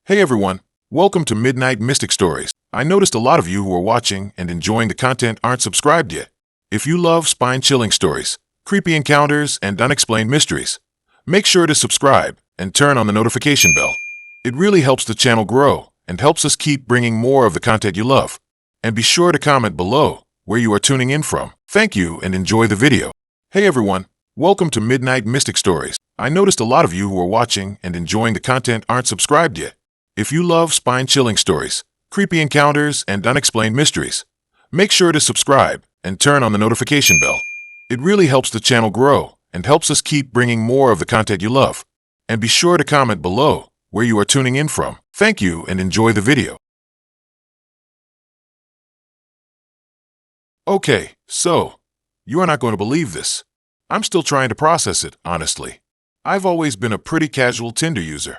Hey everyone, welcome to Midnight Mystic Stories. I noticed a lot of you who are watching and enjoying the content aren't subscribed yet. If you love spine-chilling stories, creepy encounters, and unexplained mysteries, make sure to subscribe and turn on the notification bell. It really helps the channel grow and helps us keep bringing more of the content you love. And be sure to comment below where you are tuning in from. Thank you and enjoy the video. Hey everyone, welcome to Midnight Mystic Stories. I noticed a lot of you who are watching and enjoying the content aren't subscribed yet. If you love spine-chilling stories, creepy encounters, and unexplained mysteries, make sure to subscribe and turn on the notification bell. It really helps the channel grow and helps us keep bringing more of the content you love. And be sure to comment below where you are tuning in from. Thank you and enjoy the video. Okay, so, you are not going to believe this. I'm still trying to process it, honestly. I've always been a pretty casual Tinder user.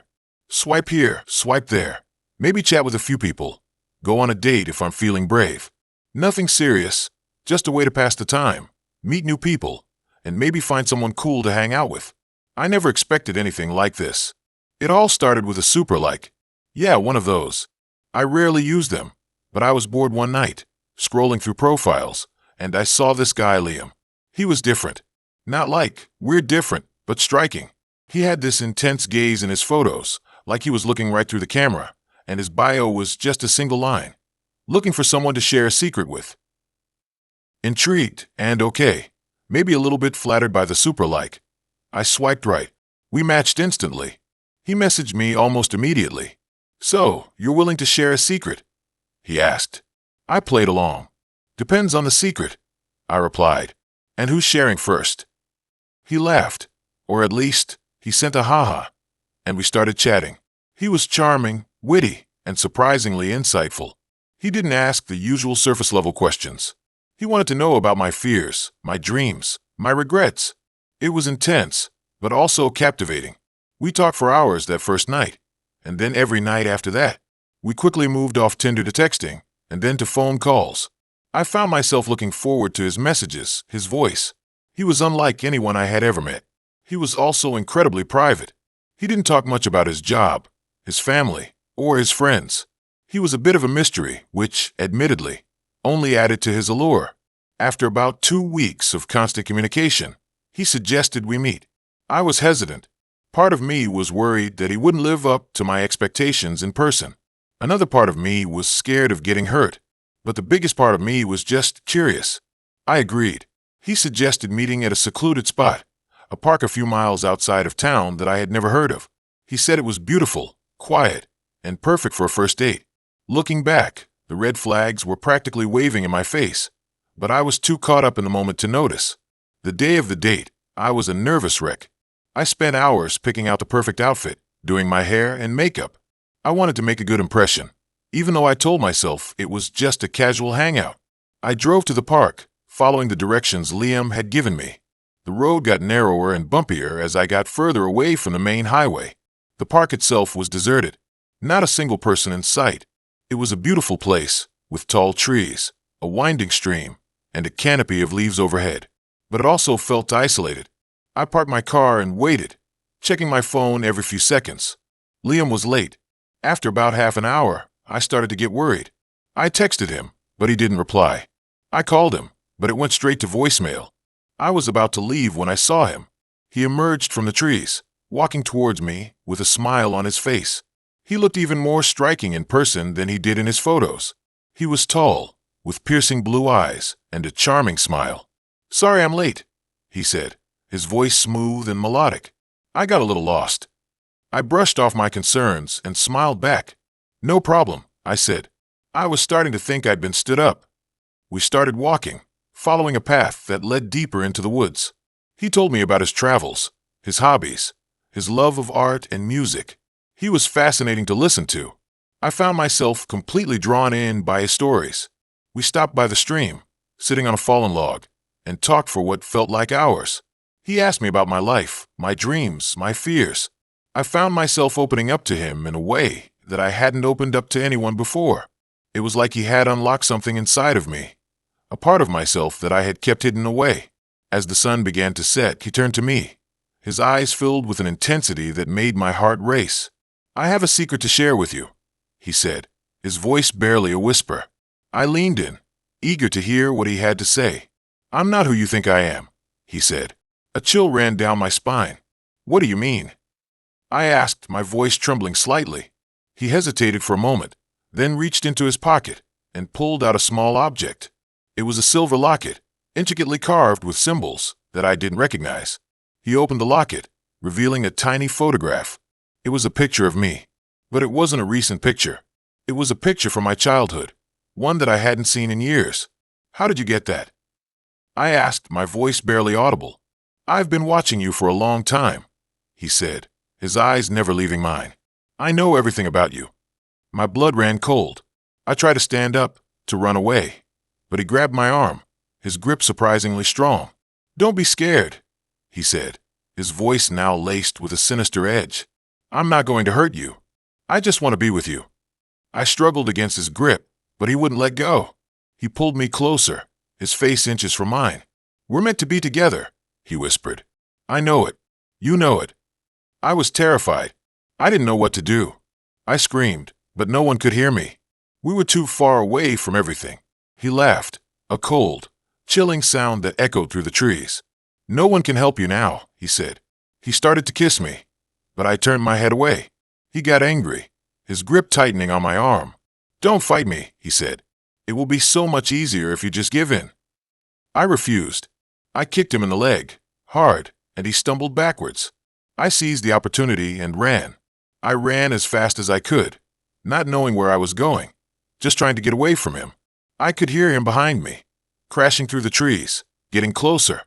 Swipe here, swipe there. Maybe chat with a few people. Go on a date if I'm feeling brave. Nothing serious, just a way to pass the time, meet new people, and maybe find someone cool to hang out with. I never expected anything like this. It all started with a super like. Yeah, one of those. I rarely use them, but I was bored one night, scrolling through profiles, and I saw this guy Liam. He was different. Not like, weird different, but striking. He had this intense gaze in his photos, like he was looking right through the camera, and his bio was just a single line. Looking for someone to share a secret with. Intrigued, and okay, maybe a little bit flattered by the super like. I swiped right. We matched instantly. He messaged me almost immediately. So, you're willing to share a secret? He asked. I played along. Depends on the secret, I replied. And who's sharing first? He laughed, or at least, he sent a haha, and we started chatting. He was charming, witty, and surprisingly insightful. He didn't ask the usual surface-level questions. He wanted to know about my fears, my dreams, my regrets. It was intense, but also captivating. We talked for hours that first night, and then every night after that. We quickly moved off Tinder to texting, and then to phone calls. I found myself looking forward to his messages, his voice. He was unlike anyone I had ever met. He was also incredibly private. He didn't talk much about his job, his family, or his friends. He was a bit of a mystery, which, admittedly, only added to his allure. After about 2 weeks of constant communication, he suggested we meet. I was hesitant. Part of me was worried that he wouldn't live up to my expectations in person. Another part of me was scared of getting hurt. But the biggest part of me was just curious. I agreed. He suggested meeting at a secluded spot, a park a few miles outside of town that I had never heard of. He said it was beautiful, quiet, and perfect for a first date. Looking back, the red flags were practically waving in my face, but I was too caught up in the moment to notice. The day of the date, I was a nervous wreck. I spent hours picking out the perfect outfit, doing my hair and makeup. I wanted to make a good impression, even though I told myself it was just a casual hangout. I drove to the park, following the directions Liam had given me. The road got narrower and bumpier as I got further away from the main highway. The park itself was deserted. Not a single person in sight. It was a beautiful place, with tall trees, a winding stream, and a canopy of leaves overhead. But it also felt isolated. I parked my car and waited, checking my phone every few seconds. Liam was late. After about half an hour, I started to get worried. I texted him, but he didn't reply. I called him, but it went straight to voicemail. I was about to leave when I saw him. He emerged from the trees, walking towards me with a smile on his face. He looked even more striking in person than he did in his photos. He was tall, with piercing blue eyes and a charming smile. "Sorry I'm late," he said, his voice smooth and melodic. I got a little lost. I brushed off my concerns and smiled back. "No problem," I said. I was starting to think I'd been stood up. We started walking, following a path that led deeper into the woods. He told me about his travels, his hobbies, his love of art and music. He was fascinating to listen to. I found myself completely drawn in by his stories. We stopped by the stream, sitting on a fallen log, and talked for what felt like hours. He asked me about my life, my dreams, my fears. I found myself opening up to him in a way that I hadn't opened up to anyone before. It was like he had unlocked something inside of me, a part of myself that I had kept hidden away. As the sun began to set, he turned to me, his eyes filled with an intensity that made my heart race. I have a secret to share with you, he said, his voice barely a whisper. I leaned in, eager to hear what he had to say. I'm not who you think I am, he said. A chill ran down my spine. What do you mean? I asked, my voice trembling slightly. He hesitated for a moment, then reached into his pocket and pulled out a small object. It was a silver locket, intricately carved with symbols that I didn't recognize. He opened the locket, revealing a tiny photograph. It was a picture of me, but it wasn't a recent picture. It was a picture from my childhood, one that I hadn't seen in years. How did you get that? I asked, my voice barely audible. I've been watching you for a long time, he said, his eyes never leaving mine. I know everything about you. My blood ran cold. I tried to stand up, to run away, but he grabbed my arm, his grip surprisingly strong. Don't be scared, he said, his voice now laced with a sinister edge. I'm not going to hurt you. I just want to be with you. I struggled against his grip, but he wouldn't let go. He pulled me closer, his face inches from mine. We're meant to be together, he whispered. I know it. You know it. I was terrified. I didn't know what to do. I screamed, but no one could hear me. We were too far away from everything. He laughed, a cold, chilling sound that echoed through the trees. No one can help you now, he said. He started to kiss me, but I turned my head away. He got angry, his grip tightening on my arm. Don't fight me, he said. It will be so much easier if you just give in. I refused. I kicked him in the leg, hard, and he stumbled backwards. I seized the opportunity and ran. I ran as fast as I could, not knowing where I was going, just trying to get away from him. I could hear him behind me, crashing through the trees, getting closer.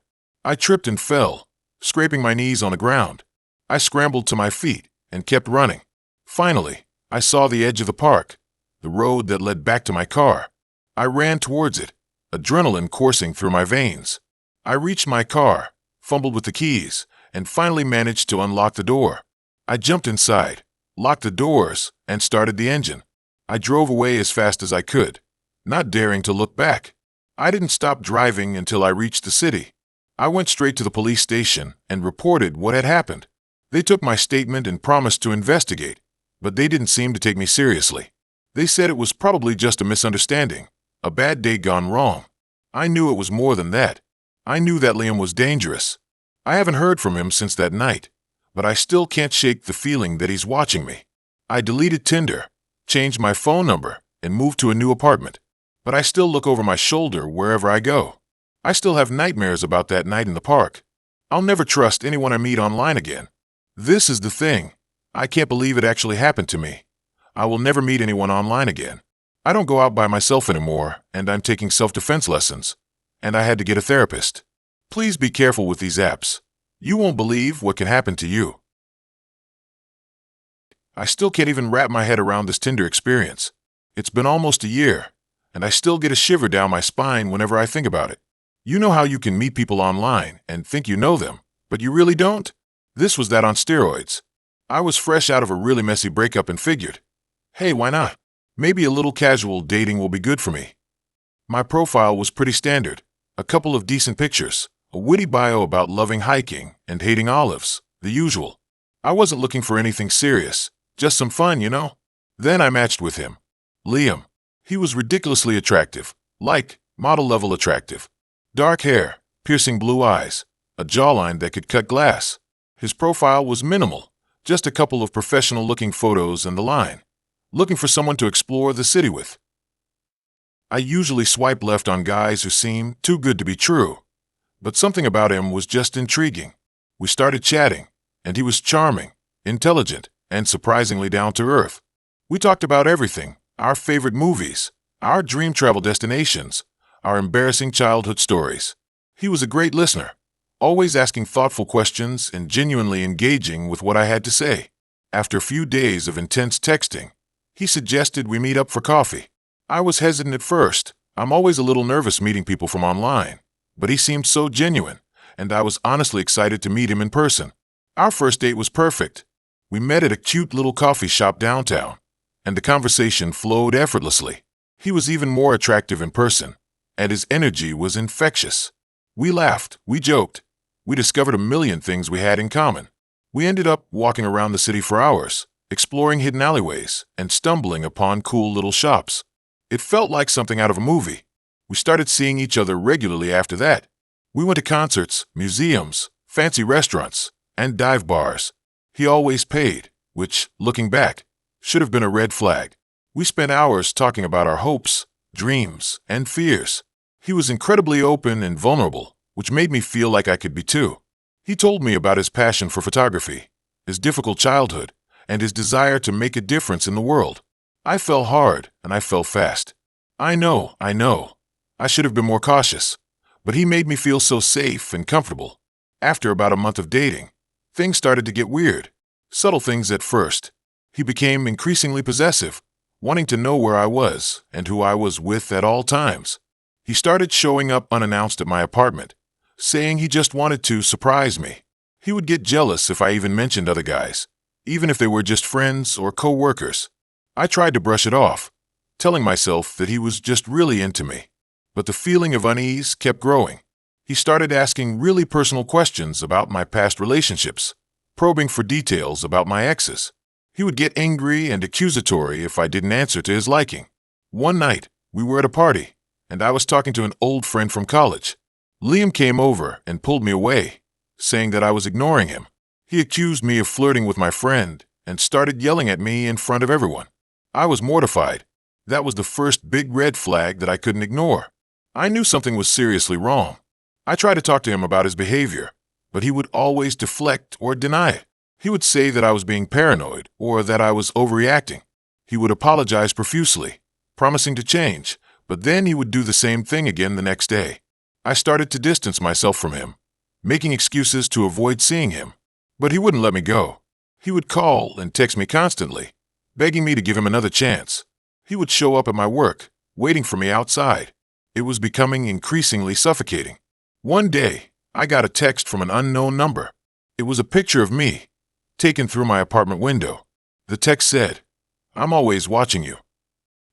I tripped and fell, scraping my knees on the ground. I scrambled to my feet and kept running. Finally, I saw the edge of the park, the road that led back to my car. I ran towards it, adrenaline coursing through my veins. I reached my car, fumbled with the keys, and finally managed to unlock the door. I jumped inside, locked the doors, and started the engine. I drove away as fast as I could, not daring to look back. I didn't stop driving until I reached the city. I went straight to the police station and reported what had happened. They took my statement and promised to investigate, but they didn't seem to take me seriously. They said it was probably just a misunderstanding, a bad day gone wrong. I knew it was more than that. I knew that Liam was dangerous. I haven't heard from him since that night, but I still can't shake the feeling that he's watching me. I deleted Tinder, changed my phone number, and moved to a new apartment, but I still look over my shoulder wherever I go. I still have nightmares about that night in the park. I'll never trust anyone I meet online again. This is the thing. I can't believe it actually happened to me. I will never meet anyone online again. I don't go out by myself anymore, and I'm taking self-defense lessons. And I had to get a therapist. Please be careful with these apps. You won't believe what can happen to you. I still can't even wrap my head around this Tinder experience. It's been almost a year, and I still get a shiver down my spine whenever I think about it. You know how you can meet people online and think you know them, but you really don't? This was that on steroids. I was fresh out of a really messy breakup and figured, hey, why not? Maybe a little casual dating will be good for me. My profile was pretty standard. A couple of decent pictures, a witty bio about loving hiking and hating olives, the usual. I wasn't looking for anything serious, just some fun, you know? Then I matched with him. Liam. He was ridiculously attractive, like model-level attractive. Dark hair, piercing blue eyes, a jawline that could cut glass. His profile was minimal, just a couple of professional-looking photos and the line. Looking for someone to explore the city with. I usually swipe left on guys who seem too good to be true, but something about him was just intriguing. We started chatting, and he was charming, intelligent, and surprisingly down-to-earth. We talked about everything, our favorite movies, our dream travel destinations, our embarrassing childhood stories. He was a great listener, always asking thoughtful questions and genuinely engaging with what I had to say. After a few days of intense texting, he suggested we meet up for coffee. I was hesitant at first. I'm always a little nervous meeting people from online, but he seemed so genuine, and I was honestly excited to meet him in person. Our first date was perfect. We met at a cute little coffee shop downtown, and the conversation flowed effortlessly. He was even more attractive in person, and his energy was infectious. We laughed, we joked, we discovered a million things we had in common. We ended up walking around the city for hours, exploring hidden alleyways, and stumbling upon cool little shops. It felt like something out of a movie. We started seeing each other regularly after that. We went to concerts, museums, fancy restaurants, and dive bars. He always paid, which, looking back, should have been a red flag. We spent hours talking about our hopes, dreams, and fears. He was incredibly open and vulnerable, which made me feel like I could be too. He told me about his passion for photography, his difficult childhood, and his desire to make a difference in the world. I fell hard, and I fell fast. I know. I should have been more cautious, but he made me feel so safe and comfortable. After about a month of dating, things started to get weird. Subtle things at first. He became increasingly possessive, wanting to know where I was and who I was with at all times. He started showing up unannounced at my apartment, saying he just wanted to surprise me. He would get jealous if I even mentioned other guys, even if they were just friends or co-workers. I tried to brush it off, telling myself that he was just really into me. But the feeling of unease kept growing. He started asking really personal questions about my past relationships, probing for details about my exes. He would get angry and accusatory if I didn't answer to his liking. One night, we were at a party, and I was talking to an old friend from college. Liam came over and pulled me away, saying that I was ignoring him. He accused me of flirting with my friend and started yelling at me in front of everyone. I was mortified. That was the first big red flag that I couldn't ignore. I knew something was seriously wrong. I tried to talk to him about his behavior, but he would always deflect or deny it. He would say that I was being paranoid or that I was overreacting. He would apologize profusely, promising to change, but then he would do the same thing again the next day. I started to distance myself from him, making excuses to avoid seeing him. But he wouldn't let me go. He would call and text me constantly, begging me to give him another chance. He would show up at my work, waiting for me outside. It was becoming increasingly suffocating. One day, I got a text from an unknown number. It was a picture of me, taken through my apartment window. The text said, "I'm always watching you."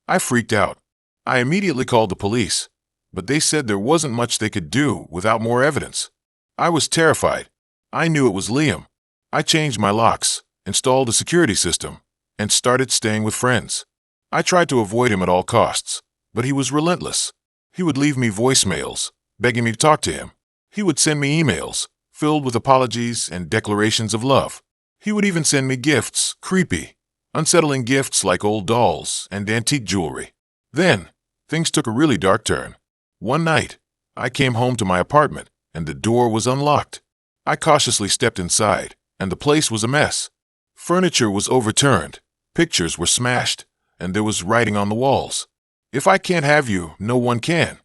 I freaked out. I immediately called the police, but they said there wasn't much they could do without more evidence. I was terrified. I knew it was Liam. I changed my locks, installed a security system, and started staying with friends. I tried to avoid him at all costs, but he was relentless. He would leave me voicemails, begging me to talk to him. He would send me emails, filled with apologies and declarations of love. He would even send me gifts, creepy, unsettling gifts like old dolls and antique jewelry. Then, things took a really dark turn. One night, I came home to my apartment, and the door was unlocked. I cautiously stepped inside, and the place was a mess. Furniture was overturned, pictures were smashed, and there was writing on the walls. "If I can't have you, no one can,"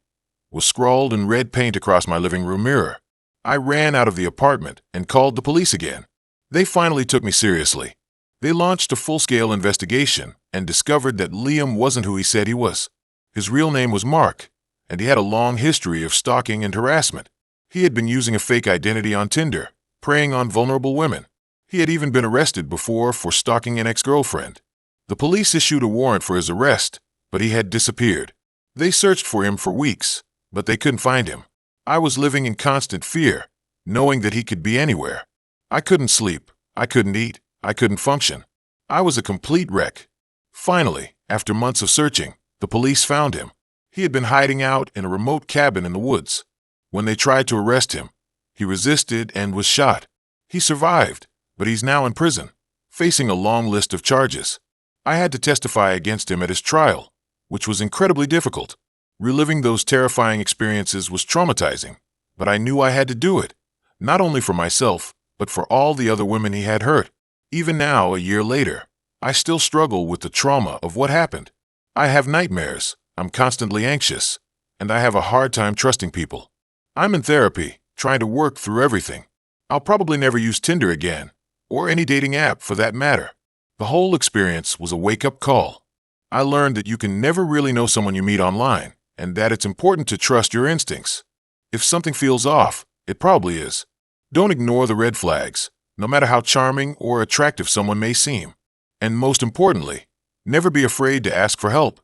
was scrawled in red paint across my living room mirror. I ran out of the apartment and called the police again. They finally took me seriously. They launched a full-scale investigation and discovered that Liam wasn't who he said he was. His real name was Mark, and he had a long history of stalking and harassment. He had been using a fake identity on Tinder, preying on vulnerable women. He had even been arrested before for stalking an ex-girlfriend. The police issued a warrant for his arrest, but he had disappeared. They searched for him for weeks, but they couldn't find him. I was living in constant fear, knowing that he could be anywhere. I couldn't sleep, I couldn't eat, I couldn't function. I was a complete wreck. Finally, after months of searching, the police found him. He had been hiding out in a remote cabin in the woods. When they tried to arrest him, he resisted and was shot. He survived, but he's now in prison, facing a long list of charges. I had to testify against him at his trial, which was incredibly difficult. Reliving those terrifying experiences was traumatizing, but I knew I had to do it, not only for myself, but for all the other women he had hurt. Even now, a year later, I still struggle with the trauma of what happened. I have nightmares, I'm constantly anxious, and I have a hard time trusting people. I'm in therapy, trying to work through everything. I'll probably never use Tinder again, or any dating app for that matter. The whole experience was a wake-up call. I learned that you can never really know someone you meet online, and that it's important to trust your instincts. If something feels off, it probably is. Don't ignore the red flags, no matter how charming or attractive someone may seem. And most importantly, never be afraid to ask for help.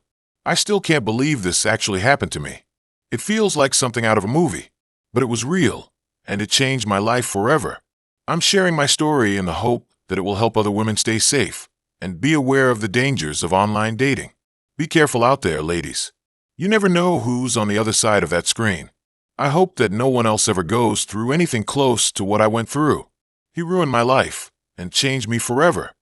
I still can't believe this actually happened to me. It feels like something out of a movie, but it was real, and it changed my life forever. I'm sharing my story in the hope that it will help other women stay safe and be aware of the dangers of online dating. Be careful out there, ladies. You never know who's on the other side of that screen. I hope that no one else ever goes through anything close to what I went through. He ruined my life and changed me forever.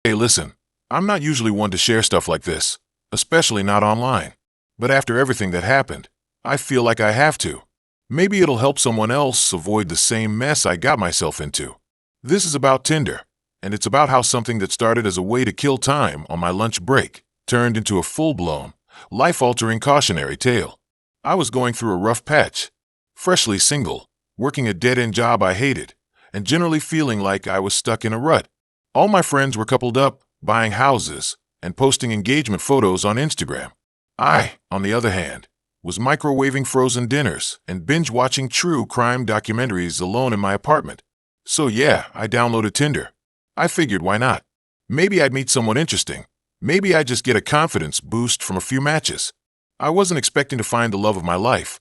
Hey, listen, I'm not usually one to share stuff like this, especially not online. But after everything that happened, I feel like I have to. Maybe it'll help someone else avoid the same mess I got myself into. This is about Tinder, and it's about how something that started as a way to kill time on my lunch break turned into a full-blown, life-altering cautionary tale. I was going through a rough patch, freshly single, working a dead-end job I hated, and generally feeling like I was stuck in a rut. All my friends were coupled up, buying houses, and posting engagement photos on Instagram. I, on the other hand, was microwaving frozen dinners and binge-watching true crime documentaries alone in my apartment. So yeah, I downloaded Tinder. I figured, why not? Maybe I'd meet someone interesting. Maybe I'd just get a confidence boost from a few matches. I wasn't expecting to find the love of my life,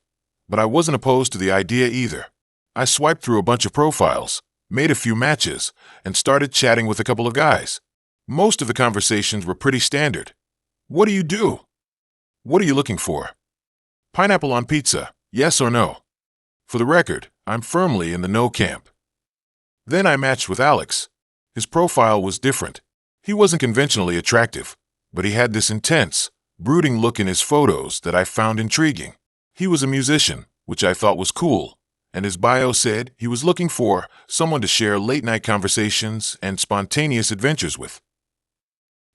but I wasn't opposed to the idea either. I swiped through a bunch of profiles, made a few matches, and started chatting with a couple of guys. Most of the conversations were pretty standard. What do you do? What are you looking for? Pineapple on pizza, yes or no? For the record, I'm firmly in the no camp. Then I matched with Alex. His profile was different. He wasn't conventionally attractive, but he had this intense, brooding look in his photos that I found intriguing. He was a musician, which I thought was cool, and his bio said he was looking for someone to share late-night conversations and spontaneous adventures with.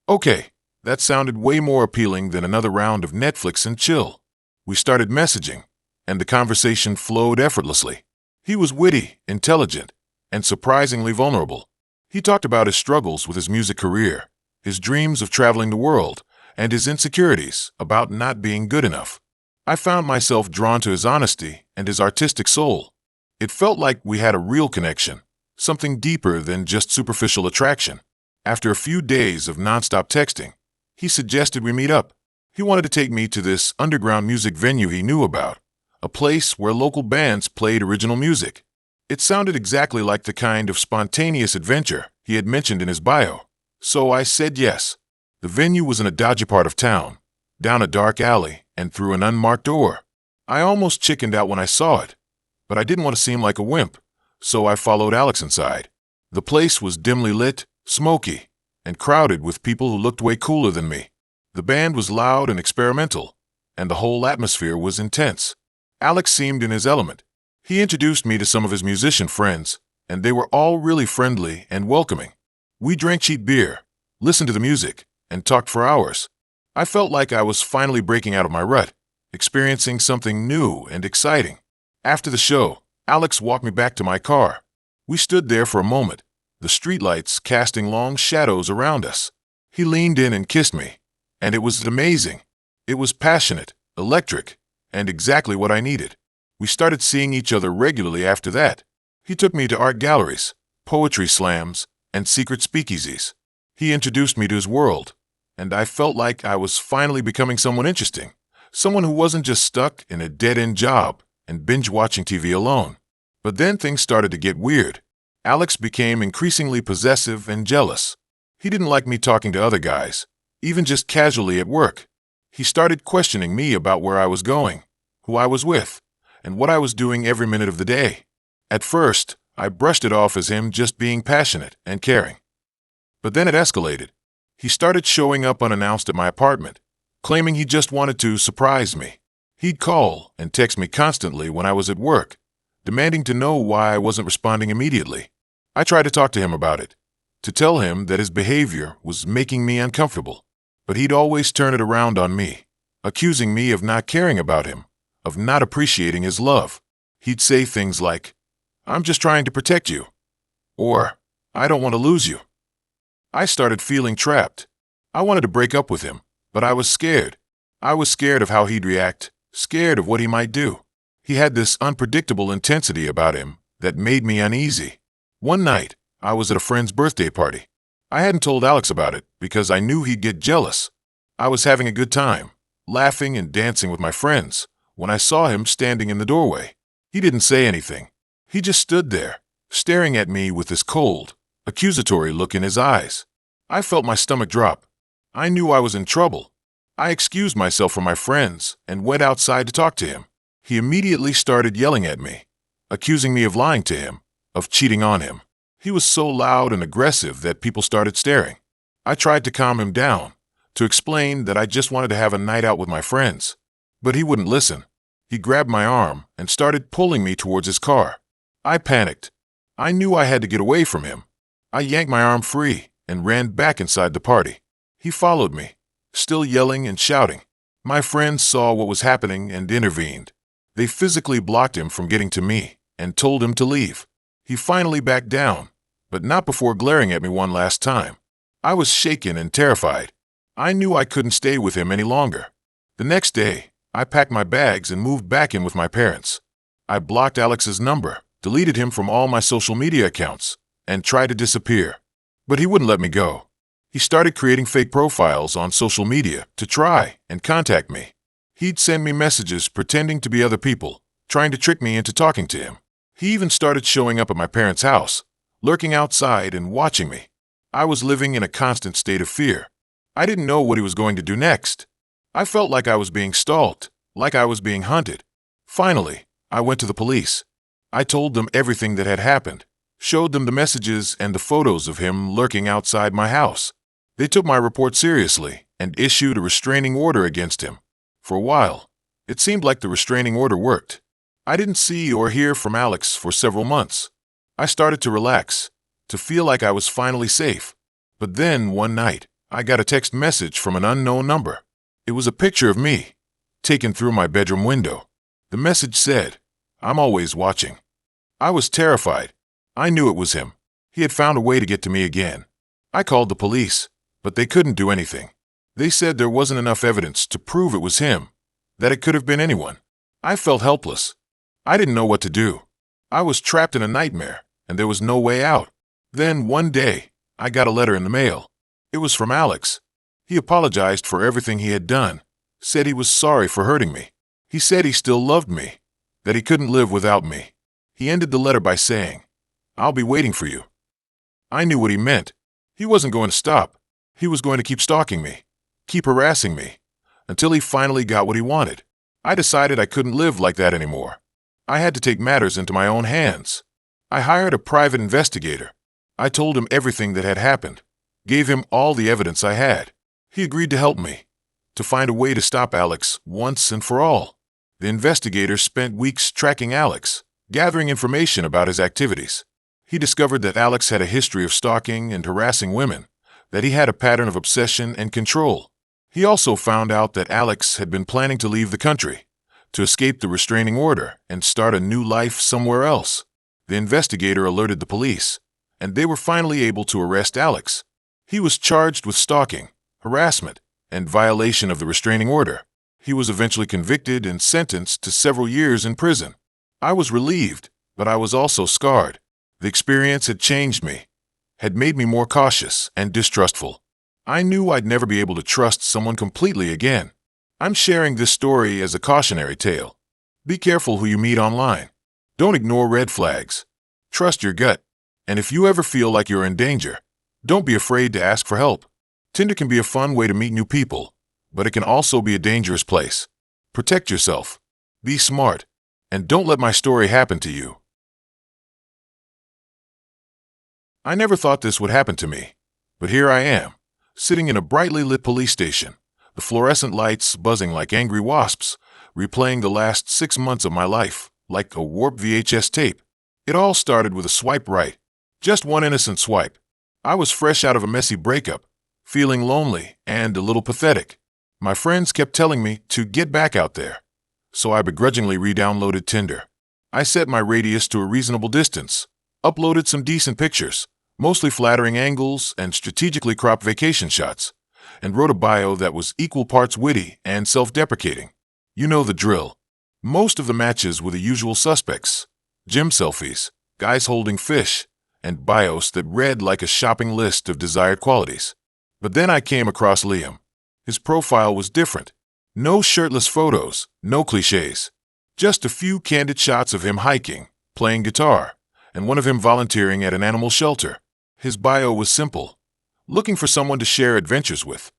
Okay, that sounded way more appealing than another round of Netflix and chill. We started messaging, and the conversation flowed effortlessly. He was witty, intelligent, and surprisingly vulnerable. He talked about his struggles with his music career, his dreams of traveling the world, and his insecurities about not being good enough. I found myself drawn to his honesty and his artistic soul. It felt like we had a real connection, something deeper than just superficial attraction. After a few days of nonstop texting, he suggested we meet up. He wanted to take me to this underground music venue he knew about, a place where local bands played original music. It sounded exactly like the kind of spontaneous adventure he had mentioned in his bio. So I said yes. The venue was in a dodgy part of town, down a dark alley and through an unmarked door. I almost chickened out when I saw it, but I didn't want to seem like a wimp, so I followed Alex inside. The place was dimly lit, smoky, and crowded with people who looked way cooler than me. The band was loud and experimental, and the whole atmosphere was intense. Alex seemed in his element. He introduced me to some of his musician friends, and they were all really friendly and welcoming. We drank cheap beer, listened to the music, and talked for hours. I felt like I was finally breaking out of my rut, experiencing something new and exciting. After the show, Alex walked me back to my car. We stood there for a moment, the streetlights casting long shadows around us. He leaned in and kissed me, and it was amazing. It was passionate, electric, and exactly what I needed. We started seeing each other regularly after that. He took me to art galleries, poetry slams, and secret speakeasies. He introduced me to his world, and I felt like I was finally becoming someone interesting, someone who wasn't just stuck in a dead-end job and binge-watching TV alone. But then things started to get weird. Alex became increasingly possessive and jealous. He didn't like me talking to other guys, even just casually at work. He started questioning me about where I was going, who I was with, and what I was doing every minute of the day. At first, I brushed it off as him just being passionate and caring. But then it escalated. He started showing up unannounced at my apartment, claiming he just wanted to surprise me. He'd call and text me constantly when I was at work, demanding to know why I wasn't responding immediately. I tried to talk to him about it, to tell him that his behavior was making me uncomfortable. But he'd always turn it around on me, accusing me of not caring about him, of not appreciating his love. He'd say things like, "I'm just trying to protect you," or "I don't want to lose you." I started feeling trapped. I wanted to break up with him, but I was scared. I was scared of how he'd react, scared of what he might do. He had this unpredictable intensity about him that made me uneasy. One night, I was at a friend's birthday party. I hadn't told Alex about it because I knew he'd get jealous. I was having a good time, laughing and dancing with my friends, when I saw him standing in the doorway. He didn't say anything. He just stood there, staring at me with this cold, accusatory look in his eyes. I felt my stomach drop. I knew I was in trouble. I excused myself from my friends and went outside to talk to him. He immediately started yelling at me, accusing me of lying to him, of cheating on him. He was so loud and aggressive that people started staring. I tried to calm him down, to explain that I just wanted to have a night out with my friends. But he wouldn't listen. He grabbed my arm and started pulling me towards his car. I panicked. I knew I had to get away from him. I yanked my arm free and ran back inside the party. He followed me, still yelling and shouting. My friends saw what was happening and intervened. They physically blocked him from getting to me and told him to leave. He finally backed down, but not before glaring at me one last time. I was shaken and terrified. I knew I couldn't stay with him any longer. The next day, I packed my bags and moved back in with my parents. I blocked Alex's number, deleted him from all my social media accounts, and tried to disappear. But he wouldn't let me go. He started creating fake profiles on social media to try and contact me. He'd send me messages pretending to be other people, trying to trick me into talking to him. He even started showing up at my parents' house, lurking outside and watching me. I was living in a constant state of fear. I didn't know what he was going to do next. I felt like I was being stalked, like I was being hunted. Finally, I went to the police. I told them everything that had happened, showed them the messages and the photos of him lurking outside my house. They took my report seriously and issued a restraining order against him. For a while, it seemed like the restraining order worked. I didn't see or hear from Alex for several months. I started to relax, to feel like I was finally safe. But then, one night, I got a text message from an unknown number. It was a picture of me, taken through my bedroom window. The message said, "I'm always watching." I was terrified. I knew it was him. He had found a way to get to me again. I called the police, but they couldn't do anything. They said there wasn't enough evidence to prove it was him, that it could have been anyone. I felt helpless. I didn't know what to do. I was trapped in a nightmare, and there was no way out. Then, one day, I got a letter in the mail. It was from Alex. He apologized for everything he had done, said he was sorry for hurting me. He said he still loved me, that he couldn't live without me. He ended the letter by saying, "I'll be waiting for you." I knew what he meant. He wasn't going to stop. He was going to keep stalking me, keep harassing me, until he finally got what he wanted. I decided I couldn't live like that anymore. I had to take matters into my own hands. I hired a private investigator. I told him everything that had happened, gave him all the evidence I had. He agreed to help me, to find a way to stop Alex once and for all. The investigator spent weeks tracking Alex, gathering information about his activities. He discovered that Alex had a history of stalking and harassing women, that he had a pattern of obsession and control. He also found out that Alex had been planning to leave the country, to escape the restraining order and start a new life somewhere else. The investigator alerted the police, and they were finally able to arrest Alex. He was charged with stalking, harassment, and violation of the restraining order. He was eventually convicted and sentenced to several years in prison. I was relieved, but I was also scarred. The experience had changed me, had made me more cautious and distrustful. I knew I'd never be able to trust someone completely again. I'm sharing this story as a cautionary tale. Be careful who you meet online. Don't ignore red flags. Trust your gut. And if you ever feel like you're in danger, don't be afraid to ask for help. Tinder can be a fun way to meet new people, but it can also be a dangerous place. Protect yourself. Be smart. And don't let my story happen to you. I never thought this would happen to me, but here I am, sitting in a brightly lit police station, the fluorescent lights buzzing like angry wasps, replaying the last 6 months of my life, like a warped VHS tape. It all started with a swipe right. Just one innocent swipe. I was fresh out of a messy breakup, feeling lonely and a little pathetic. My friends kept telling me to get back out there, so I begrudgingly re-downloaded Tinder. I set my radius to a reasonable distance, uploaded some decent pictures, mostly flattering angles and strategically cropped vacation shots, and wrote a bio that was equal parts witty and self-deprecating. You know the drill. Most of the matches were the usual suspects: gym selfies, guys holding fish, and bios that read like a shopping list of desired qualities. But then I came across Liam. His profile was different. No shirtless photos, no cliches. Just a few candid shots of him hiking, playing guitar, and one of him volunteering at an animal shelter. His bio was simple: looking for someone to share adventures with.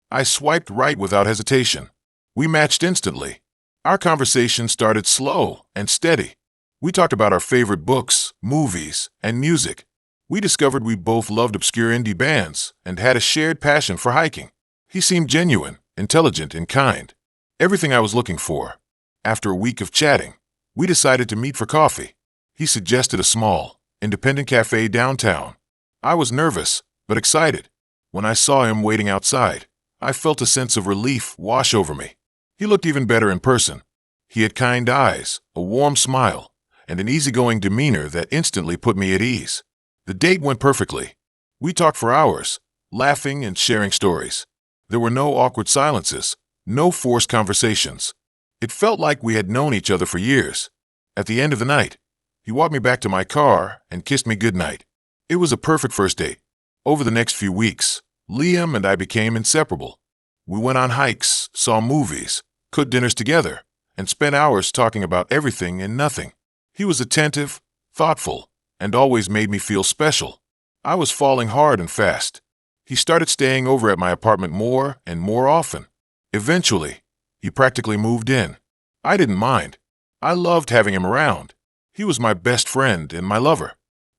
I swiped right without hesitation. We matched instantly. Our conversation started slow and steady. We talked about our favorite books, movies, and music. We discovered we both loved obscure indie bands and had a shared passion for hiking. He seemed genuine, intelligent, and kind. Everything I was looking for. After a week of chatting, we decided to meet for coffee. He suggested a small, independent cafe downtown. I was nervous, but excited. When I saw him waiting outside, I felt a sense of relief wash over me. He looked even better in person. He had kind eyes, a warm smile, and an easygoing demeanor that instantly put me at ease. The date went perfectly. We talked for hours, laughing and sharing stories. There were no awkward silences, no forced conversations. It felt like we had known each other for years. At the end of the night, he walked me back to my car and kissed me goodnight. It was a perfect first date. Over the next few weeks, Liam and I became inseparable. We went on hikes, saw movies, cooked dinners together, and spent hours talking about everything and nothing. He was attentive, thoughtful, and always made me feel special. I was falling hard and fast. He started staying over at my apartment more and more often. Eventually, he practically moved in. I didn't mind. I loved having him around. He was my best friend and my lover.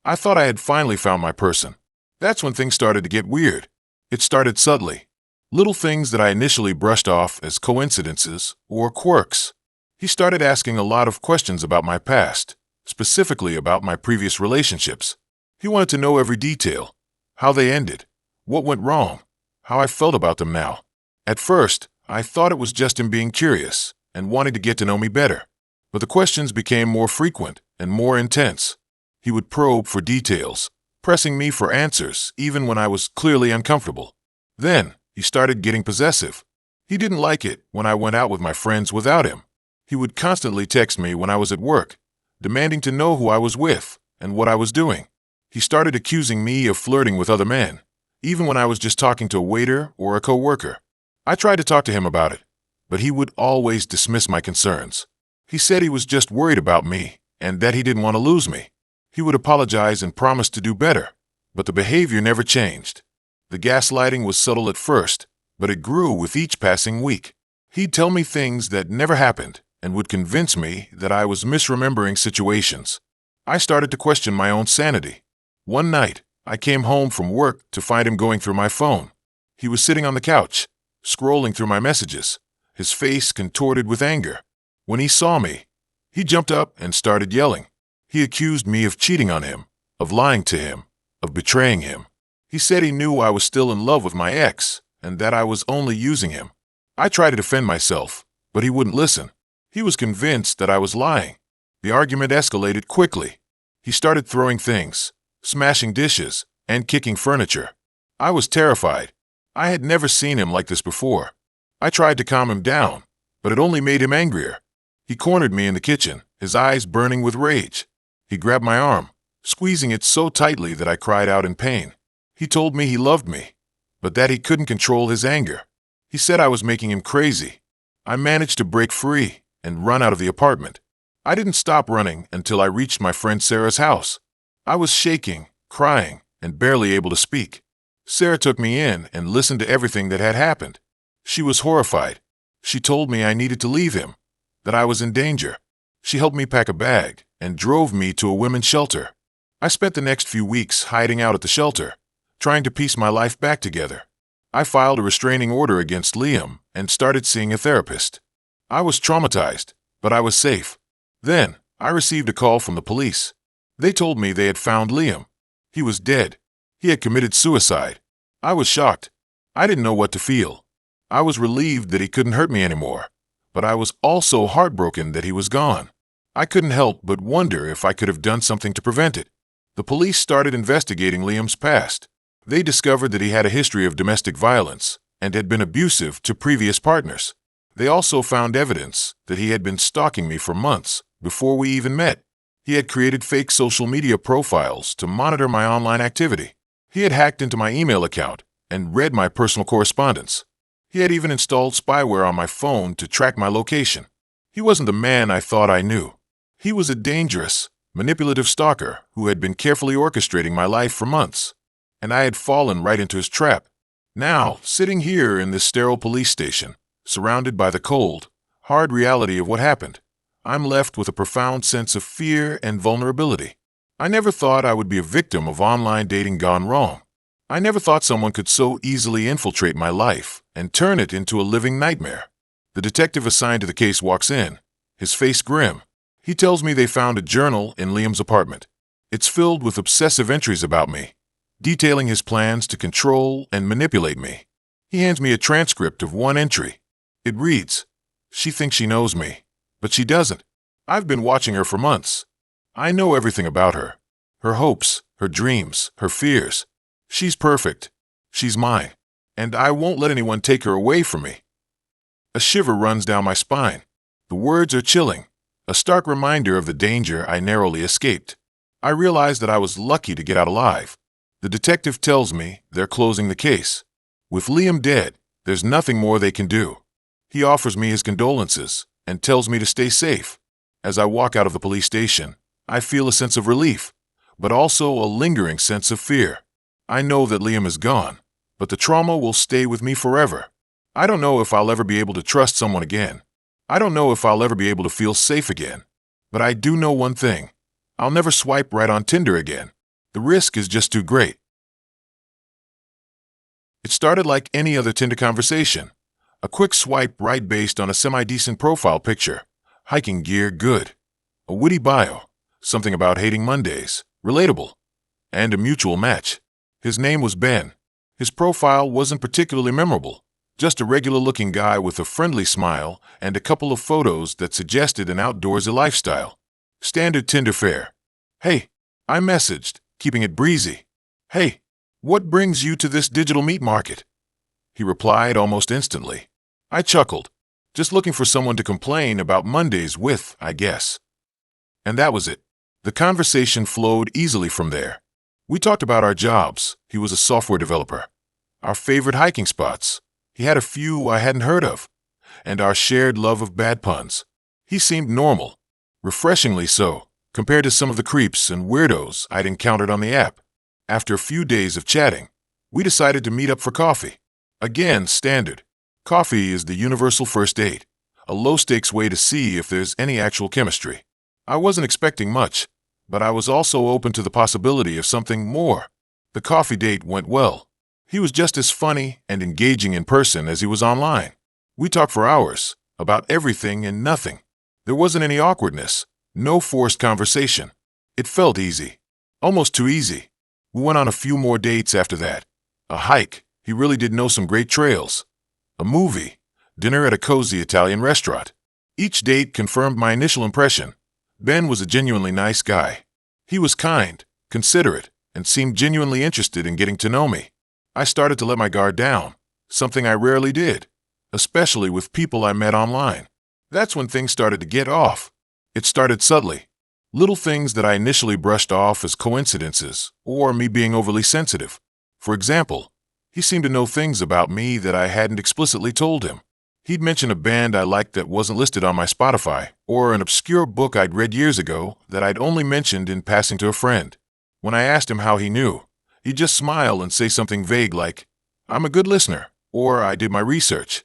I thought I had finally found my person. That's when things started to get weird. It started subtly. Little things that I initially brushed off as coincidences or quirks. He started asking a lot of questions about my past, specifically about my previous relationships. He wanted to know every detail: how they ended, what went wrong, how I felt about them now. At first, I thought it was just him being curious and wanting to get to know me better. But the questions became more frequent and more intense. He would probe for details, pressing me for answers even when I was clearly uncomfortable. Then, he started getting possessive. He didn't like it when I went out with my friends without him. He would constantly text me when I was at work, demanding to know who I was with and what I was doing. He started accusing me of flirting with other men, even when I was just talking to a waiter or a coworker. I tried to talk to him about it, but he would always dismiss my concerns. He said he was just worried about me and that he didn't want to lose me. He would apologize and promise to do better, but the behavior never changed. The gaslighting was subtle at first, but it grew with each passing week. He'd tell me things that never happened and would convince me that I was misremembering situations. I started to question my own sanity. One night, I came home from work to find him going through my phone. He was sitting on the couch, scrolling through my messages, his face contorted with anger. When he saw me, he jumped up and started yelling. He accused me of cheating on him, of lying to him, of betraying him. He said he knew I was still in love with my ex and that I was only using him. I tried to defend myself, but he wouldn't listen. He was convinced that I was lying. The argument escalated quickly. He started throwing things, smashing dishes, and kicking furniture. I was terrified. I had never seen him like this before. I tried to calm him down, but it only made him angrier. He cornered me in the kitchen, his eyes burning with rage. He grabbed my arm, squeezing it so tightly that I cried out in pain. He told me he loved me, but that he couldn't control his anger. He said I was making him crazy. I managed to break free and run out of the apartment. I didn't stop running until I reached my friend Sarah's house. I was shaking, crying, and barely able to speak. Sarah took me in and listened to everything that had happened. She was horrified. She told me I needed to leave him, that I was in danger. She helped me pack a bag and drove me to a women's shelter. I spent the next few weeks hiding out at the shelter, trying to piece my life back together. I filed a restraining order against Liam and started seeing a therapist. I was traumatized, but I was safe. Then, I received a call from the police. They told me they had found Liam. He was dead. He had committed suicide. I was shocked. I didn't know what to feel. I was relieved that he couldn't hurt me anymore, but I was also heartbroken that he was gone. I couldn't help but wonder if I could have done something to prevent it. The police started investigating Liam's past. They discovered that he had a history of domestic violence and had been abusive to previous partners. They also found evidence that he had been stalking me for months before we even met. He had created fake social media profiles to monitor my online activity. He had hacked into my email account and read my personal correspondence. He had even installed spyware on my phone to track my location. He wasn't the man I thought I knew. He was a dangerous, manipulative stalker who had been carefully orchestrating my life for months. And I had fallen right into his trap. Now, sitting here in this sterile police station, surrounded by the cold, hard reality of what happened, I'm left with a profound sense of fear and vulnerability. I never thought I would be a victim of online dating gone wrong. I never thought someone could so easily infiltrate my life and turn it into a living nightmare. The detective assigned to the case walks in, his face grim. He tells me they found a journal in Liam's apartment. It's filled with obsessive entries about me, detailing his plans to control and manipulate me. He hands me a transcript of one entry. It reads, "She thinks she knows me, but she doesn't. I've been watching her for months. I know everything about her. Her hopes, her dreams, her fears. She's perfect. She's mine. And I won't let anyone take her away from me." A shiver runs down my spine. The words are chilling, a stark reminder of the danger I narrowly escaped. I realize that I was lucky to get out alive. The detective tells me they're closing the case. With Liam dead, there's nothing more they can do. He offers me his condolences and tells me to stay safe. As I walk out of the police station, I feel a sense of relief, but also a lingering sense of fear. I know that Liam is gone, but the trauma will stay with me forever. I don't know if I'll ever be able to trust someone again. I don't know if I'll ever be able to feel safe again. But I do know one thing. I'll never swipe right on Tinder again. The risk is just too great. It started like any other Tinder conversation. A quick swipe right based on a semi-decent profile picture. Hiking gear, good. A witty bio. Something about hating Mondays. Relatable. And a mutual match. His name was Ben. His profile wasn't particularly memorable. Just a regular-looking guy with a friendly smile and a couple of photos that suggested an outdoorsy lifestyle. Standard Tinder fare. "Hey," I messaged, keeping it breezy. "Hey, what brings you to this digital meat market?" He replied almost instantly. I chuckled. Just looking for someone to complain about Mondays with, I guess. And that was it. The conversation flowed easily from there. We talked about our jobs. He was a software developer. Our favorite hiking spots. He had a few I hadn't heard of. And our shared love of bad puns. He seemed normal. Refreshingly so, compared to some of the creeps and weirdos I'd encountered on the app. After a few days of chatting, we decided to meet up for coffee. Again, standard. Coffee is the universal first date, a low-stakes way to see if there's any actual chemistry. I wasn't expecting much, but I was also open to the possibility of something more. The coffee date went well. He was just as funny and engaging in person as he was online. We talked for hours, about everything and nothing. There wasn't any awkwardness, no forced conversation. It felt easy, almost too easy. We went on a few more dates after that. A hike, he really did know some great trails. A movie, dinner at a cozy Italian restaurant. Each date confirmed my initial impression. Ben was a genuinely nice guy. He was kind, considerate, and seemed genuinely interested in getting to know me. I started to let my guard down, something I rarely did, especially with people I met online. That's when things started to get off. It started subtly. Little things that I initially brushed off as coincidences or me being overly sensitive. For example, he seemed to know things about me that I hadn't explicitly told him. He'd mention a band I liked that wasn't listed on my Spotify, or an obscure book I'd read years ago that I'd only mentioned in passing to a friend. When I asked him how he knew, he'd just smile and say something vague like, "I'm a good listener," or "I did my research."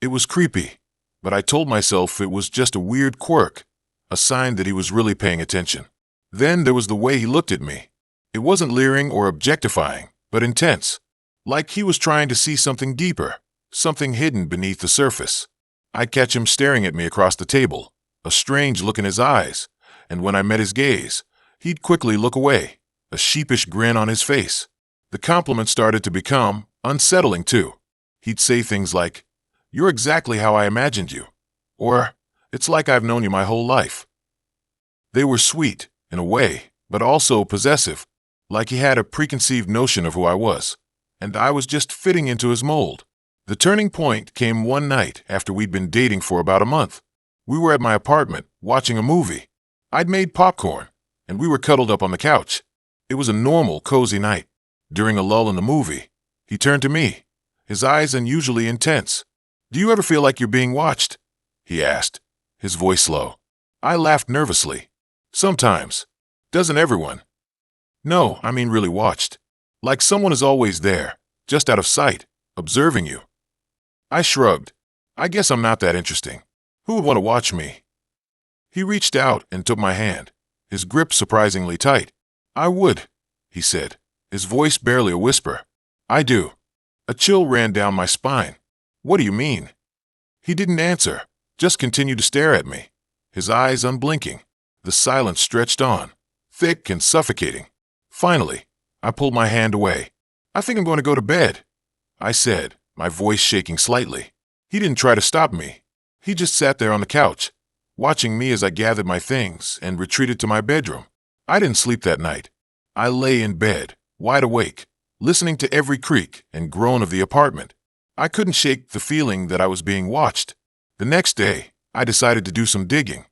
It was creepy, but I told myself it was just a weird quirk, a sign that he was really paying attention. Then there was the way he looked at me. It wasn't leering or objectifying, but intense, like he was trying to see something deeper, something hidden beneath the surface. I'd catch him staring at me across the table, a strange look in his eyes, and when I met his gaze, he'd quickly look away, a sheepish grin on his face. The compliment started to become unsettling too. He'd say things like, "You're exactly how I imagined you," or "It's like I've known you my whole life." They were sweet, in a way, but also possessive, like he had a preconceived notion of who I was, and I was just fitting into his mold. The turning point came one night after we'd been dating for about a month. We were at my apartment, watching a movie. I'd made popcorn, and we were cuddled up on the couch. It was a normal, cozy night. During a lull in the movie, he turned to me, his eyes unusually intense. "Do you ever feel like you're being watched?" he asked, his voice low. I laughed nervously. Sometimes. Doesn't everyone? No, I mean really watched. Like someone is always there, just out of sight, observing you. I shrugged. I guess I'm not that interesting. Who would want to watch me? He reached out and took my hand, his grip surprisingly tight. I would, he said, his voice barely a whisper. I do. A chill ran down my spine. What do you mean? He didn't answer, just continued to stare at me, his eyes unblinking. The silence stretched on, thick and suffocating. Finally, I pulled my hand away. I think I'm going to go to bed, I said, my voice shaking slightly. He didn't try to stop me. He just sat there on the couch, watching me as I gathered my things and retreated to my bedroom. I didn't sleep that night. I lay in bed, wide awake, listening to every creak and groan of the apartment. I couldn't shake the feeling that I was being watched. The next day, I decided to do some digging.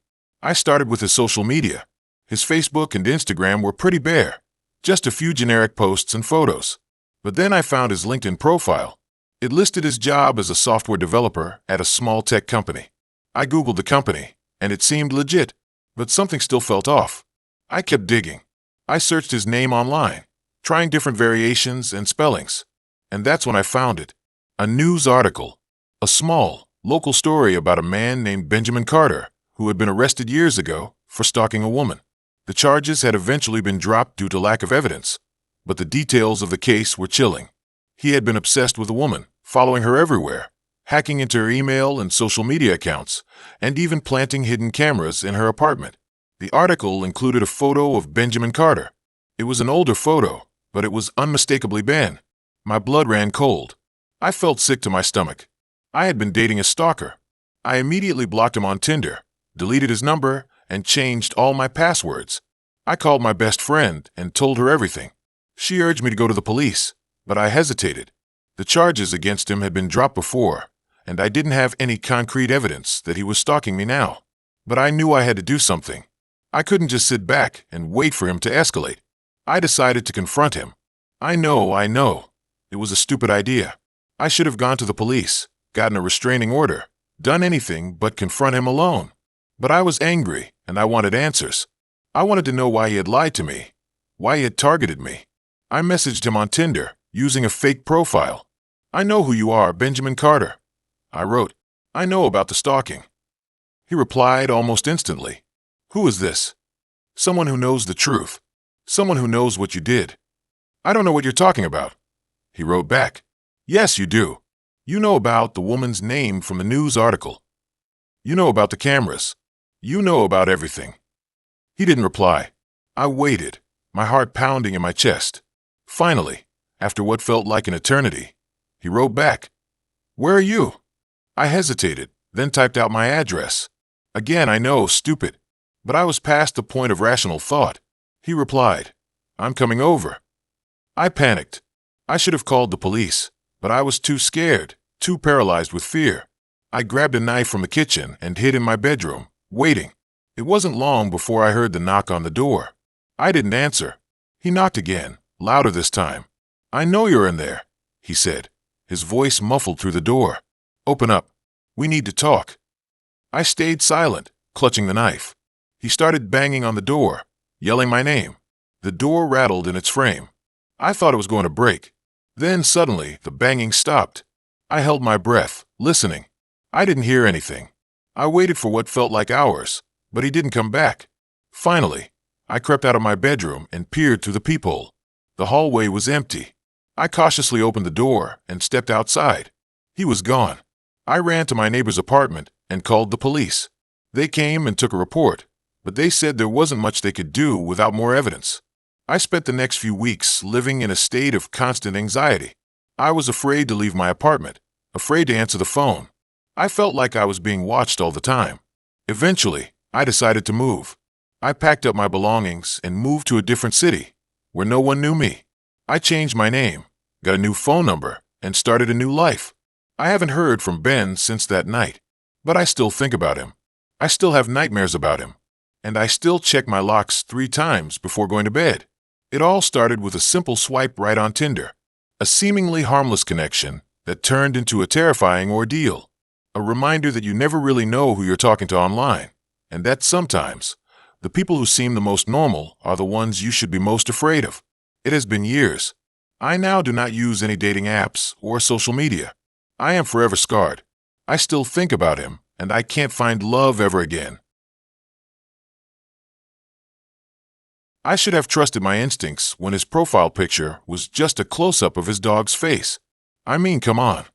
I started with his social media. His Facebook and Instagram were pretty bare, just a few generic posts and photos. But then I found his LinkedIn profile. It listed his job as a software developer at a small tech company. I Googled the company, and it seemed legit, but something still felt off. I kept digging. I searched his name online, trying different variations and spellings. And that's when I found it. A news article. A small, local story about a man named Benjamin Carter, who had been arrested years ago for stalking a woman. The charges had eventually been dropped due to lack of evidence, but the details of the case were chilling. He had been obsessed with a woman, following her everywhere, hacking into her email and social media accounts, and even planting hidden cameras in her apartment. The article included a photo of Benjamin Carter. It was an older photo, but it was unmistakably Ben. My blood ran cold. I felt sick to my stomach. I had been dating a stalker. I immediately blocked him on Tinder, deleted his number, and changed all my passwords. I called my best friend and told her everything. She urged me to go to the police, but I hesitated. The charges against him had been dropped before, and I didn't have any concrete evidence that he was stalking me now. But I knew I had to do something. I couldn't just sit back and wait for him to escalate. I decided to confront him. I know. It was a stupid idea. I should have gone to the police, gotten a restraining order, done anything but confront him alone. But I was angry, and I wanted answers. I wanted to know why he had lied to me, why he had targeted me. I messaged him on Tinder, using a fake profile. I know who you are, Benjamin Carter. I wrote, I know about the stalking. He replied almost instantly. Who is this? Someone who knows the truth. Someone who knows what you did. I don't know what you're talking about. He wrote back. Yes, you do. You know about the woman's name from the news article. You know about the cameras. You know about everything. He didn't reply. I waited, my heart pounding in my chest. Finally, after what felt like an eternity, he wrote back. Where are you? I hesitated, then typed out my address. Again, I know, stupid. But I was past the point of rational thought. He replied, I'm coming over. I panicked. I should have called the police, but I was too scared, too paralyzed with fear. I grabbed a knife from the kitchen and hid in my bedroom, waiting. It wasn't long before I heard the knock on the door. I didn't answer. He knocked again, louder this time. I know you're in there, he said, his voice muffled through the door. Open up. We need to talk. I stayed silent, clutching the knife. He started banging on the door, yelling my name. The door rattled in its frame. I thought it was going to break. Then suddenly, the banging stopped. I held my breath, listening. I didn't hear anything. I waited for what felt like hours, but he didn't come back. Finally, I crept out of my bedroom and peered through the peephole. The hallway was empty. I cautiously opened the door and stepped outside. He was gone. I ran to my neighbor's apartment and called the police. They came and took a report, but they said there wasn't much they could do without more evidence. I spent the next few weeks living in a state of constant anxiety. I was afraid to leave my apartment, afraid to answer the phone. I felt like I was being watched all the time. Eventually, I decided to move. I packed up my belongings and moved to a different city, where no one knew me. I changed my name, got a new phone number, and started a new life. I haven't heard from Ben since that night, but I still think about him. I still have nightmares about him, and I still check my locks 3 times before going to bed. It all started with a simple swipe right on Tinder, a seemingly harmless connection that turned into a terrifying ordeal, a reminder that you never really know who you're talking to online, and that sometimes The people who seem the most normal are the ones you should be most afraid of. It has been years. I now do not use any dating apps or social media. I am forever scarred. I still think about him, and I can't find love ever again. I should have trusted my instincts when his profile picture was just a close-up of his dog's face. I mean, come on.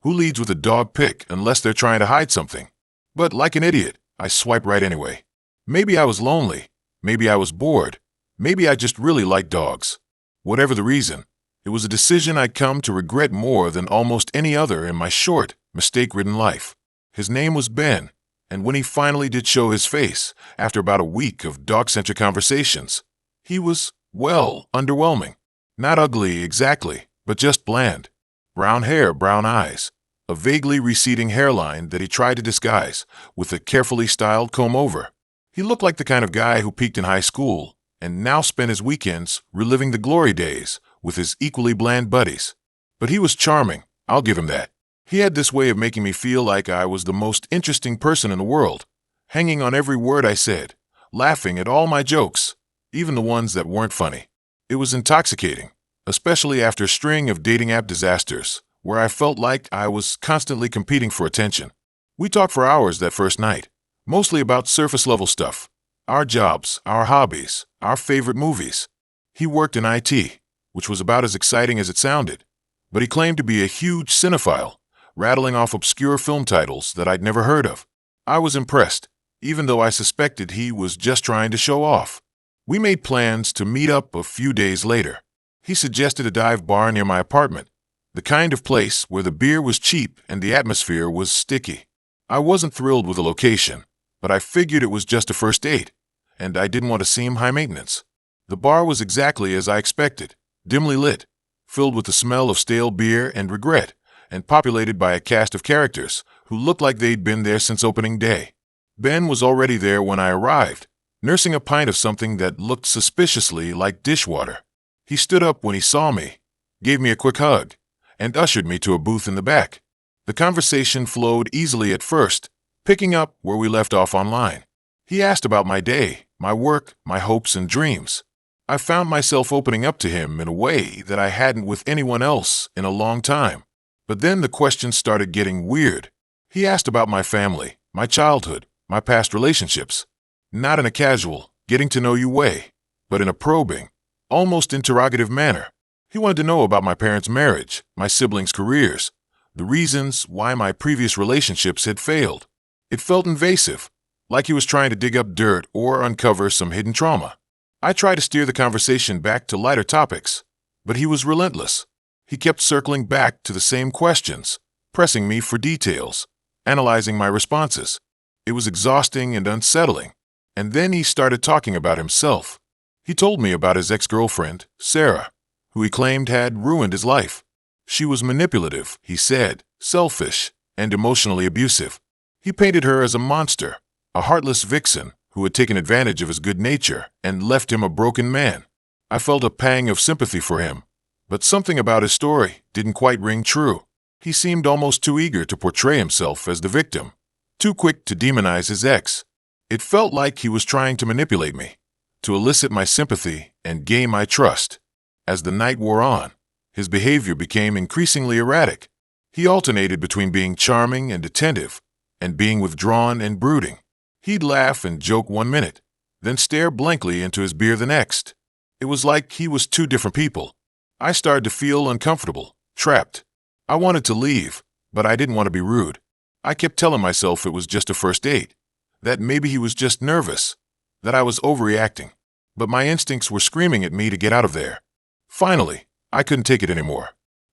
Who leads with a dog pic unless they're trying to hide something? But like an idiot, I swiped right anyway. Maybe I was lonely. Maybe I was bored. Maybe I just really liked dogs. Whatever the reason, it was a decision I'd come to regret more than almost any other in my short, mistake-ridden life. His name was Ben, and when he finally did show his face, after about a week of dog-centric conversations, he was, well, underwhelming. Not ugly exactly, but just bland. Brown hair, brown eyes, a vaguely receding hairline that he tried to disguise with a carefully styled comb-over. He looked like the kind of guy who peaked in high school and now spent his weekends reliving the glory days with his equally bland buddies. But he was charming, I'll give him that. He had this way of making me feel like I was the most interesting person in the world, hanging on every word I said, laughing at all my jokes, even the ones that weren't funny. It was intoxicating, especially after a string of dating app disasters, where I felt like I was constantly competing for attention. We talked for hours that first night, mostly about surface-level stuff, our jobs, our hobbies, our favorite movies. He worked in IT, which was about as exciting as it sounded, but he claimed to be a huge cinephile, rattling off obscure film titles that I'd never heard of. I was impressed, even though I suspected he was just trying to show off. We made plans to meet up a few days later. He suggested a dive bar near my apartment, the kind of place where the beer was cheap and the atmosphere was sticky. I wasn't thrilled with the location, but I figured it was just a first date, and I didn't want to seem high maintenance. The bar was exactly as I expected, dimly lit, filled with the smell of stale beer and regret, and populated by a cast of characters who looked like they'd been there since opening day. Ben was already there when I arrived, nursing a pint of something that looked suspiciously like dishwater. He stood up when he saw me, gave me a quick hug, and ushered me to a booth in the back. The conversation flowed easily at first, picking up where we left off online. He asked about my day, my work, my hopes and dreams. I found myself opening up to him in a way that I hadn't with anyone else in a long time. But then the questions started getting weird. He asked about my family, my childhood, my past relationships. Not in a casual, getting-to-know-you way, but in a probing, almost interrogative manner. He wanted to know about my parents' marriage, my siblings' careers, the reasons why my previous relationships had failed. It felt invasive, like he was trying to dig up dirt or uncover some hidden trauma. I tried to steer the conversation back to lighter topics, but he was relentless. He kept circling back to the same questions, pressing me for details, analyzing my responses. It was exhausting and unsettling. And then he started talking about himself. He told me about his ex-girlfriend, Sarah, who he claimed had ruined his life. She was manipulative, he said, selfish, and emotionally abusive. He painted her as a monster, a heartless vixen who had taken advantage of his good nature and left him a broken man. I felt a pang of sympathy for him, but something about his story didn't quite ring true. He seemed almost too eager to portray himself as the victim, too quick to demonize his ex. It felt like he was trying to manipulate me, to elicit my sympathy and gain my trust. As the night wore on, his behavior became increasingly erratic. He alternated between being charming and attentive and being withdrawn and brooding. He'd laugh and joke one minute, then stare blankly into his beer the next. It was like he was two different people. I started to feel uncomfortable, trapped. I wanted to leave, but I didn't want to be rude. I kept telling myself it was just a first date, that maybe he was just nervous, that I was overreacting. But my instincts were screaming at me to get out of there. Finally, I couldn't take it anymore.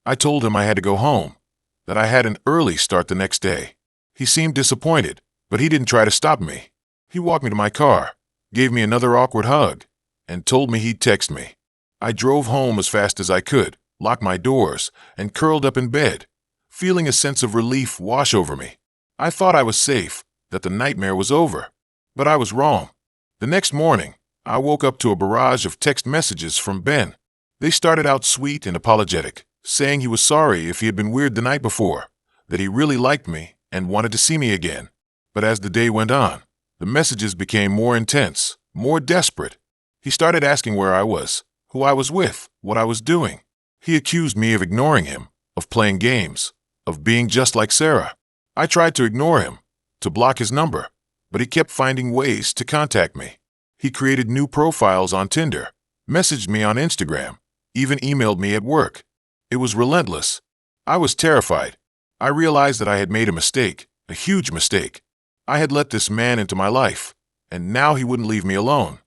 I told him I had to go home, that I had an early start the next day. He seemed disappointed, but he didn't try to stop me. He walked me to my car, gave me another awkward hug, and told me he'd text me. I drove home as fast as I could, locked my doors, and curled up in bed, feeling a sense of relief wash over me. I thought I was safe, that the nightmare was over, but I was wrong. The next morning, I woke up to a barrage of text messages from Ben. They started out sweet and apologetic, saying he was sorry if he had been weird the night before, that he really liked me and wanted to see me again. But as the day went on, the messages became more intense, more desperate. He started asking where I was, who I was with, what I was doing. He accused me of ignoring him, of playing games, of being just like Sarah. I tried to ignore him, to block his number, but he kept finding ways to contact me. He created new profiles on Tinder, messaged me on Instagram, even emailed me at work. It was relentless. I was terrified. I realized that I had made a mistake, a huge mistake. I had let this man into my life, and now he wouldn't leave me alone.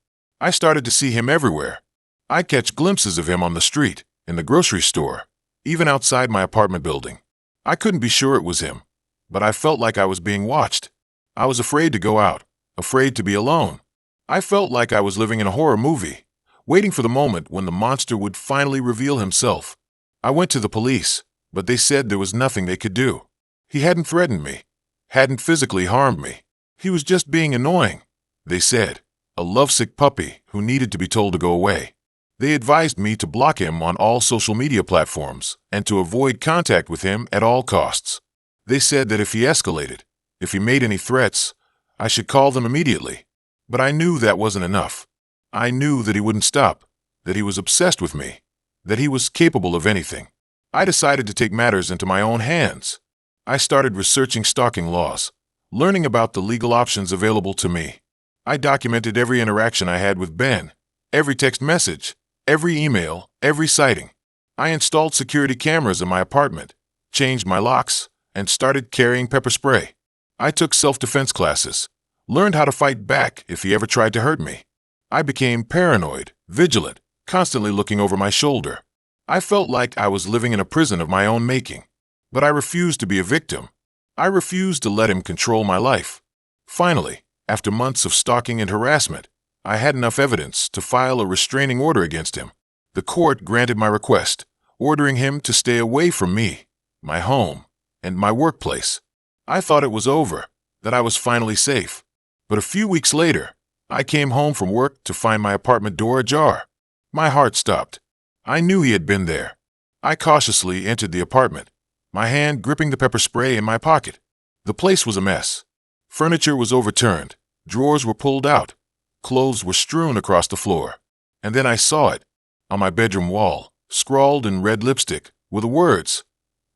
I started to see him everywhere. I'd catch glimpses of him on the street, in the grocery store, even outside my apartment building. I couldn't be sure it was him, but I felt like I was being watched. I was afraid to go out, afraid to be alone. I felt like I was living in a horror movie, waiting for the moment when the monster would finally reveal himself. I went to the police, but they said there was nothing they could do. He hadn't threatened me, hadn't physically harmed me. He was just being annoying, they said, a lovesick puppy who needed to be told to go away. They advised me to block him on all social media platforms and to avoid contact with him at all costs. They said that if he escalated, if he made any threats, I should call them immediately. But I knew that wasn't enough. I knew that he wouldn't stop, that he was obsessed with me, that he was capable of anything. I decided to take matters into my own hands. I started researching stalking laws, learning about the legal options available to me. I documented every interaction I had with Ben, every text message, every email, every sighting. I installed security cameras in my apartment, changed my locks, and started carrying pepper spray. I took self-defense classes, learned how to fight back if he ever tried to hurt me. I became paranoid, vigilant, constantly looking over my shoulder. I felt like I was living in a prison of my own making. But I refused to be a victim. I refused to let him control my life. Finally, after months of stalking and harassment, I had enough evidence to file a restraining order against him. The court granted my request, ordering him to stay away from me, my home, and my workplace. I thought it was over, that I was finally safe. But a few weeks later, I came home from work to find my apartment door ajar. My heart stopped. I knew he had been there. I cautiously entered the apartment, my hand gripping the pepper spray in my pocket. The place was a mess. Furniture was overturned, drawers were pulled out, clothes were strewn across the floor. And then I saw it, on my bedroom wall, scrawled in red lipstick, were the words,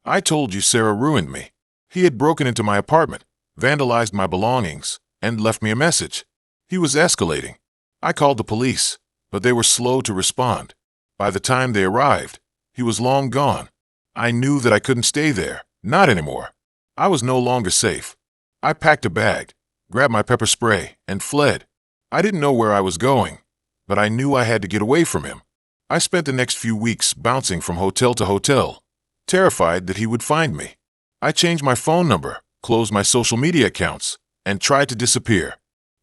"I told you Sarah ruined me." He had broken into my apartment, vandalized my belongings, and left me a message. He was escalating. I called the police, but they were slow to respond. By the time they arrived, he was long gone. I knew that I couldn't stay there, not anymore. I was no longer safe. I packed a bag, grabbed my pepper spray, and fled. I didn't know where I was going, but I knew I had to get away from him. I spent the next few weeks bouncing from hotel to hotel, terrified that he would find me. I changed my phone number, closed my social media accounts, and tried to disappear.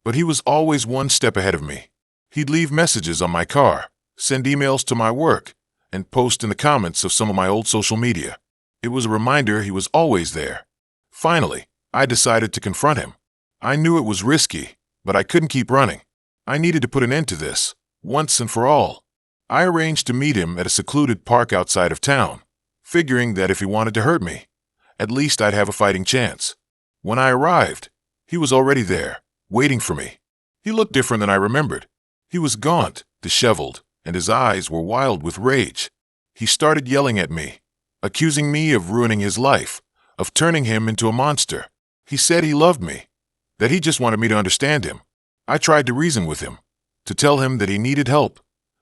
But he was always one step ahead of me. He'd leave messages on my car, send emails to my work, and post in the comments of some of my old social media. It was a reminder he was always there. Finally, I decided to confront him. I knew it was risky, but I couldn't keep running. I needed to put an end to this, once and for all. I arranged to meet him at a secluded park outside of town, figuring that if he wanted to hurt me, at least I'd have a fighting chance. When I arrived, he was already there, waiting for me. He looked different than I remembered. He was gaunt, disheveled, and his eyes were wild with rage. He started yelling at me, accusing me of ruining his life, of turning him into a monster. He said he loved me, that he just wanted me to understand him. I tried to reason with him, to tell him that he needed help,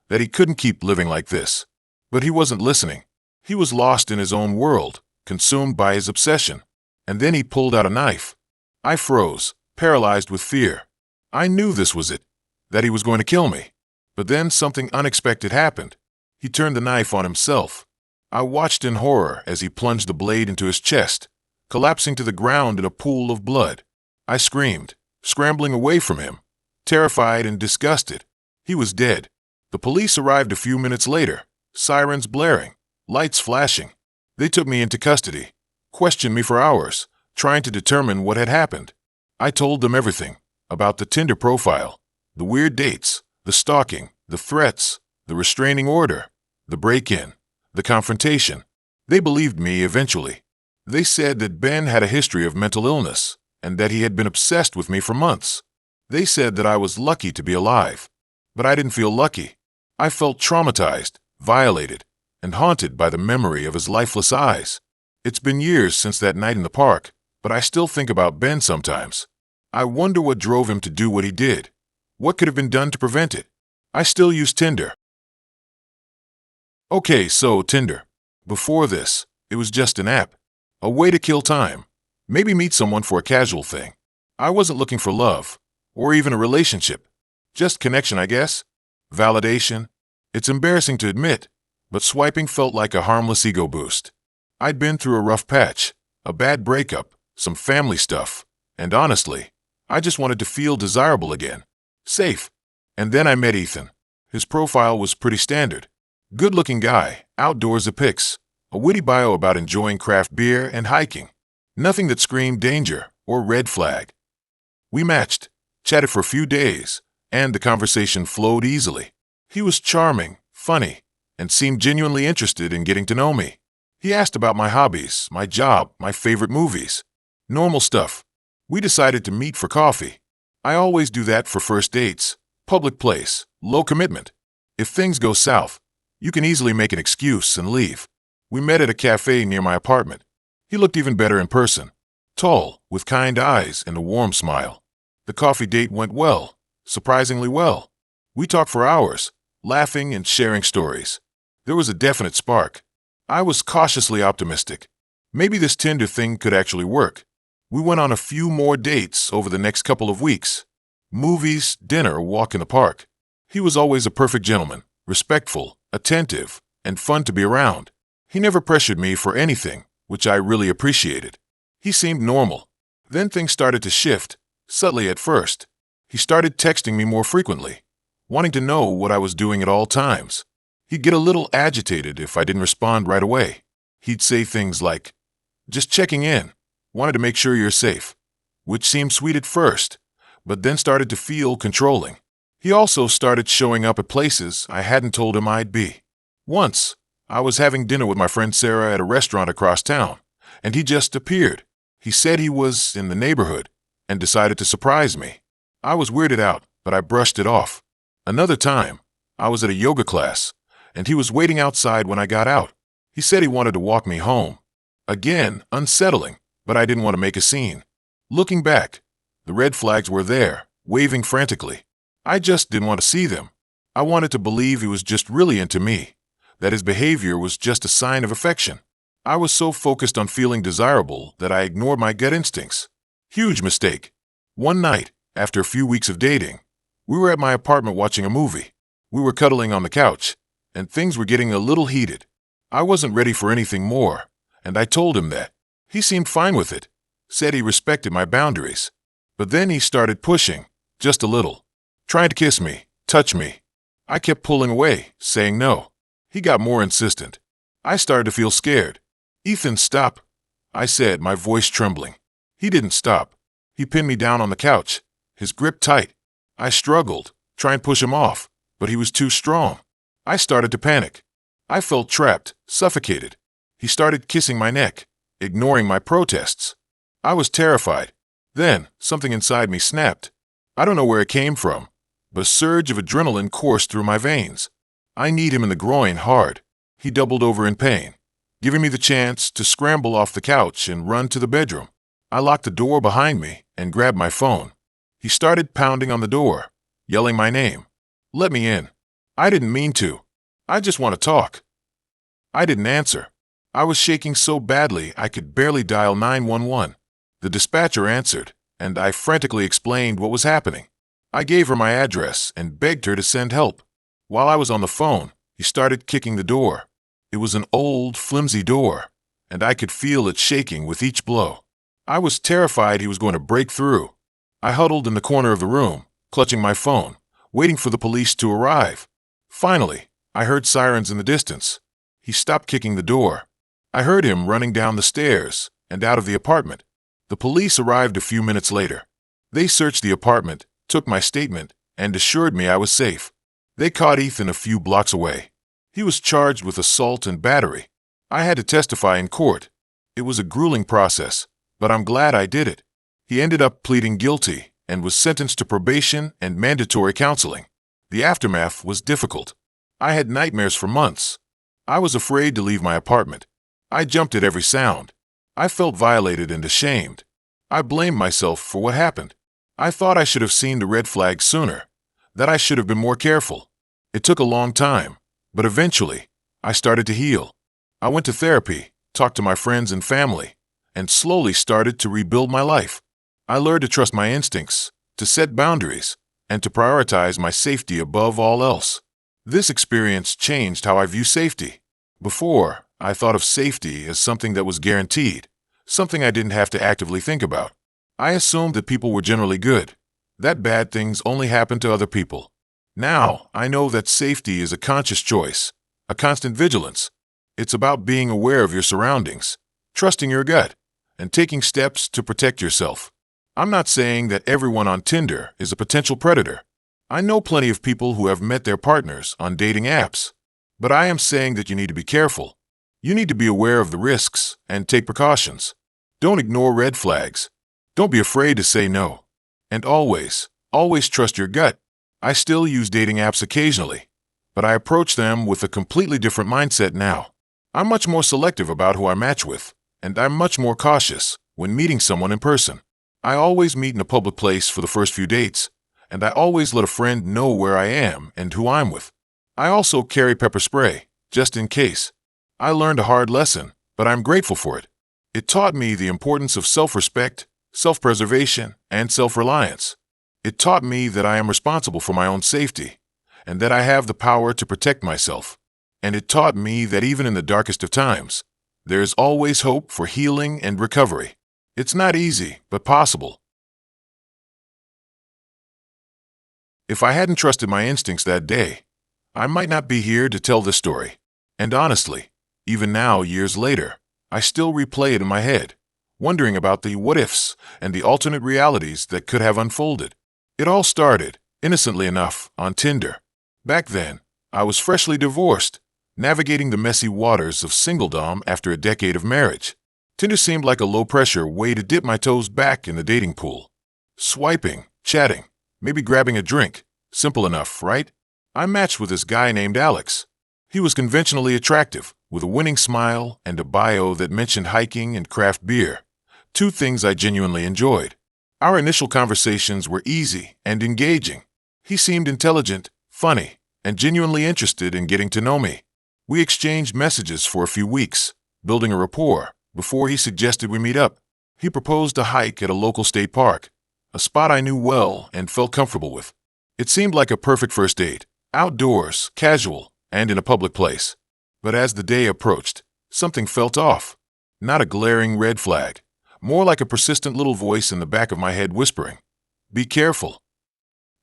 that he couldn't keep living like this. But he wasn't listening. He was lost in his own world, consumed by his obsession. And then he pulled out a knife. I froze, paralyzed with fear. I knew this was it, that he was going to kill me. But then something unexpected happened. He turned the knife on himself. I watched in horror as he plunged the blade into his chest, collapsing to the ground in a pool of blood. I screamed, scrambling away from him, terrified and disgusted. He was dead. The police arrived a few minutes later, sirens blaring, lights flashing. They took me into custody, questioned me for hours, trying to determine what had happened. I told them everything, about the Tinder profile, the weird dates, the stalking, the threats, the restraining order, the break-in, the confrontation. They believed me eventually. They said that Ben had a history of mental illness and that he had been obsessed with me for months. They said that I was lucky to be alive. But I didn't feel lucky. I felt traumatized, violated, and haunted by the memory of his lifeless eyes. It's been years since that night in the park, but I still think about Ben sometimes. I wonder what drove him to do what he did. What could have been done to prevent it? I still use Tinder. Okay, so Tinder. Before this, it was just an app. A way to kill time. Maybe meet someone for a casual thing. I wasn't looking for love, or even a relationship. Just connection, I guess. Validation. It's embarrassing to admit, but swiping felt like a harmless ego boost. I'd been through a rough patch, a bad breakup, some family stuff, and honestly, I just wanted to feel desirable again. Safe. And then I met Ethan. His profile was pretty standard. Good-looking guy, outdoors pics, a witty bio about enjoying craft beer and hiking. Nothing that screamed danger or red flag. We matched, chatted for a few days, and the conversation flowed easily. He was charming, funny, and seemed genuinely interested in getting to know me. He asked about my hobbies, my job, my favorite movies. Normal stuff. We decided to meet for coffee. I always do that for first dates. Public place, low commitment. If things go south, you can easily make an excuse and leave. We met at a cafe near my apartment. He looked even better in person. Tall, with kind eyes and a warm smile. The coffee date went well, surprisingly well. We talked for hours, laughing and sharing stories. There was a definite spark. I was cautiously optimistic. Maybe this Tinder thing could actually work. We went on a few more dates over the next couple of weeks. Movies, dinner, walk in the park. He was always a perfect gentleman, respectful, attentive, and fun to be around. He never pressured me for anything, which I really appreciated. He seemed normal. Then things started to shift, subtly at first. He started texting me more frequently, wanting to know what I was doing at all times. He'd get a little agitated if I didn't respond right away. He'd say things like, "Just checking in, wanted to make sure you're safe," which seemed sweet at first, but then started to feel controlling. He also started showing up at places I hadn't told him I'd be. Once, I was having dinner with my friend Sarah at a restaurant across town, and he just appeared. He said he was in the neighborhood and decided to surprise me. I was weirded out, but I brushed it off. Another time, I was at a yoga class, and he was waiting outside when I got out. He said he wanted to walk me home. Again, unsettling, but I didn't want to make a scene. Looking back, the red flags were there, waving frantically. I just didn't want to see them. I wanted to believe he was just really into me, that his behavior was just a sign of affection. I was so focused on feeling desirable that I ignored my gut instincts. Huge mistake. One night, after a few weeks of dating, we were at my apartment watching a movie. We were cuddling on the couch, and things were getting a little heated. I wasn't ready for anything more, and I told him that. He seemed fine with it, said he respected my boundaries. But then he started pushing, just a little, trying to kiss me, touch me. I kept pulling away, saying no. He got more insistent. I started to feel scared. "Ethan, stop," I said, my voice trembling. He didn't stop. He pinned me down on the couch, his grip tight. I struggled, trying to push him off, but he was too strong. I started to panic. I felt trapped, suffocated. He started kissing my neck, ignoring my protests. I was terrified. Then, something inside me snapped. I don't know where it came from, but a surge of adrenaline coursed through my veins. I kneed him in the groin hard. He doubled over in pain, giving me the chance to scramble off the couch and run to the bedroom. I locked the door behind me and grabbed my phone. He started pounding on the door, yelling my name. "Let me in." I didn't mean to. I just want to talk. I didn't answer. I was shaking so badly I could barely dial 911. The dispatcher answered, and I frantically explained what was happening. I gave her my address and begged her to send help. While I was on the phone, he started kicking the door. It was an old, flimsy door, and I could feel it shaking with each blow. I was terrified he was going to break through. I huddled in the corner of the room, clutching my phone, waiting for the police to arrive. Finally, I heard sirens in the distance. He stopped kicking the door. I heard him running down the stairs and out of the apartment. The police arrived a few minutes later. They searched the apartment, took my statement, and assured me I was safe. They caught Ethan a few blocks away. He was charged with assault and battery. I had to testify in court. It was a grueling process, but I'm glad I did it. He ended up pleading guilty, and was sentenced to probation and mandatory counseling. The aftermath was difficult. I had nightmares for months. I was afraid to leave my apartment. I jumped at every sound. I felt violated and ashamed. I blamed myself for what happened. I thought I should have seen the red flags sooner, that I should have been more careful. It took a long time, but eventually, I started to heal. I went to therapy, talked to my friends and family, and slowly started to rebuild my life. I learned to trust my instincts, to set boundaries, and to prioritize my safety above all else. This experience changed how I view safety. Before, I thought of safety as something that was guaranteed, something I didn't have to actively think about. I assumed that people were generally good, that bad things only happen to other people. Now, I know that safety is a conscious choice, a constant vigilance. It's about being aware of your surroundings, trusting your gut, and taking steps to protect yourself. I'm not saying that everyone on Tinder is a potential predator. I know plenty of people who have met their partners on dating apps. But I am saying that you need to be careful. You need to be aware of the risks and take precautions. Don't ignore red flags. Don't be afraid to say no. And always trust your gut. I still use dating apps occasionally, but I approach them with a completely different mindset now. I'm much more selective about who I match with, and I'm much more cautious when meeting someone in person. I always meet in a public place for the first few dates, and I always let a friend know where I am and who I'm with. I also carry pepper spray, just in case. I learned a hard lesson, but I'm grateful for it. It taught me the importance of self-respect, self-preservation, and self-reliance. It taught me that I am responsible for my own safety, and that I have the power to protect myself. And it taught me that even in the darkest of times, there is always hope for healing and recovery. It's not easy, but possible. If I hadn't trusted my instincts that day, I might not be here to tell this story. And honestly, even now, years later, I still replay it in my head, wondering about the what-ifs and the alternate realities that could have unfolded. It all started, innocently enough, on Tinder. Back then, I was freshly divorced, navigating the messy waters of singledom after a decade of marriage. Tinder seemed like a low-pressure way to dip my toes back in the dating pool. Swiping, chatting, maybe grabbing a drink. Simple enough, right? I matched with this guy named Alex. He was conventionally attractive, with a winning smile and a bio that mentioned hiking and craft beer, two things I genuinely enjoyed. Our initial conversations were easy and engaging. He seemed intelligent, funny, and genuinely interested in getting to know me. We exchanged messages for a few weeks, building a rapport, before he suggested we meet up. He proposed a hike at a local state park, a spot I knew well and felt comfortable with. It seemed like a perfect first date. Outdoors, casual, and in a public place. But as the day approached, something felt off. Not a glaring red flag, more like a persistent little voice in the back of my head whispering, "Be careful."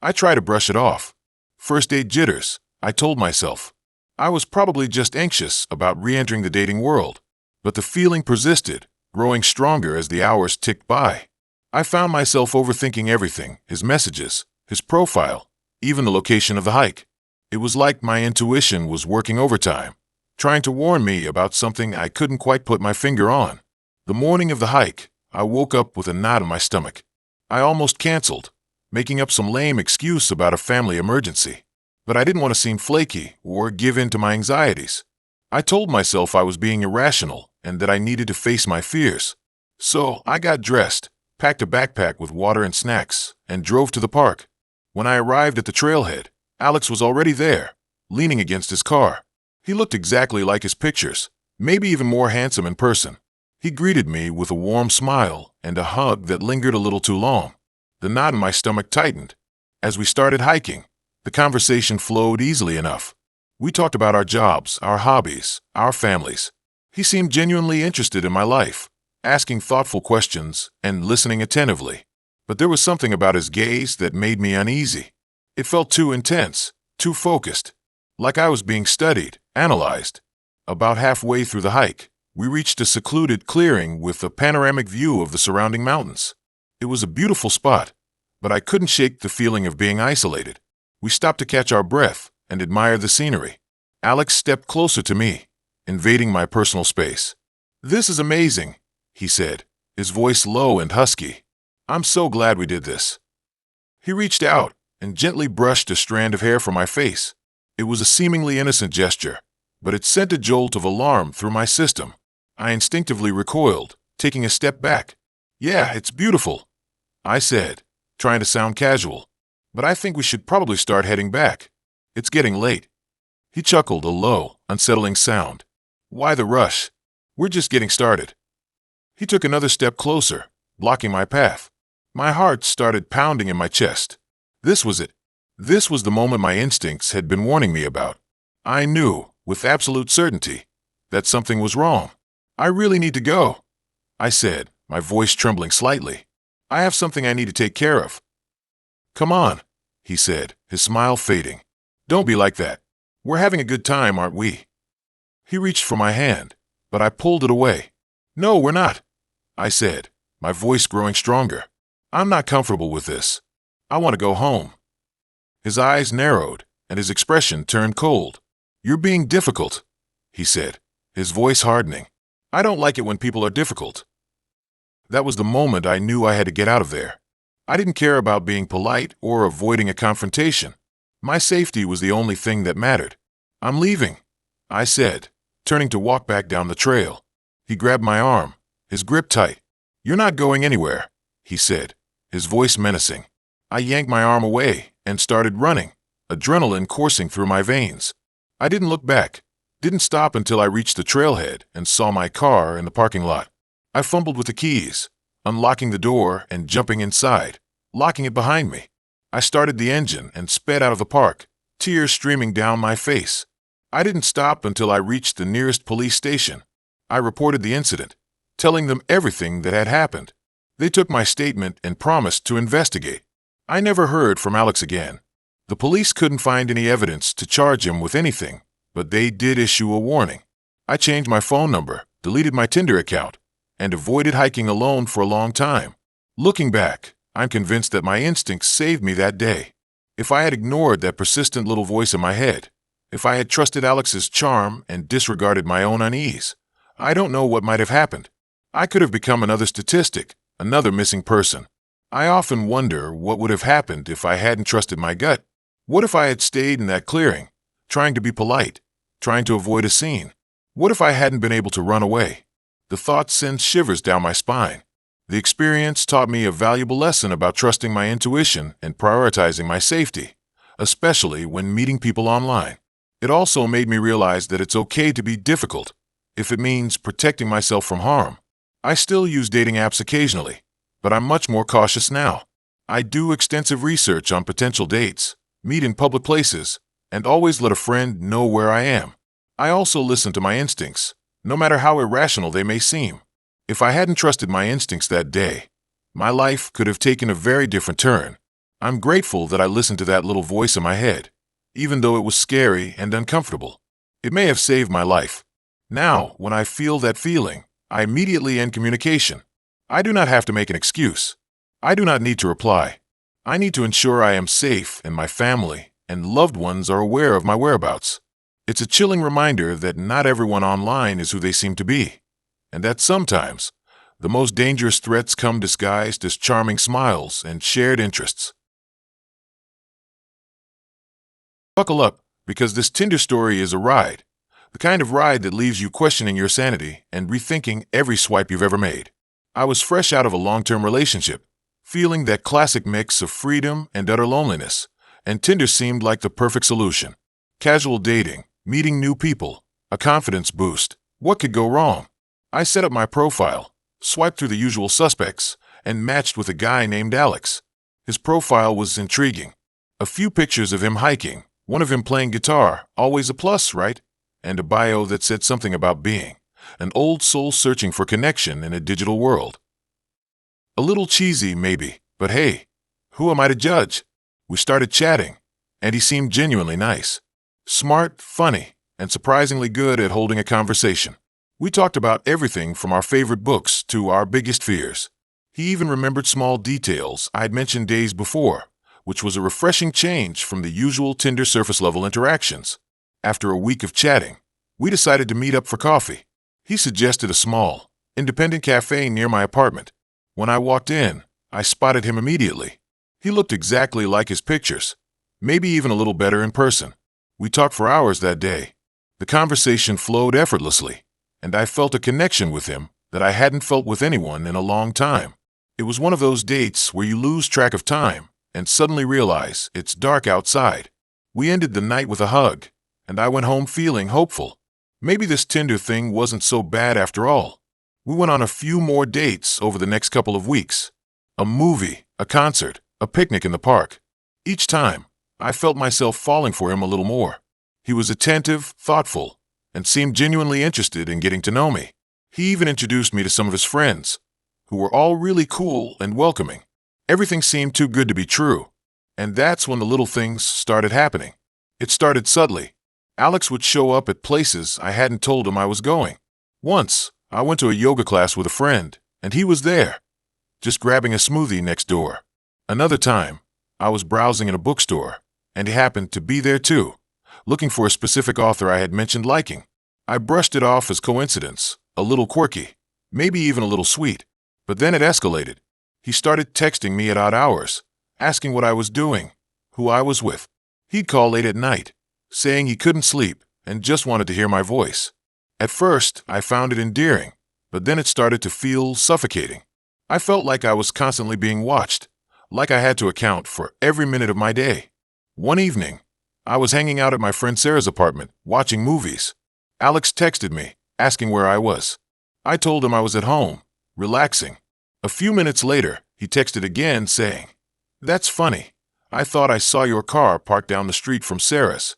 I tried to brush it off. First date jitters, I told myself. I was probably just anxious about re-entering the dating world. But the feeling persisted, growing stronger as the hours ticked by. I found myself overthinking everything, his messages, his profile, even the location of the hike. It was like my intuition was working overtime, trying to warn me about something I couldn't quite put my finger on. The morning of the hike, I woke up with a knot in my stomach. I almost canceled, making up some lame excuse about a family emergency. But I didn't want to seem flaky or give in to my anxieties. I told myself I was being irrational and that I needed to face my fears. So I got dressed, packed a backpack with water and snacks, and drove to the park. When I arrived at the trailhead, Alex was already there, leaning against his car. He looked exactly like his pictures, maybe even more handsome in person. He greeted me with a warm smile and a hug that lingered a little too long. The knot in my stomach tightened. As we started hiking, the conversation flowed easily enough. We talked about our jobs, our hobbies, our families. He seemed genuinely interested in my life, asking thoughtful questions and listening attentively. But there was something about his gaze that made me uneasy. It felt too intense, too focused, like I was being studied, analyzed. About halfway through the hike, we reached a secluded clearing with a panoramic view of the surrounding mountains. It was a beautiful spot, but I couldn't shake the feeling of being isolated. We stopped to catch our breath and admire the scenery. Alex stepped closer to me, invading my personal space. "This is amazing," he said, his voice low and husky. "I'm so glad we did this." He reached out and gently brushed a strand of hair from my face. It was a seemingly innocent gesture, but it sent a jolt of alarm through my system. I instinctively recoiled, taking a step back. "Yeah, it's beautiful," I said, trying to sound casual. "But I think we should probably start heading back. It's getting late." He chuckled, a low, unsettling sound. "Why the rush? We're just getting started." He took another step closer, blocking my path. My heart started pounding in my chest. This was it. This was the moment my instincts had been warning me about. I knew, with absolute certainty, that something was wrong. "I really need to go," I said, my voice trembling slightly. "I have something I need to take care of." "Come on," he said, his smile fading. "Don't be like that. We're having a good time, aren't we?" He reached for my hand, but I pulled it away. "No, we're not," I said, my voice growing stronger. "I'm not comfortable with this. I want to go home." His eyes narrowed, and his expression turned cold. "You're being difficult," he said, his voice hardening. "I don't like it when people are difficult." That was the moment I knew I had to get out of there. I didn't care about being polite or avoiding a confrontation. My safety was the only thing that mattered. "I'm leaving," I said, turning to walk back down the trail. He grabbed my arm, his grip tight. "You're not going anywhere," he said, his voice menacing. I yanked my arm away and started running, adrenaline coursing through my veins. I didn't look back, didn't stop until I reached the trailhead and saw my car in the parking lot. I fumbled with the keys, unlocking the door and jumping inside, locking it behind me. I started the engine and sped out of the park, tears streaming down my face. I didn't stop until I reached the nearest police station. I reported the incident, telling them everything that had happened. They took my statement and promised to investigate. I never heard from Alex again. The police couldn't find any evidence to charge him with anything, but they did issue a warning. I changed my phone number, deleted my Tinder account, and avoided hiking alone for a long time. Looking back, I'm convinced that my instincts saved me that day. If I had ignored that persistent little voice in my head, if I had trusted Alex's charm and disregarded my own unease, I don't know what might have happened. I could have become another statistic, another missing person. I often wonder what would have happened if I hadn't trusted my gut. What if I had stayed in that clearing, trying to be polite, trying to avoid a scene? What if I hadn't been able to run away? The thought sends shivers down my spine. The experience taught me a valuable lesson about trusting my intuition and prioritizing my safety, especially when meeting people online. It also made me realize that it's okay to be difficult, if it means protecting myself from harm. I still use dating apps occasionally, but I'm much more cautious now. I do extensive research on potential dates, meet in public places, and always let a friend know where I am. I also listen to my instincts, no matter how irrational they may seem. If I hadn't trusted my instincts that day, my life could have taken a very different turn. I'm grateful that I listened to that little voice in my head, even though it was scary and uncomfortable. It may have saved my life. Now, when I feel that feeling, I immediately end communication. I do not have to make an excuse. I do not need to reply. I need to ensure I am safe and my family and loved ones are aware of my whereabouts. It's a chilling reminder that not everyone online is who they seem to be, and that sometimes the most dangerous threats come disguised as charming smiles and shared interests. Buckle up, because this Tinder story is a ride, the kind of ride that leaves you questioning your sanity and rethinking every swipe you've ever made. I was fresh out of a long-term relationship, feeling that classic mix of freedom and utter loneliness, and Tinder seemed like the perfect solution. Casual dating, meeting new people, a confidence boost. What could go wrong? I set up my profile, swiped through the usual suspects, and matched with a guy named Alex. His profile was intriguing. A few pictures of him hiking, one of him playing guitar, always a plus, right? And a bio that said something about being an old soul searching for connection in a digital world. A little cheesy, maybe, but hey, who am I to judge? We started chatting, and he seemed genuinely nice. Smart, funny, and surprisingly good at holding a conversation. We talked about everything from our favorite books to our biggest fears. He even remembered small details I'd mentioned days before, which was a refreshing change from the usual Tinder surface-level interactions. After a week of chatting, we decided to meet up for coffee. He suggested a small, independent cafe near my apartment. When I walked in, I spotted him immediately. He looked exactly like his pictures, maybe even a little better in person. We talked for hours that day. The conversation flowed effortlessly, and I felt a connection with him that I hadn't felt with anyone in a long time. It was one of those dates where you lose track of time and suddenly realize it's dark outside. We ended the night with a hug, and I went home feeling hopeful. Maybe this Tinder thing wasn't so bad after all. We went on a few more dates over the next couple of weeks. A movie, a concert, a picnic in the park. Each time, I felt myself falling for him a little more. He was attentive, thoughtful, and seemed genuinely interested in getting to know me. He even introduced me to some of his friends, who were all really cool and welcoming. Everything seemed too good to be true. And that's when the little things started happening. It started subtly. Alex would show up at places I hadn't told him I was going. Once, I went to a yoga class with a friend, and he was there, just grabbing a smoothie next door. Another time, I was browsing in a bookstore, and he happened to be there too, looking for a specific author I had mentioned liking. I brushed it off as coincidence, a little quirky, maybe even a little sweet. But then it escalated. He started texting me at odd hours, asking what I was doing, who I was with. He'd call late at night, saying he couldn't sleep and just wanted to hear my voice. At first, I found it endearing, but then it started to feel suffocating. I felt like I was constantly being watched, like I had to account for every minute of my day. One evening, I was hanging out at my friend Sarah's apartment, watching movies. Alex texted me, asking where I was. I told him I was at home, relaxing. A few minutes later, he texted again saying, "That's funny. I thought I saw your car parked down the street from Sarah's."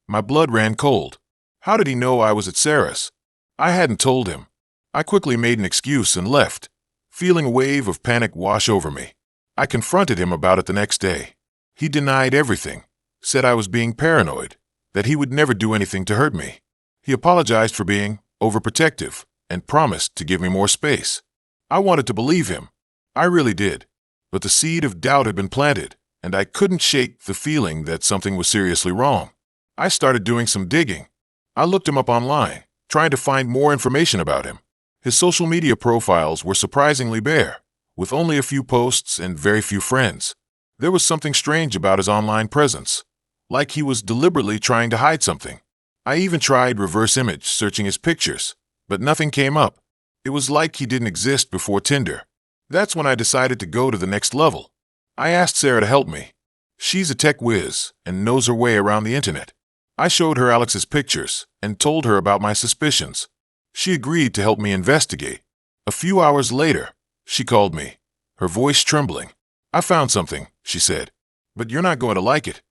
My blood ran cold. How did he know I was at Sarah's? I hadn't told him. I quickly made an excuse and left, feeling a wave of panic wash over me. I confronted him about it the next day. He denied everything, said I was being paranoid, that he would never do anything to hurt me. He apologized for being overprotective and promised to give me more space. I wanted to believe him. I really did. But the seed of doubt had been planted, and I couldn't shake the feeling that something was seriously wrong. I started doing some digging. I looked him up online, trying to find more information about him. His social media profiles were surprisingly bare, with only a few posts and very few friends. There was something strange about his online presence, like he was deliberately trying to hide something. I even tried reverse image searching his pictures, but nothing came up. It was like he didn't exist before Tinder. That's when I decided to go to the next level. I asked Sarah to help me. She's a tech whiz and knows her way around the internet. I showed her Alex's pictures and told her about my suspicions. She agreed to help me investigate. A few hours later, she called me, her voice trembling. "I found something," she said, "but you're not going to like it."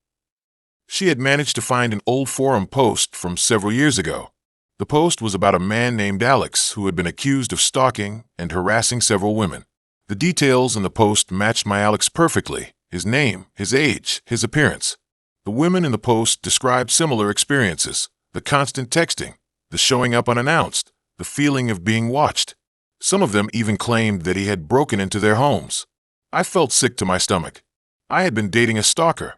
She had managed to find an old forum post from several years ago. The post was about a man named Alex who had been accused of stalking and harassing several women. The details in the post matched my Alex perfectly: his name, his age, his appearance. The women in the post described similar experiences: the constant texting, the showing up unannounced, the feeling of being watched. Some of them even claimed that he had broken into their homes. I felt sick to my stomach. I had been dating a stalker,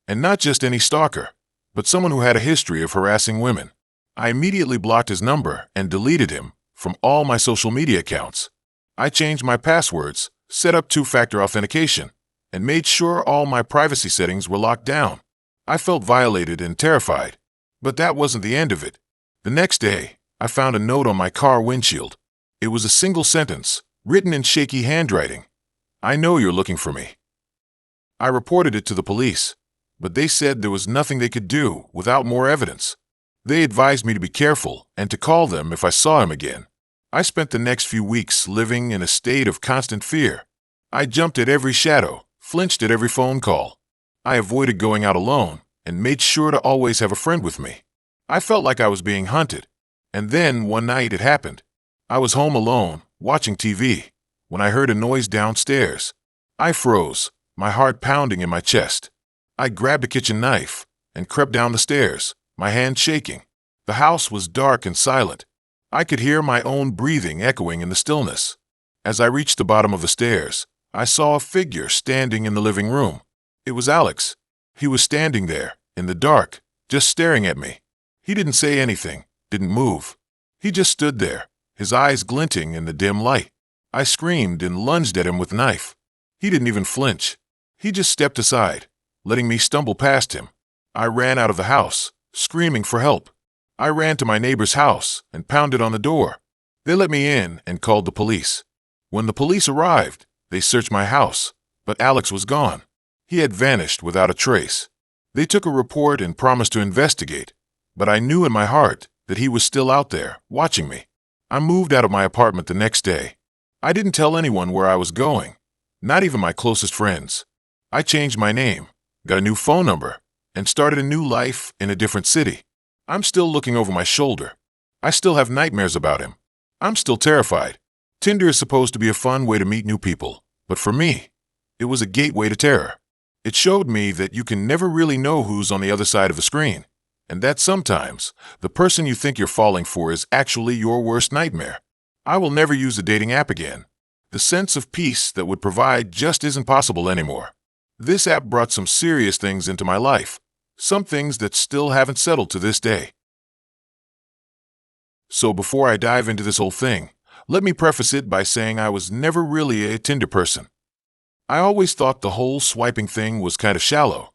and not just any stalker, but someone who had a history of harassing women. I immediately blocked his number and deleted him from all my social media accounts. I changed my passwords, set up two-factor authentication, and made sure all my privacy settings were locked down. I felt violated and terrified. But that wasn't the end of it. The next day, I found a note on my car windshield. It was a single sentence, written in shaky handwriting. "I know you're looking for me." I reported it to the police, but they said there was nothing they could do without more evidence. They advised me to be careful and to call them if I saw him again. I spent the next few weeks living in a state of constant fear. I jumped at every shadow, flinched at every phone call. I avoided going out alone and made sure to always have a friend with me. I felt like I was being hunted. And then one night it happened. I was home alone, watching TV, when I heard a noise downstairs. I froze, my heart pounding in my chest. I grabbed a kitchen knife and crept down the stairs, my hand shaking. The house was dark and silent. I could hear my own breathing echoing in the stillness. As I reached the bottom of the stairs, I saw a figure standing in the living room. It was Alex. He was standing there, in the dark, just staring at me. He didn't say anything, didn't move. He just stood there, his eyes glinting in the dim light. I screamed and lunged at him with a knife. He didn't even flinch. He just stepped aside, letting me stumble past him. I ran out of the house, screaming for help. I ran to my neighbor's house and pounded on the door. They let me in and called the police. When the police arrived, they searched my house, but Alex was gone. He had vanished without a trace. They took a report and promised to investigate, but I knew in my heart that he was still out there, watching me. I moved out of my apartment the next day. I didn't tell anyone where I was going, not even my closest friends. I changed my name, got a new phone number, and started a new life in a different city. I'm still looking over my shoulder. I still have nightmares about him. I'm still terrified. Tinder is supposed to be a fun way to meet new people, but for me, it was a gateway to terror. It showed me that you can never really know who's on the other side of the screen, and that sometimes the person you think you're falling for is actually your worst nightmare. I will never use a dating app again. The sense of peace that would provide just isn't possible anymore. This app brought some serious things into my life, some things that still haven't settled to this day. So before I dive into this whole thing, let me preface it by saying I was never really a Tinder person. I always thought the whole swiping thing was kind of shallow,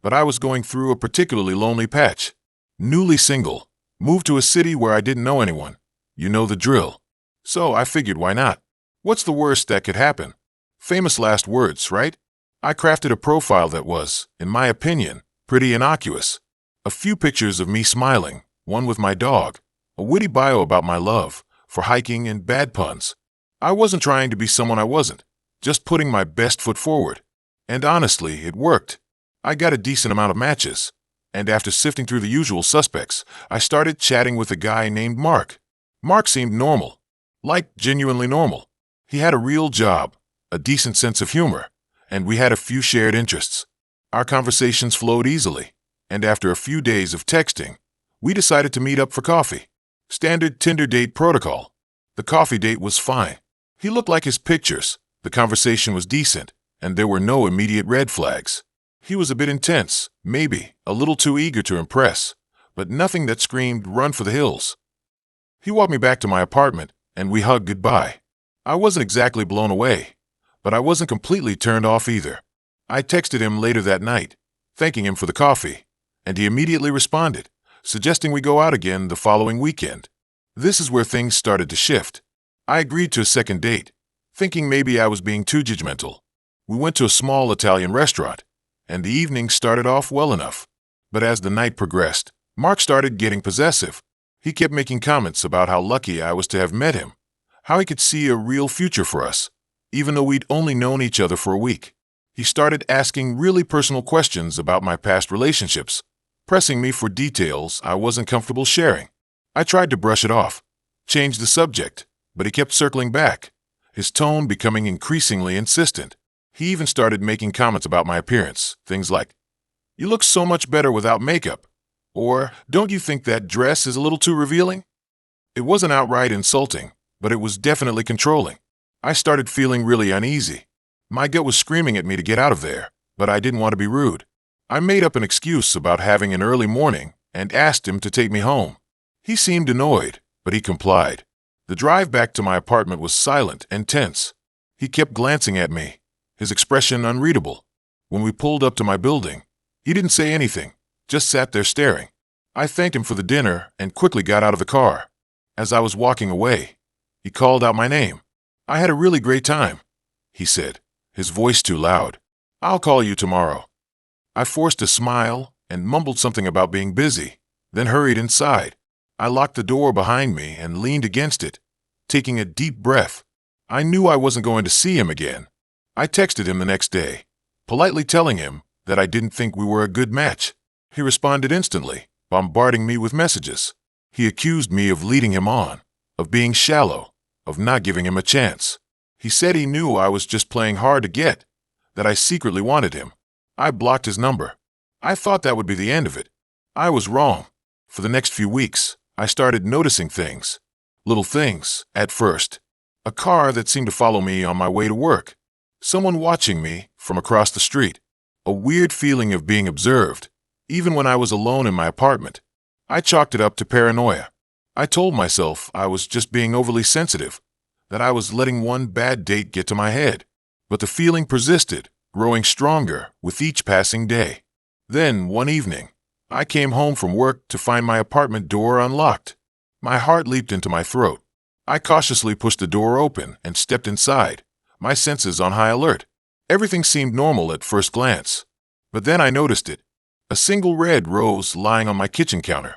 but I was going through a particularly lonely patch. Newly single, moved to a city where I didn't know anyone. You know the drill. So I figured, why not? What's the worst that could happen? Famous last words, right? I crafted a profile that was, in my opinion, pretty innocuous. A few pictures of me smiling, one with my dog, a witty bio about my love for hiking and bad puns. I wasn't trying to be someone I wasn't, just putting my best foot forward. And honestly, it worked. I got a decent amount of matches, and after sifting through the usual suspects, I started chatting with a guy named Mark. Mark seemed normal, like genuinely normal. He had a real job, a decent sense of humor, and we had a few shared interests. Our conversations flowed easily, and after a few days of texting, we decided to meet up for coffee. Standard Tinder date protocol. The coffee date was fine. He looked like his pictures, the conversation was decent, and there were no immediate red flags. He was a bit intense, maybe a little too eager to impress, but nothing that screamed run for the hills. He walked me back to my apartment, and we hugged goodbye. I wasn't exactly blown away, but I wasn't completely turned off either. I texted him later that night, thanking him for the coffee, and he immediately responded, suggesting we go out again the following weekend. This is where things started to shift. I agreed to a second date, thinking maybe I was being too judgmental. We went to a small Italian restaurant, and the evening started off well enough. But as the night progressed, Mark started getting possessive. He kept making comments about how lucky I was to have met him, how he could see a real future for us, even though we'd only known each other for a week. He started asking really personal questions about my past relationships, pressing me for details I wasn't comfortable sharing. I tried to brush it off, change the subject, but he kept circling back, his tone becoming increasingly insistent. He even started making comments about my appearance, things like, "You look so much better without makeup," or, "Don't you think that dress is a little too revealing?" It wasn't outright insulting, but it was definitely controlling. I started feeling really uneasy. My gut was screaming at me to get out of there, but I didn't want to be rude. I made up an excuse about having an early morning and asked him to take me home. He seemed annoyed, but he complied. The drive back to my apartment was silent and tense. He kept glancing at me, his expression unreadable. When we pulled up to my building, he didn't say anything, just sat there staring. I thanked him for the dinner and quickly got out of the car. As I was walking away, he called out my name. "I had a really great time," he said, his voice too loud. "I'll call you tomorrow." I forced a smile and mumbled something about being busy, then hurried inside. I locked the door behind me and leaned against it, taking a deep breath. I knew I wasn't going to see him again. I texted him the next day, politely telling him that I didn't think we were a good match. He responded instantly, bombarding me with messages. He accused me of leading him on, of being shallow, of not giving him a chance. He said he knew I was just playing hard to get, that I secretly wanted him. I blocked his number. I thought that would be the end of it. I was wrong. For the next few weeks, I started noticing things. Little things, at first. A car that seemed to follow me on my way to work. Someone watching me from across the street. A weird feeling of being observed, even when I was alone in my apartment. I chalked it up to paranoia. I told myself I was just being overly sensitive, that I was letting one bad date get to my head. But the feeling persisted, growing stronger with each passing day. Then, one evening, I came home from work to find my apartment door unlocked. My heart leaped into my throat. I cautiously pushed the door open and stepped inside, my senses on high alert. Everything seemed normal at first glance. But then I noticed it. A single red rose lying on my kitchen counter.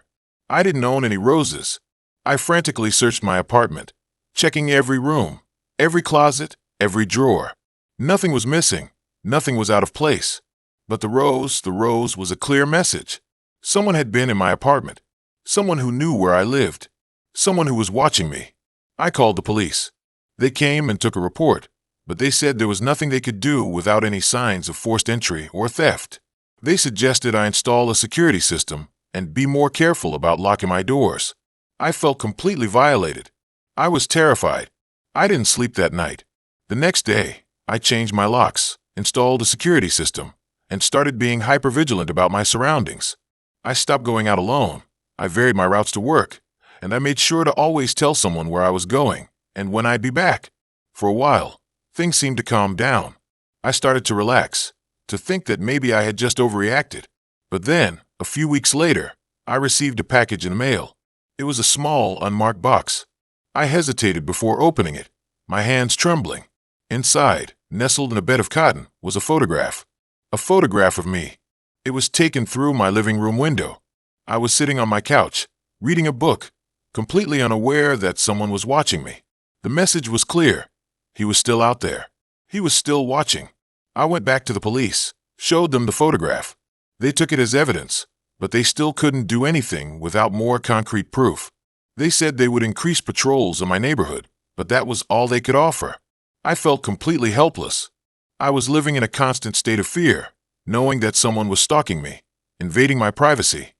I didn't own any roses. I frantically searched my apartment, checking every room, every closet, every drawer. Nothing was missing. Nothing was out of place. But the rose was a clear message. Someone had been in my apartment. Someone who knew where I lived. Someone who was watching me. I called the police. They came and took a report, but they said there was nothing they could do without any signs of forced entry or theft. They suggested I install a security system and be more careful about locking my doors. I felt completely violated. I was terrified. I didn't sleep that night. The next day, I changed my locks, installed a security system, and started being hypervigilant about my surroundings. I stopped going out alone. I varied my routes to work, and I made sure to always tell someone where I was going and when I'd be back. For a while, things seemed to calm down. I started to relax, to think that maybe I had just overreacted. But then, a few weeks later, I received a package in the mail. It was a small, unmarked box. I hesitated before opening it, my hands trembling. Inside, nestled in a bed of cotton, was a photograph. A photograph of me. It was taken through my living room window. I was sitting on my couch, reading a book, completely unaware that someone was watching me. The message was clear. He was still out there. He was still watching. I went back to the police, showed them the photograph. They took it as evidence, but they still couldn't do anything without more concrete proof. They said they would increase patrols in my neighborhood, but that was all they could offer. I felt completely helpless. I was living in a constant state of fear, knowing that someone was stalking me, invading my privacy,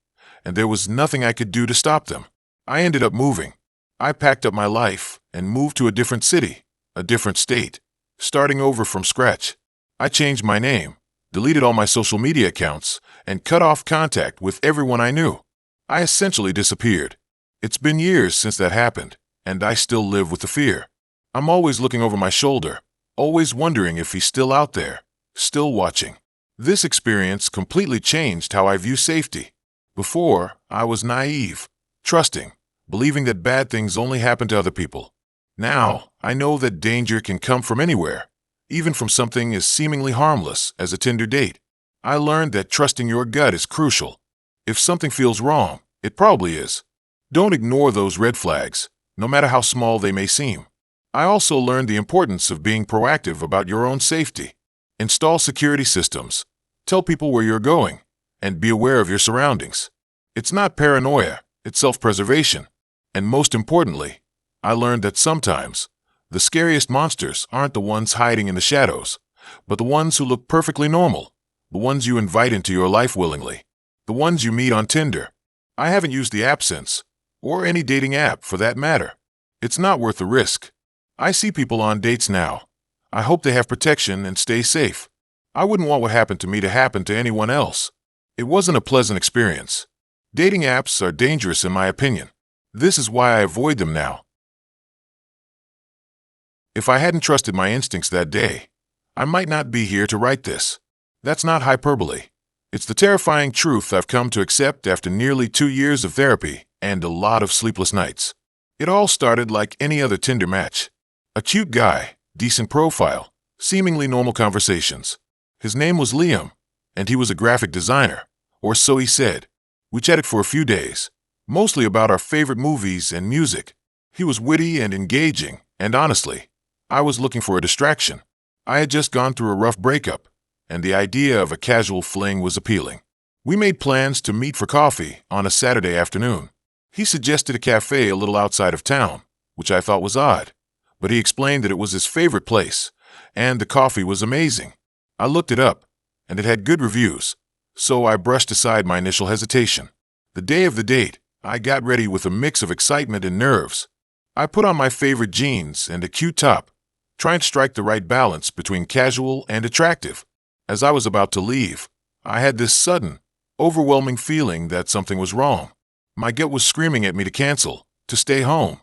and there was nothing I could do to stop them. I ended up moving. I packed up my life and moved to a different city, a different state, starting over from scratch. I changed my name, deleted all my social media accounts, and cut off contact with everyone I knew. I essentially disappeared. It's been years since that happened, and I still live with the fear. I'm always looking over my shoulder, always wondering if he's still out there, still watching. This experience completely changed how I view safety. Before, I was naive, trusting, believing that bad things only happen to other people. Now, I know that danger can come from anywhere, even from something as seemingly harmless as a Tinder date. I learned that trusting your gut is crucial. If something feels wrong, it probably is. Don't ignore those red flags, no matter how small they may seem. I also learned the importance of being proactive about your own safety. Install security systems, tell people where you're going, and be aware of your surroundings. It's not paranoia, it's self-preservation. And most importantly, I learned that sometimes the scariest monsters aren't the ones hiding in the shadows, but the ones who look perfectly normal, the ones you invite into your life willingly, the ones you meet on Tinder. I haven't used the app since, or any dating app for that matter. It's not worth the risk. I see people on dates now. I hope they have protection and stay safe. I wouldn't want what happened to me to happen to anyone else. It wasn't a pleasant experience. Dating apps are dangerous in my opinion. This is why I avoid them now. If I hadn't trusted my instincts that day, I might not be here to write this. That's not hyperbole. It's the terrifying truth I've come to accept after nearly 2 years of therapy and a lot of sleepless nights. It all started like any other Tinder match. A cute guy, decent profile, seemingly normal conversations. His name was Liam, and he was a graphic designer, or so he said. We chatted for a few days, mostly about our favorite movies and music. He was witty and engaging, and honestly, I was looking for a distraction. I had just gone through a rough breakup, and the idea of a casual fling was appealing. We made plans to meet for coffee on a Saturday afternoon. He suggested a cafe a little outside of town, which I thought was odd, but he explained that it was his favorite place, and the coffee was amazing. I looked it up, and it had good reviews, so I brushed aside my initial hesitation. The day of the date, I got ready with a mix of excitement and nerves. I put on my favorite jeans and a cute top, trying to strike the right balance between casual and attractive. As I was about to leave, I had this sudden, overwhelming feeling that something was wrong. My gut was screaming at me to cancel, to stay home,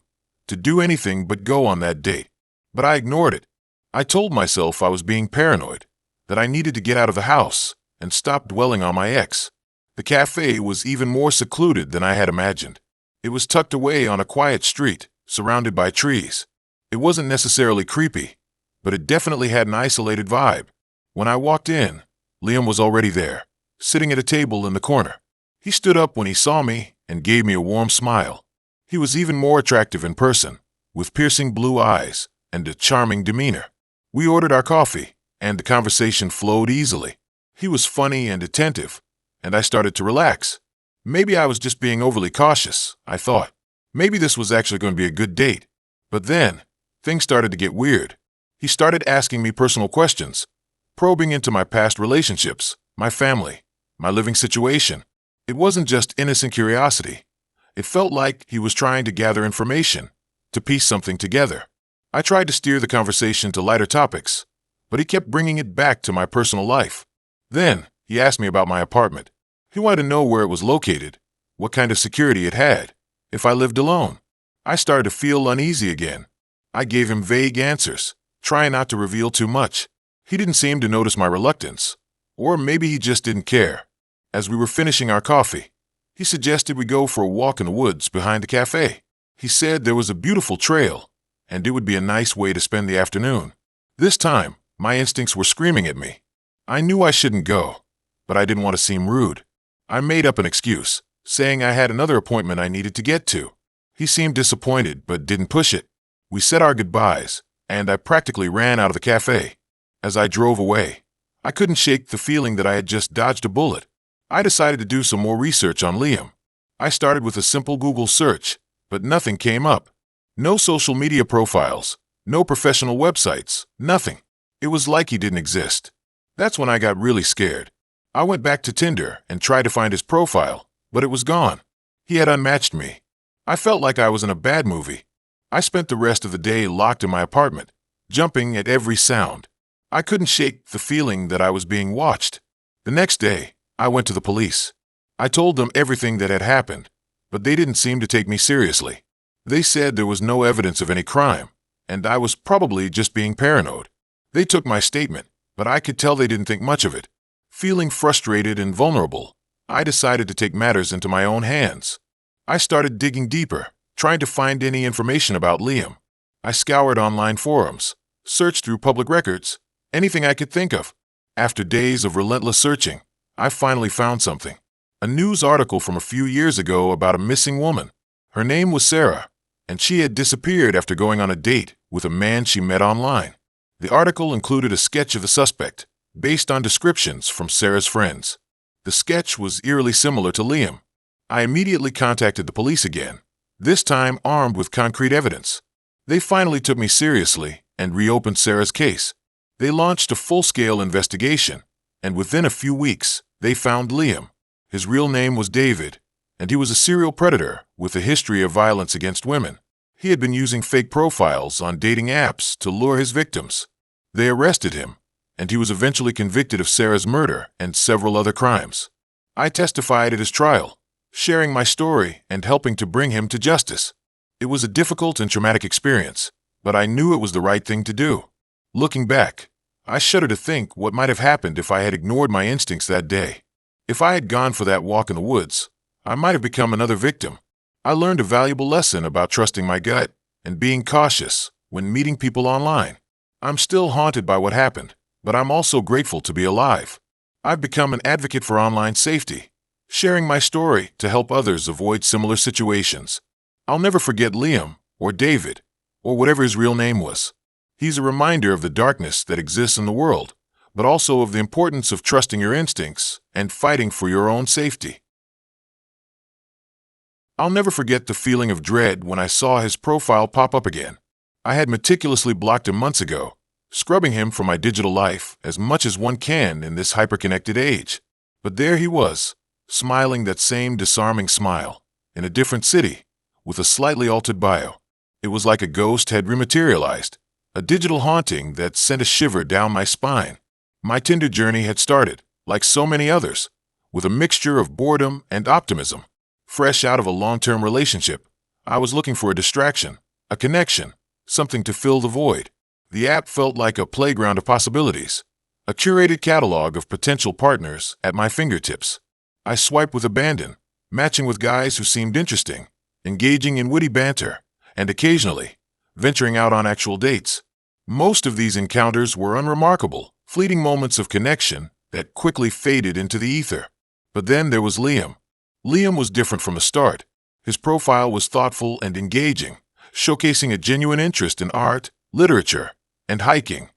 to do anything but go on that date. But I ignored it. I told myself I was being paranoid, that I needed to get out of the house and stop dwelling on my ex. The cafe was even more secluded than I had imagined. It was tucked away on a quiet street, surrounded by trees. It wasn't necessarily creepy, but it definitely had an isolated vibe. When I walked in, Liam was already there, sitting at a table in the corner. He stood up when he saw me and gave me a warm smile. He was even more attractive in person, with piercing blue eyes and a charming demeanor. We ordered our coffee, and the conversation flowed easily. He was funny and attentive, and I started to relax. Maybe I was just being overly cautious, I thought. Maybe this was actually going to be a good date. But then, things started to get weird. He started asking me personal questions, probing into my past relationships, my family, my living situation. It wasn't just innocent curiosity. It felt like he was trying to gather information, to piece something together. I tried to steer the conversation to lighter topics, but he kept bringing it back to my personal life. Then, he asked me about my apartment. He wanted to know where it was located, what kind of security it had, if I lived alone. I started to feel uneasy again. I gave him vague answers, trying not to reveal too much. He didn't seem to notice my reluctance, or maybe he just didn't care. As we were finishing our coffee, he suggested we go for a walk in the woods behind the cafe. He said there was a beautiful trail, and it would be a nice way to spend the afternoon. This time, my instincts were screaming at me. I knew I shouldn't go, but I didn't want to seem rude. I made up an excuse, saying I had another appointment I needed to get to. He seemed disappointed, but didn't push it. We said our goodbyes, and I practically ran out of the cafe. As I drove away, I couldn't shake the feeling that I had just dodged a bullet. I decided to do some more research on Liam. I started with a simple Google search, but nothing came up. No social media profiles, no professional websites, nothing. It was like he didn't exist. That's when I got really scared. I went back to Tinder and tried to find his profile, but it was gone. He had unmatched me. I felt like I was in a bad movie. I spent the rest of the day locked in my apartment, jumping at every sound. I couldn't shake the feeling that I was being watched. The next day, I went to the police. I told them everything that had happened, but they didn't seem to take me seriously. They said there was no evidence of any crime, and I was probably just being paranoid. They took my statement, but I could tell they didn't think much of it. Feeling frustrated and vulnerable, I decided to take matters into my own hands. I started digging deeper, trying to find any information about Liam. I scoured online forums, searched through public records, anything I could think of. After days of relentless searching, I finally found something. A news article from a few years ago about a missing woman. Her name was Sarah, and she had disappeared after going on a date with a man she met online. The article included a sketch of the suspect, based on descriptions from Sarah's friends. The sketch was eerily similar to Liam. I immediately contacted the police again, this time armed with concrete evidence. They finally took me seriously and reopened Sarah's case. They launched a full-scale investigation, and within a few weeks, they found Liam. His real name was David, and he was a serial predator with a history of violence against women. He had been using fake profiles on dating apps to lure his victims. They arrested him, and he was eventually convicted of Sarah's murder and several other crimes. I testified at his trial, sharing my story and helping to bring him to justice. It was a difficult and traumatic experience, but I knew it was the right thing to do. Looking back, I shudder to think what might have happened if I had ignored my instincts that day. If I had gone for that walk in the woods, I might have become another victim. I learned a valuable lesson about trusting my gut and being cautious when meeting people online. I'm still haunted by what happened, but I'm also grateful to be alive. I've become an advocate for online safety, sharing my story to help others avoid similar situations. I'll never forget Liam, or David, or whatever his real name was. He's a reminder of the darkness that exists in the world, but also of the importance of trusting your instincts and fighting for your own safety. I'll never forget the feeling of dread when I saw his profile pop up again. I had meticulously blocked him months ago, scrubbing him from my digital life as much as one can in this hyper-connected age. But there he was, smiling that same disarming smile, in a different city, with a slightly altered bio. It was like a ghost had rematerialized, a digital haunting that sent a shiver down my spine. My Tinder journey had started, like so many others, with a mixture of boredom and optimism. Fresh out of a long-term relationship, I was looking for a distraction, a connection, something to fill the void. The app felt like a playground of possibilities, a curated catalog of potential partners at my fingertips. I swiped with abandon, matching with guys who seemed interesting, engaging in witty banter, and occasionally venturing out on actual dates. Most of these encounters were unremarkable, fleeting moments of connection that quickly faded into the ether. But then there was Liam. Liam was different from the start. His profile was thoughtful and engaging, showcasing a genuine interest in art, literature, and hiking,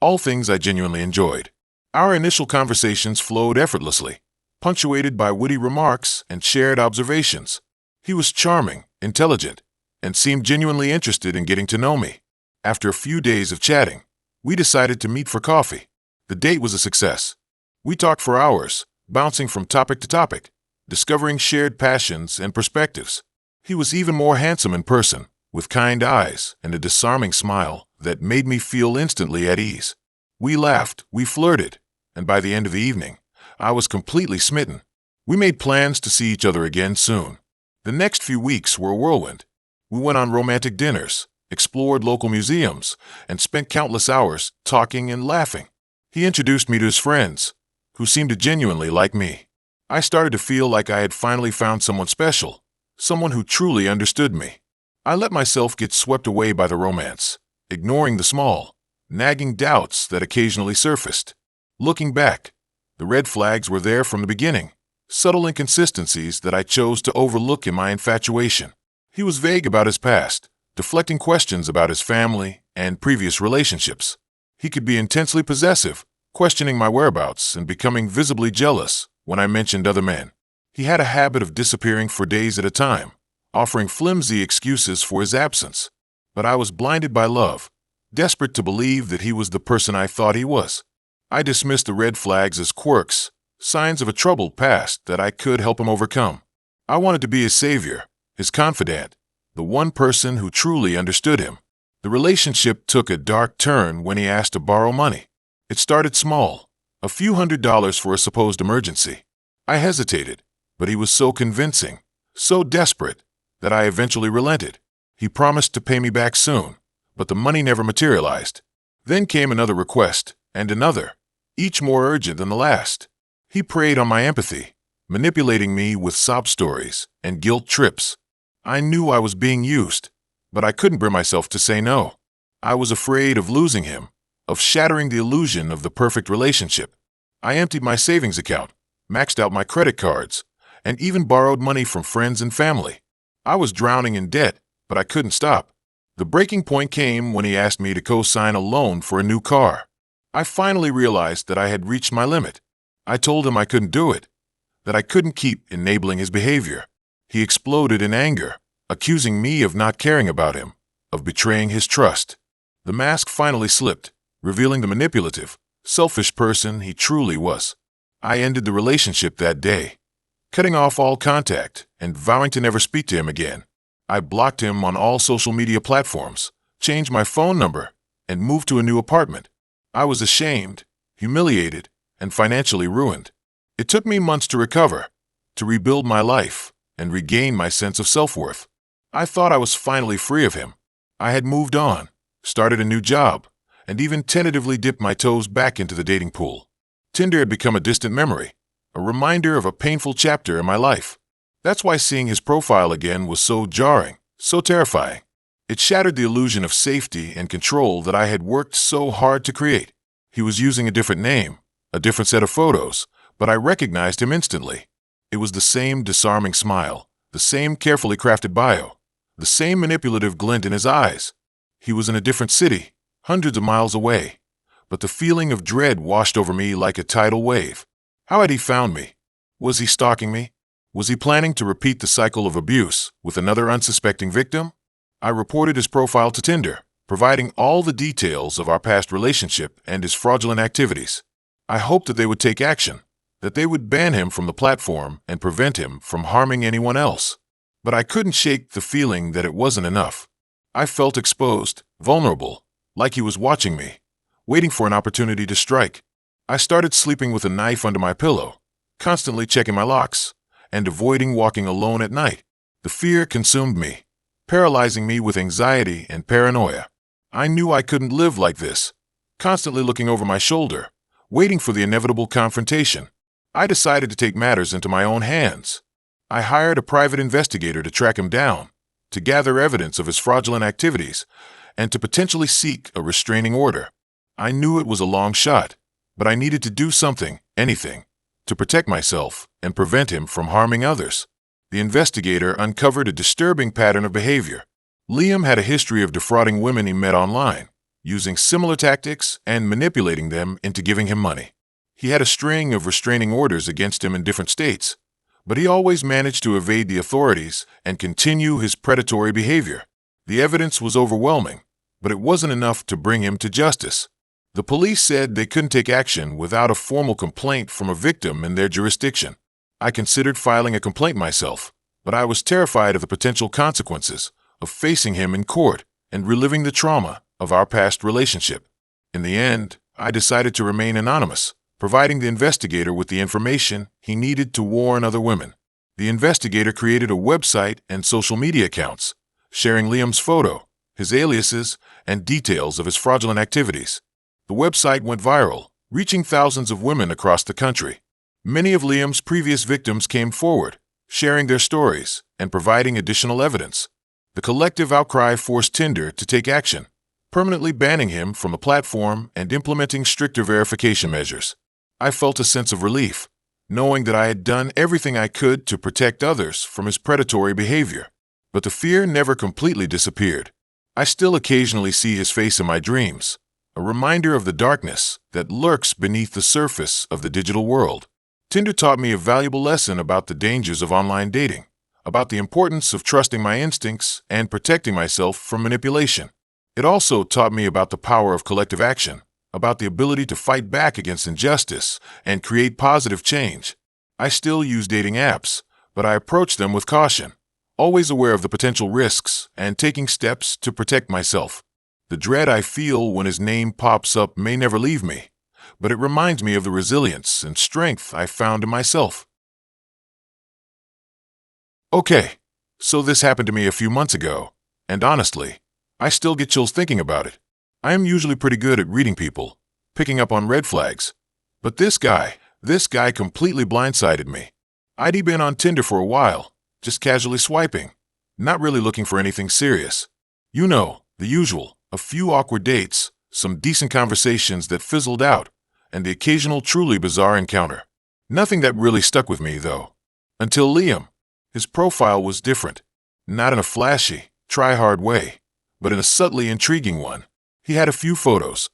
all things I genuinely enjoyed. Our initial conversations flowed effortlessly, punctuated by witty remarks and shared observations. He was charming, intelligent, and seemed genuinely interested in getting to know me. After a few days of chatting, we decided to meet for coffee. The date was a success. We talked for hours, bouncing from topic to topic, discovering shared passions and perspectives. He was even more handsome in person, with kind eyes and a disarming smile that made me feel instantly at ease. We laughed, we flirted, and by the end of the evening, I was completely smitten. We made plans to see each other again soon. The next few weeks were a whirlwind. We went on romantic dinners, explored local museums, and spent countless hours talking and laughing. He introduced me to his friends, who seemed to genuinely like me. I started to feel like I had finally found someone special, someone who truly understood me. I let myself get swept away by the romance, ignoring the small, nagging doubts that occasionally surfaced. Looking back, the red flags were there from the beginning, subtle inconsistencies that I chose to overlook in my infatuation. He was vague about his past, deflecting questions about his family and previous relationships. He could be intensely possessive, questioning my whereabouts and becoming visibly jealous when I mentioned other men. He had a habit of disappearing for days at a time, offering flimsy excuses for his absence. But I was blinded by love, desperate to believe that he was the person I thought he was. I dismissed the red flags as quirks, signs of a troubled past that I could help him overcome. I wanted to be his savior, his confidant, the one person who truly understood him. The relationship took a dark turn when he asked to borrow money. It started small, a few $100s for a supposed emergency. I hesitated, but he was so convincing, so desperate, that I eventually relented. He promised to pay me back soon, but the money never materialized. Then came another request, and another, each more urgent than the last. He preyed on my empathy, manipulating me with sob stories and guilt trips. I knew I was being used, but I couldn't bring myself to say no. I was afraid of losing him, of shattering the illusion of the perfect relationship. I emptied my savings account, maxed out my credit cards, and even borrowed money from friends and family. I was drowning in debt, but I couldn't stop. The breaking point came when he asked me to co-sign a loan for a new car. I finally realized that I had reached my limit. I told him I couldn't do it, that I couldn't keep enabling his behavior. He exploded in anger, accusing me of not caring about him, of betraying his trust. The mask finally slipped, revealing the manipulative, selfish person he truly was. I ended the relationship that day, cutting off all contact and vowing to never speak to him again. I blocked him on all social media platforms, changed my phone number, and moved to a new apartment. I was ashamed, humiliated, and financially ruined. It took me months to recover, to rebuild my life, and regain my sense of self-worth. I thought I was finally free of him. I had moved on, started a new job, and even tentatively dipped my toes back into the dating pool. Tinder had become a distant memory, a reminder of a painful chapter in my life. That's why seeing his profile again was so jarring, so terrifying. It shattered the illusion of safety and control that I had worked so hard to create. He was using a different name, a different set of photos, but I recognized him instantly. It was the same disarming smile, the same carefully crafted bio, the same manipulative glint in his eyes. He was in a different city, hundreds of miles away, but the feeling of dread washed over me like a tidal wave. How had he found me? Was he stalking me? Was he planning to repeat the cycle of abuse with another unsuspecting victim? I reported his profile to Tinder, providing all the details of our past relationship and his fraudulent activities. I hoped that they would take action, that they would ban him from the platform and prevent him from harming anyone else. But I couldn't shake the feeling that it wasn't enough. I felt exposed, vulnerable, like he was watching me, waiting for an opportunity to strike. I started sleeping with a knife under my pillow, constantly checking my locks, and avoiding walking alone at night. The fear consumed me, paralyzing me with anxiety and paranoia. I knew I couldn't live like this, constantly looking over my shoulder, waiting for the inevitable confrontation. I decided to take matters into my own hands. I hired a private investigator to track him down, to gather evidence of his fraudulent activities, and to potentially seek a restraining order. I knew it was a long shot, but I needed to do something, anything, to protect myself and prevent him from harming others. The investigator uncovered a disturbing pattern of behavior. Liam had a history of defrauding women he met online, using similar tactics and manipulating them into giving him money. He had a string of restraining orders against him in different states, but he always managed to evade the authorities and continue his predatory behavior. The evidence was overwhelming, but it wasn't enough to bring him to justice. The police said they couldn't take action without a formal complaint from a victim in their jurisdiction. I considered filing a complaint myself, but I was terrified of the potential consequences of facing him in court and reliving the trauma of our past relationship. In the end, I decided to remain anonymous, providing the investigator with the information he needed to warn other women. The investigator created a website and social media accounts, sharing Liam's photo, his aliases, and details of his fraudulent activities. The website went viral, reaching thousands of women across the country. Many of Liam's previous victims came forward, sharing their stories and providing additional evidence. The collective outcry forced Tinder to take action, permanently banning him from the platform and implementing stricter verification measures. I felt a sense of relief, knowing that I had done everything I could to protect others from his predatory behavior. But the fear never completely disappeared. I still occasionally see his face in my dreams, a reminder of the darkness that lurks beneath the surface of the digital world. Tinder taught me a valuable lesson about the dangers of online dating, about the importance of trusting my instincts and protecting myself from manipulation. It also taught me about the power of collective action, about the ability to fight back against injustice and create positive change. I still use dating apps, but I approach them with caution, always aware of the potential risks and taking steps to protect myself. The dread I feel when his name pops up may never leave me, but it reminds me of the resilience and strength I found in myself. Okay, so this happened to me a few months ago, and honestly, I still get chills thinking about it. I am usually pretty good at reading people, picking up on red flags. But this guy completely blindsided me. I'd been on Tinder for a while, just casually swiping, not really looking for anything serious. You know, the usual, a few awkward dates, some decent conversations that fizzled out, and the occasional truly bizarre encounter. Nothing that really stuck with me, though. Until Liam. His profile was different, not in a flashy, try-hard way, but in a subtly intriguing one. He had a few photos,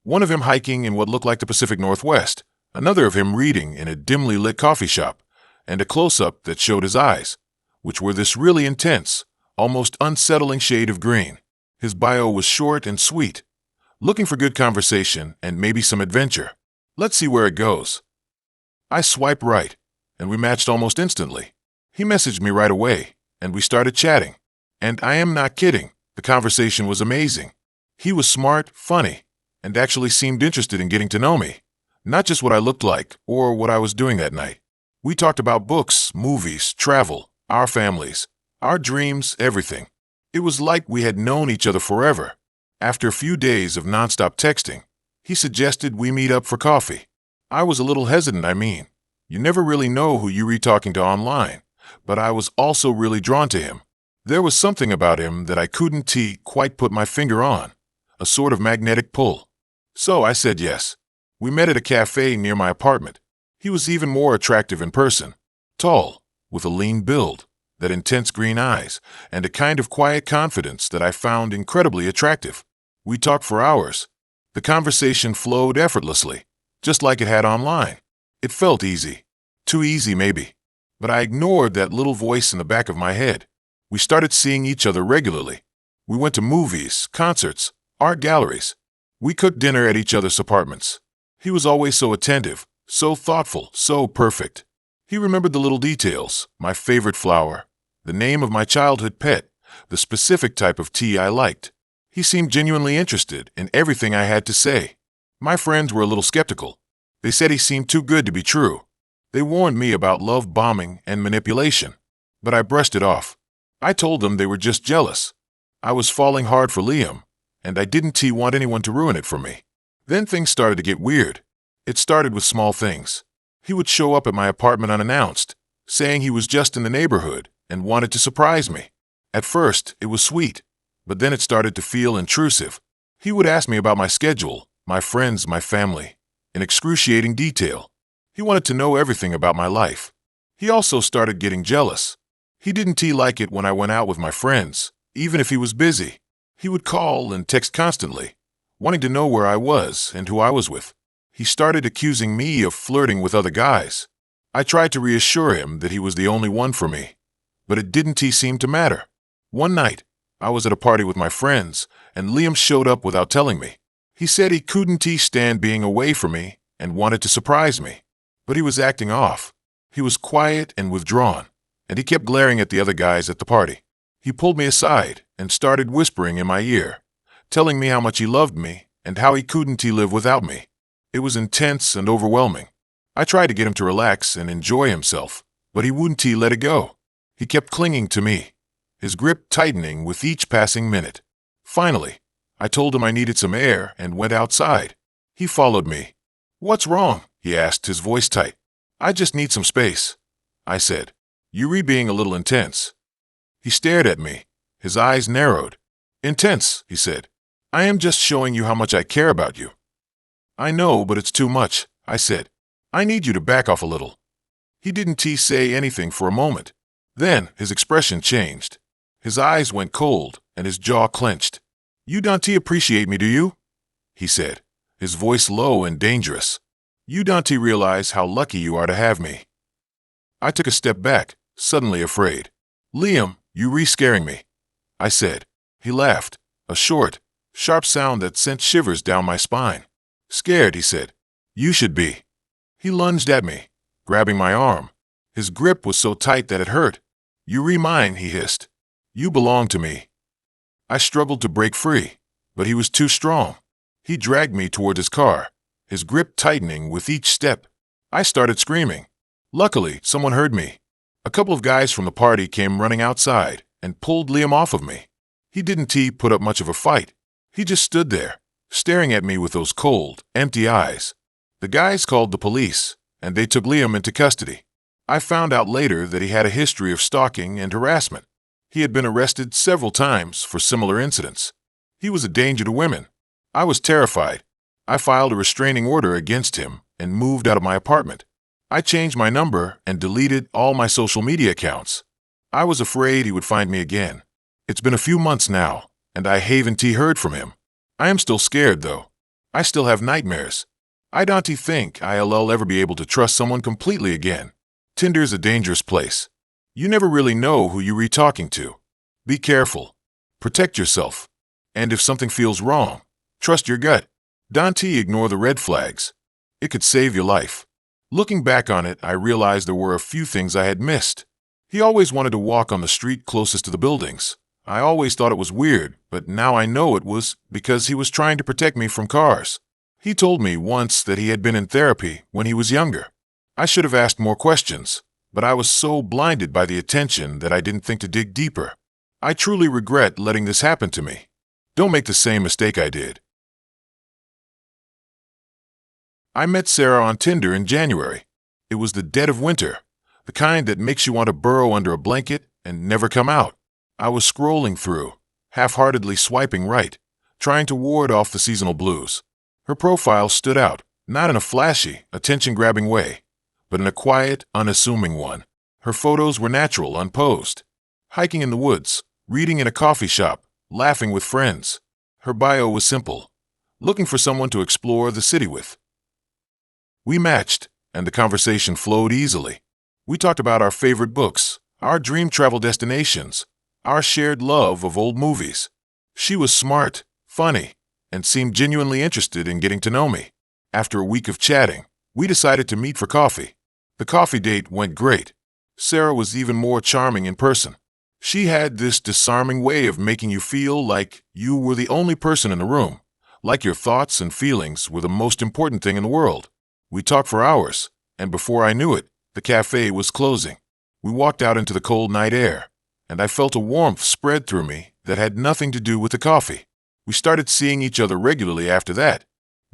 one of him hiking in what looked like the Pacific Northwest, another of him reading in a dimly lit coffee shop, and a close-up that showed his eyes, which were this really intense, almost unsettling shade of green. His bio was short and sweet, looking for good conversation and maybe some adventure. Let's see where it goes. I swiped right, and we matched almost instantly. He messaged me right away, and we started chatting. And I am not kidding, the conversation was amazing. He was smart, funny, and actually seemed interested in getting to know me, not just what I looked like or what I was doing that night. We talked about books, movies, travel, our families, our dreams, everything. It was like we had known each other forever. After a few days of nonstop texting, he suggested we meet up for coffee. I was a little hesitant, you never really know who you read talking to online, but I was also really drawn to him. There was something about him that I couldn't quite put my finger on, a sort of magnetic pull. So I said yes. We met at a cafe near my apartment. He was even more attractive in person, tall, with a lean build, that intense green eyes, and a kind of quiet confidence that I found incredibly attractive. We talked for hours. The conversation flowed effortlessly, just like it had online. It felt easy. Too easy, maybe. But I ignored that little voice in the back of my head. We started seeing each other regularly. We went to movies, concerts, art galleries. We cooked dinner at each other's apartments. He was always so attentive, so thoughtful, so perfect. He remembered the little details, my favorite flower, the name of my childhood pet, the specific type of tea I liked. He seemed genuinely interested in everything I had to say. My friends were a little skeptical. They said he seemed too good to be true. They warned me about love bombing and manipulation, but I brushed it off. I told them they were just jealous. I was falling hard for Liam, and I didn't want anyone to ruin it for me. Then things started to get weird. It started with small things. He would show up at my apartment unannounced, saying he was just in the neighborhood and wanted to surprise me. At first, it was sweet, but then it started to feel intrusive. He would ask me about my schedule, my friends, my family, in excruciating detail. He wanted to know everything about my life. He also started getting jealous. He didn't like it when I went out with my friends, even if he was busy. He would call and text constantly, wanting to know where I was and who I was with. He started accusing me of flirting with other guys. I tried to reassure him that he was the only one for me, but it didn't seem to matter. One night, I was at a party with my friends, and Liam showed up without telling me. He said he couldn't stand being away from me and wanted to surprise me, but he was acting off. He was quiet and withdrawn, and he kept glaring at the other guys at the party. He pulled me aside and started whispering in my ear, telling me how much he loved me and how he couldn't live without me. It was intense and overwhelming. I tried to get him to relax and enjoy himself, but he wouldn't let it go. He kept clinging to me, his grip tightening with each passing minute. Finally, I told him I needed some air and went outside. He followed me. "What's wrong?" he asked, his voice tight. "I just need some space," I said. "You're being a little intense." He stared at me, his eyes narrowed. "Intense," he said. "I am just showing you how much I care about you." "I know, but it's too much," I said. "I need you to back off a little." He didn't say anything for a moment. Then his expression changed. His eyes went cold and his jaw clenched. "You don't appreciate me, do you?" he said, his voice low and dangerous. "You don't realize how lucky you are to have me." I took a step back, suddenly afraid. "Liam, you re-scaring me," I said. He laughed, a short, sharp sound that sent shivers down my spine. "Scared," he said. "You should be." He lunged at me, grabbing my arm. His grip was so tight that it hurt. "You mine," he hissed. "You belong to me." I struggled to break free, but he was too strong. He dragged me toward his car, his grip tightening with each step. I started screaming. Luckily, someone heard me. A couple of guys from the party came running outside and pulled Liam off of me. He didn't put up much of a fight. He just stood there, staring at me with those cold, empty eyes. The guys called the police, and they took Liam into custody. I found out later that he had a history of stalking and harassment. He had been arrested several times for similar incidents. He was a danger to women. I was terrified. I filed a restraining order against him and moved out of my apartment. I changed my number and deleted all my social media accounts. I was afraid he would find me again. It's been a few months now, and I haven't heard from him. I am still scared, though. I still have nightmares. I don't think I'll ever be able to trust someone completely again. Tinder's a dangerous place. You never really know who you're talking to. Be careful. Protect yourself. And if something feels wrong, trust your gut. Don't ignore the red flags. It could save your life. Looking back on it, I realized there were a few things I had missed. He always wanted to walk on the street closest to the buildings. I always thought it was weird, but now I know it was because he was trying to protect me from cars. He told me once that he had been in therapy when he was younger. I should have asked more questions, but I was so blinded by the attention that I didn't think to dig deeper. I truly regret letting this happen to me. Don't make the same mistake I did. I met Sarah on Tinder in January. It was the dead of winter, the kind that makes you want to burrow under a blanket and never come out. I was scrolling through, half-heartedly swiping right, trying to ward off the seasonal blues. Her profile stood out, not in a flashy, attention-grabbing way, but in a quiet, unassuming one. Her photos were natural, unposed. Hiking in the woods, reading in a coffee shop, laughing with friends. Her bio was simple, looking for someone to explore the city with. We matched, and the conversation flowed easily. We talked about our favorite books, our dream travel destinations, our shared love of old movies. She was smart, funny, and seemed genuinely interested in getting to know me. After a week of chatting, we decided to meet for coffee. The coffee date went great. Sarah was even more charming in person. She had this disarming way of making you feel like you were the only person in the room, like your thoughts and feelings were the most important thing in the world. We talked for hours, and before I knew it, the cafe was closing. We walked out into the cold night air, and I felt a warmth spread through me that had nothing to do with the coffee. We started seeing each other regularly after that,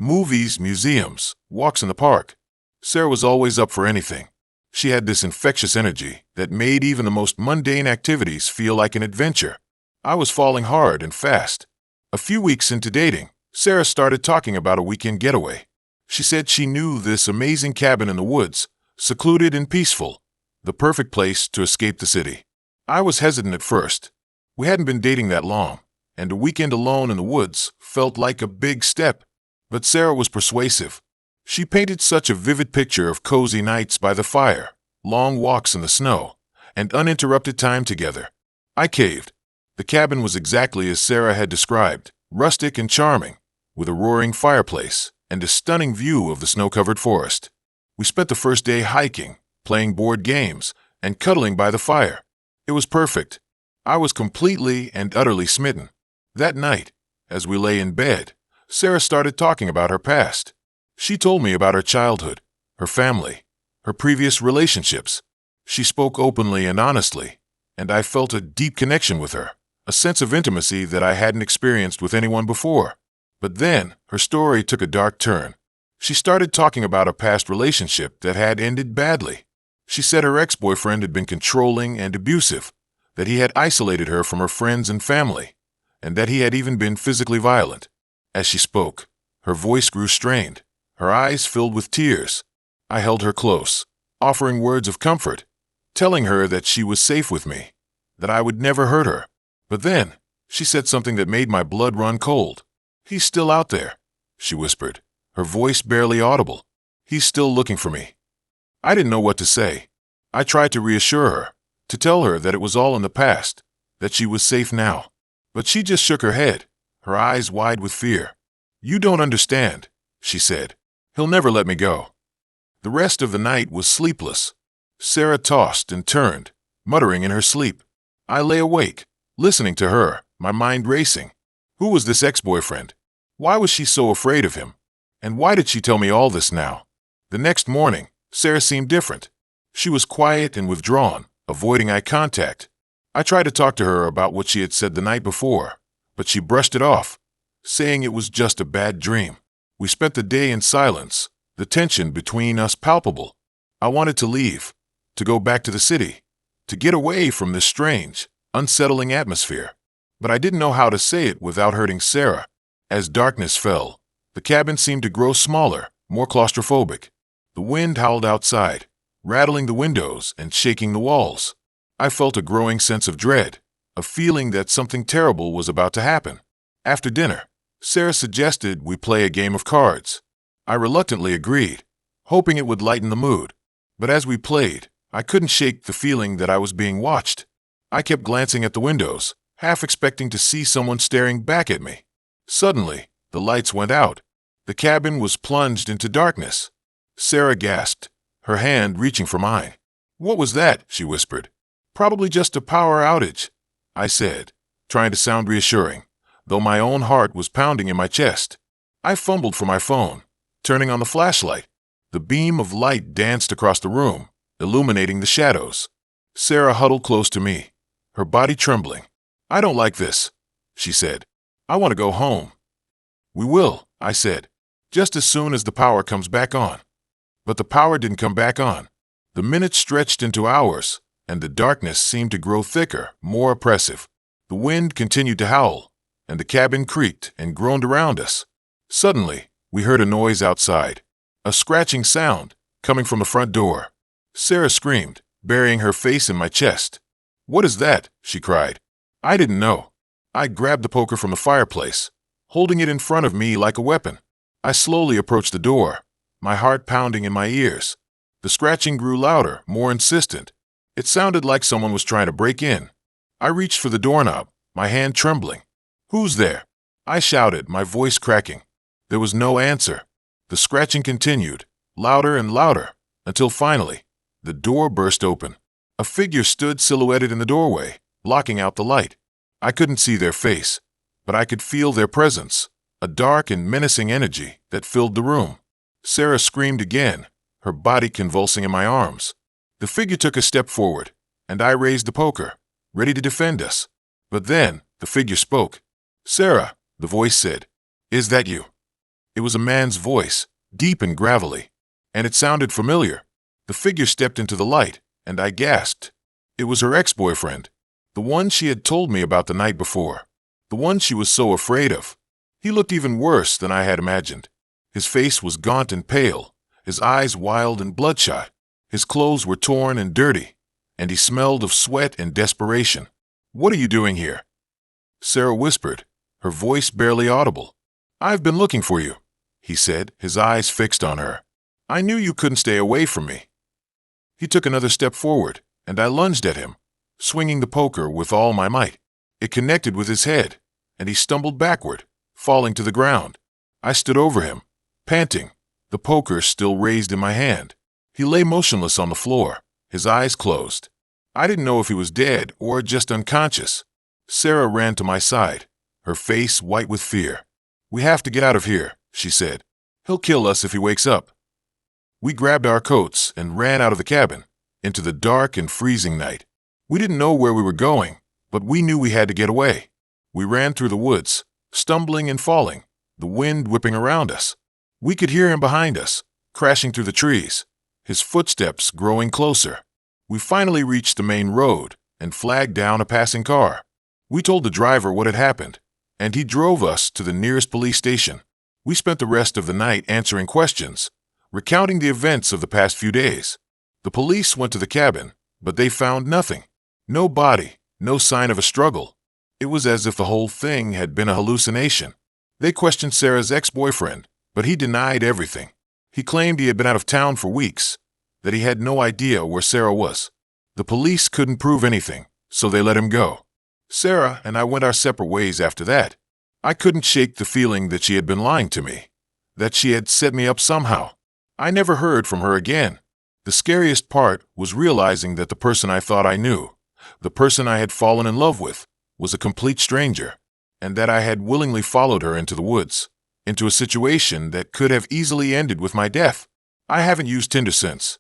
Movies, museums, walks in the park. Sarah was always up for anything. She had this infectious energy that made even the most mundane activities feel like an adventure. I was falling hard and fast. A few weeks into dating, Sarah started talking about a weekend getaway. She said she knew this amazing cabin in the woods, secluded and peaceful, the perfect place to escape the city. I was hesitant at first. We hadn't been dating that long, and a weekend alone in the woods felt like a big step. But Sarah was persuasive. She painted such a vivid picture of cozy nights by the fire, long walks in the snow, and uninterrupted time together. I caved. The cabin was exactly as Sarah had described, rustic and charming, with a roaring fireplace and a stunning view of the snow-covered forest. We spent the first day hiking, playing board games, and cuddling by the fire. It was perfect. I was completely and utterly smitten. That night, as we lay in bed, Sarah started talking about her past. She told me about her childhood, her family, her previous relationships. She spoke openly and honestly, and I felt a deep connection with her, a sense of intimacy that I hadn't experienced with anyone before. But then, her story took a dark turn. She started talking about a past relationship that had ended badly. She said her ex-boyfriend had been controlling and abusive, that he had isolated her from her friends and family, and that he had even been physically violent. As she spoke, her voice grew strained, her eyes filled with tears. I held her close, offering words of comfort, telling her that she was safe with me, that I would never hurt her. But then, she said something that made my blood run cold. "He's still out there," she whispered, her voice barely audible. "He's still looking for me." I didn't know what to say. I tried to reassure her, to tell her that it was all in the past, that she was safe now. But she just shook her head, her eyes wide with fear. "You don't understand," she said. "He'll never let me go." The rest of the night was sleepless. Sarah tossed and turned, muttering in her sleep. I lay awake, listening to her, my mind racing. Who was this ex-boyfriend? Why was she so afraid of him? And why did she tell me all this now? The next morning, Sarah seemed different. She was quiet and withdrawn, avoiding eye contact. I tried to talk to her about what she had said the night before, but she brushed it off, saying it was just a bad dream. We spent the day in silence, the tension between us palpable. I wanted to leave, to go back to the city, to get away from this strange, unsettling atmosphere. But I didn't know how to say it without hurting Sarah. As darkness fell, the cabin seemed to grow smaller, more claustrophobic. The wind howled outside, rattling the windows and shaking the walls. I felt a growing sense of dread, a feeling that something terrible was about to happen. After dinner, Sarah suggested we play a game of cards. I reluctantly agreed, hoping it would lighten the mood. But as we played, I couldn't shake the feeling that I was being watched. I kept glancing at the windows, half expecting to see someone staring back at me. Suddenly, the lights went out. The cabin was plunged into darkness. Sarah gasped, her hand reaching for mine. "What was that?" she whispered. "Probably just a power outage," I said, trying to sound reassuring, though my own heart was pounding in my chest. I fumbled for my phone, turning on the flashlight. The beam of light danced across the room, illuminating the shadows. Sarah huddled close to me, her body trembling. "I don't like this," she said. "I want to go home." "We will," I said, "just as soon as the power comes back on." But the power didn't come back on. The minutes stretched into hours, and the darkness seemed to grow thicker, more oppressive. The wind continued to howl, and the cabin creaked and groaned around us. Suddenly, we heard a noise outside, a scratching sound coming from the front door. Sarah screamed, burying her face in my chest. "What is that?" she cried. I didn't know. I grabbed the poker from the fireplace, holding it in front of me like a weapon. I slowly approached the door, my heart pounding in my ears. The scratching grew louder, more insistent. It sounded like someone was trying to break in. I reached for the doorknob, my hand trembling. "Who's there?" I shouted, my voice cracking. There was no answer. The scratching continued, louder and louder, until finally, the door burst open. A figure stood silhouetted in the doorway, blocking out the light. I couldn't see their face, but I could feel their presence, a dark and menacing energy that filled the room. Sarah screamed again, her body convulsing in my arms. The figure took a step forward, and I raised the poker, ready to defend us. But then, the figure spoke. "Sarah," the voice said, "is that you?" It was a man's voice, deep and gravelly, and it sounded familiar. The figure stepped into the light, and I gasped. It was her ex-boyfriend, the one she had told me about the night before, the one she was so afraid of. He looked even worse than I had imagined. His face was gaunt and pale, his eyes wild and bloodshot. His clothes were torn and dirty, and he smelled of sweat and desperation. "What are you doing here?" Sarah whispered, her voice barely audible. "I've been looking for you," he said, his eyes fixed on her. "I knew you couldn't stay away from me." He took another step forward, and I lunged at him, swinging the poker with all my might. It connected with his head, and he stumbled backward, falling to the ground. I stood over him, panting, the poker still raised in my hand. He lay motionless on the floor, his eyes closed. I didn't know if he was dead or just unconscious. Sarah ran to my side, her face white with fear. "We have to get out of here," she said. "He'll kill us if he wakes up." We grabbed our coats and ran out of the cabin, into the dark and freezing night. We didn't know where we were going, but we knew we had to get away. We ran through the woods, stumbling and falling, the wind whipping around us. We could hear him behind us, crashing through the trees, his footsteps growing closer. We finally reached the main road and flagged down a passing car. We told the driver what had happened, and he drove us to the nearest police station. We spent the rest of the night answering questions, recounting the events of the past few days. The police went to the cabin, but they found nothing. No body, no sign of a struggle. It was as if the whole thing had been a hallucination. They questioned Sarah's ex-boyfriend, but he denied everything. He claimed he had been out of town for weeks, that he had no idea where Sarah was. The police couldn't prove anything, so they let him go. Sarah and I went our separate ways after that. I couldn't shake the feeling that she had been lying to me, that she had set me up somehow. I never heard from her again. The scariest part was realizing that the person I thought I knew, the person I had fallen in love with, was a complete stranger, and that I had willingly followed her into the woods, into a situation that could have easily ended with my death. I haven't used Tinder since.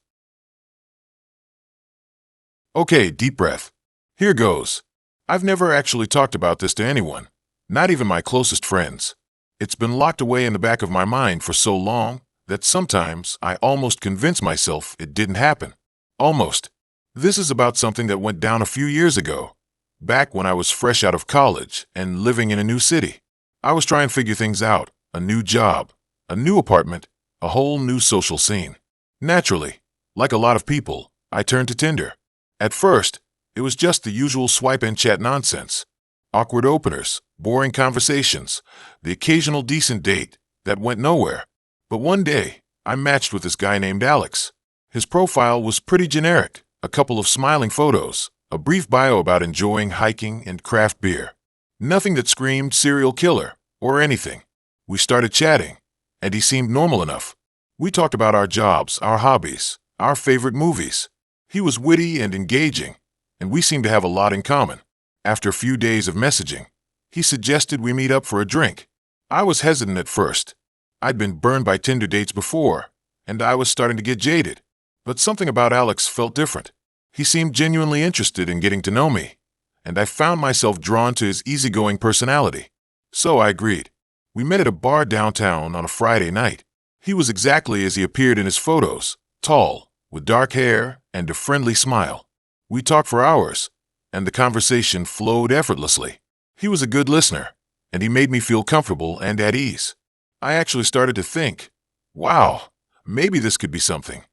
Okay, deep breath. Here goes. I've never actually talked about this to anyone, not even my closest friends. It's been locked away in the back of my mind for so long that sometimes I almost convince myself it didn't happen. Almost. This is about something that went down a few years ago, back when I was fresh out of college and living in a new city. I was trying to figure things out, a new job, a new apartment, a whole new social scene. Naturally, like a lot of people, I turned to Tinder. At first, it was just the usual swipe and chat nonsense. Awkward openers, boring conversations, the occasional decent date that went nowhere. But one day, I matched with this guy named Alex. His profile was pretty generic, a couple of smiling photos, a brief bio about enjoying hiking and craft beer. Nothing that screamed serial killer or anything. We started chatting, and he seemed normal enough. We talked about our jobs, our hobbies, our favorite movies. He was witty and engaging, and we seemed to have a lot in common. After a few days of messaging, he suggested we meet up for a drink. I was hesitant at first. I'd been burned by Tinder dates before, and I was starting to get jaded. But something about Alex felt different. He seemed genuinely interested in getting to know me, and I found myself drawn to his easygoing personality. So I agreed. We met at a bar downtown on a Friday night. He was exactly as he appeared in his photos, tall, with dark hair and a friendly smile. We talked for hours, and the conversation flowed effortlessly. He was a good listener, and he made me feel comfortable and at ease. I actually started to think, wow, maybe this could be something.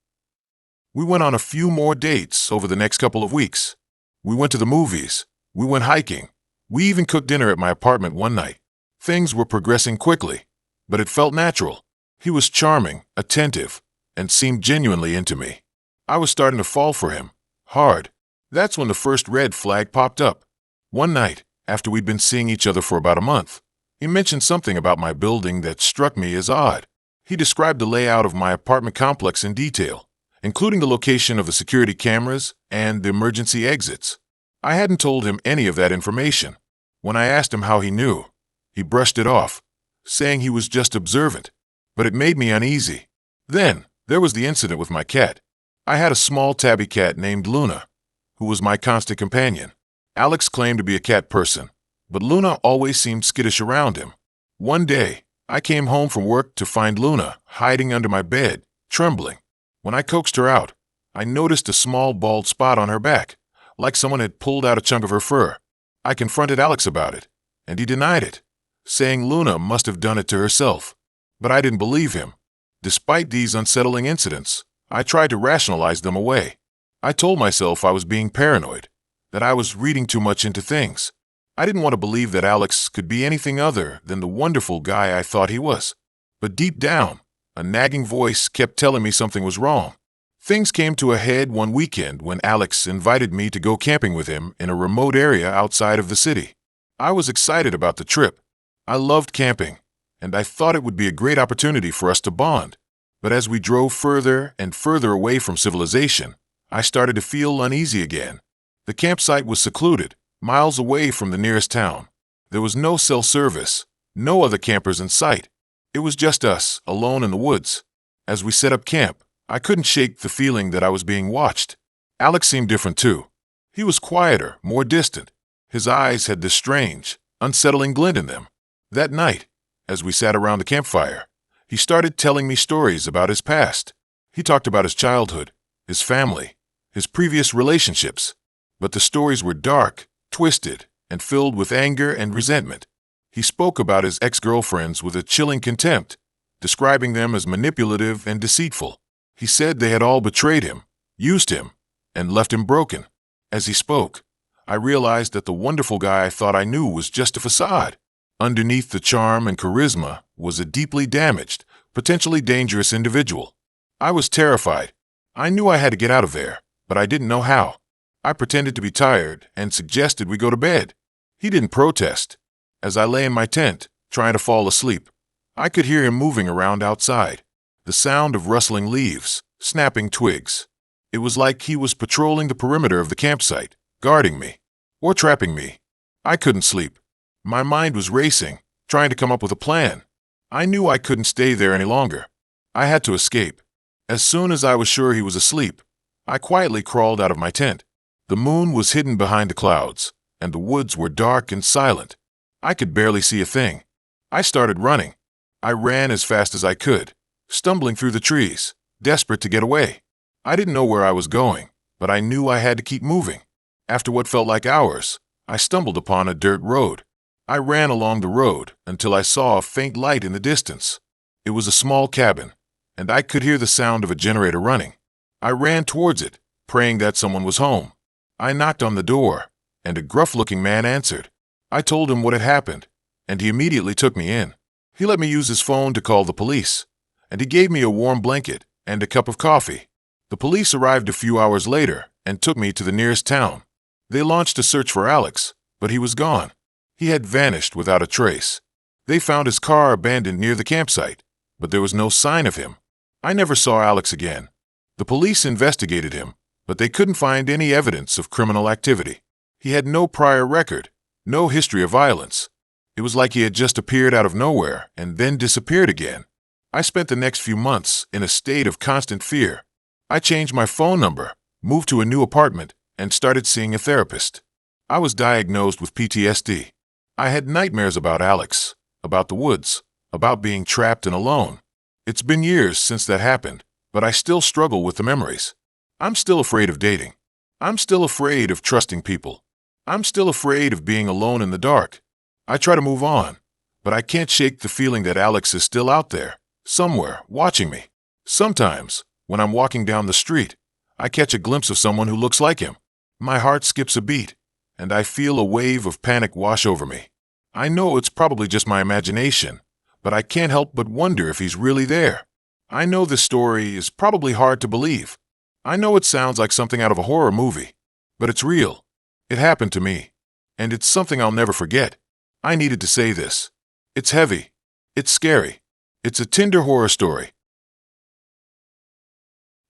We went on a few more dates over the next couple of weeks. We went to the movies. We went hiking. We even cooked dinner at my apartment one night. Things were progressing quickly, but it felt natural. He was charming, attentive, and seemed genuinely into me. I was starting to fall for him, hard. That's when the first red flag popped up. One night, after we'd been seeing each other for about a month, he mentioned something about my building that struck me as odd. He described the layout of my apartment complex in detail, including the location of the security cameras and the emergency exits. I hadn't told him any of that information. When I asked him how he knew, he brushed it off, saying he was just observant. But it made me uneasy. Then, there was the incident with my cat. I had a small tabby cat named Luna, who was my constant companion. Alex claimed to be a cat person, but Luna always seemed skittish around him. One day, I came home from work to find Luna hiding under my bed, trembling. When I coaxed her out, I noticed a small bald spot on her back, like someone had pulled out a chunk of her fur. I confronted Alex about it, and he denied it, saying Luna must have done it to herself. But I didn't believe him. Despite these unsettling incidents, I tried to rationalize them away. I told myself I was being paranoid, that I was reading too much into things. I didn't want to believe that Alex could be anything other than the wonderful guy I thought he was. But deep down, a nagging voice kept telling me something was wrong. Things came to a head one weekend when Alex invited me to go camping with him in a remote area outside of the city. I was excited about the trip. I loved camping, and I thought it would be a great opportunity for us to bond. But as we drove further and further away from civilization, I started to feel uneasy again. The campsite was secluded, miles away from the nearest town. There was no cell service, no other campers in sight. It was just us, alone in the woods. As we set up camp, I couldn't shake the feeling that I was being watched. Alex seemed different too. He was quieter, more distant. His eyes had this strange, unsettling glint in them. That night, as we sat around the campfire, he started telling me stories about his past. He talked about his childhood, his family, his previous relationships. But the stories were dark, twisted, and filled with anger and resentment. He spoke about his ex-girlfriends with a chilling contempt, describing them as manipulative and deceitful. He said they had all betrayed him, used him, and left him broken. As he spoke, I realized that the wonderful guy I thought I knew was just a facade. Underneath the charm and charisma was a deeply damaged, potentially dangerous individual. I was terrified. I knew I had to get out of there, but I didn't know how. I pretended to be tired and suggested we go to bed. He didn't protest. As I lay in my tent, trying to fall asleep, I could hear him moving around outside. The sound of rustling leaves, snapping twigs. It was like he was patrolling the perimeter of the campsite, guarding me, or trapping me. I couldn't sleep. My mind was racing, trying to come up with a plan. I knew I couldn't stay there any longer. I had to escape. As soon as I was sure he was asleep, I quietly crawled out of my tent. The moon was hidden behind the clouds, and the woods were dark and silent. I could barely see a thing. I started running. I ran as fast as I could, stumbling through the trees, desperate to get away. I didn't know where I was going, but I knew I had to keep moving. After what felt like hours, I stumbled upon a dirt road. I ran along the road until I saw a faint light in the distance. It was a small cabin, and I could hear the sound of a generator running. I ran towards it, praying that someone was home. I knocked on the door, and a gruff-looking man answered. I told him what had happened, and he immediately took me in. He let me use his phone to call the police, and he gave me a warm blanket and a cup of coffee. The police arrived a few hours later and took me to the nearest town. They launched a search for Alex, but he was gone. He had vanished without a trace. They found his car abandoned near the campsite, but there was no sign of him. I never saw Alex again. The police investigated him, but they couldn't find any evidence of criminal activity. He had no prior record, no history of violence. It was like he had just appeared out of nowhere and then disappeared again. I spent the next few months in a state of constant fear. I changed my phone number, moved to a new apartment, and started seeing a therapist. I was diagnosed with PTSD. I had nightmares about Alex, about the woods, about being trapped and alone. It's been years since that happened, but I still struggle with the memories. I'm still afraid of dating. I'm still afraid of trusting people. I'm still afraid of being alone in the dark. I try to move on, but I can't shake the feeling that Alex is still out there, somewhere, watching me. Sometimes, when I'm walking down the street, I catch a glimpse of someone who looks like him. My heart skips a beat, and I feel a wave of panic wash over me. I know it's probably just my imagination, but I can't help but wonder if he's really there. I know this story is probably hard to believe. I know it sounds like something out of a horror movie, but it's real. It happened to me, and it's something I'll never forget. I needed to say this. It's heavy. It's scary. It's a Tinder horror story.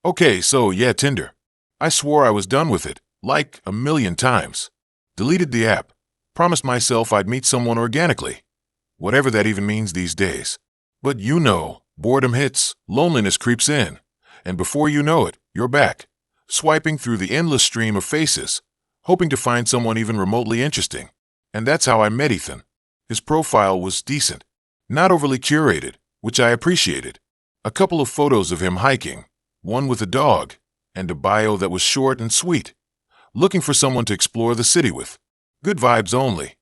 Okay, so yeah, Tinder. I swore I was done with it, like a million times. Deleted the app. Promised myself I'd meet someone organically. Whatever that even means these days. But you know, boredom hits, loneliness creeps in, and before you know it, you're back, swiping through the endless stream of faces, hoping to find someone even remotely interesting. And that's how I met Ethan. His profile was decent. Not overly curated, which I appreciated. A couple of photos of him hiking, one with a dog, and a bio that was short and sweet. Looking for someone to explore the city with. Good vibes only.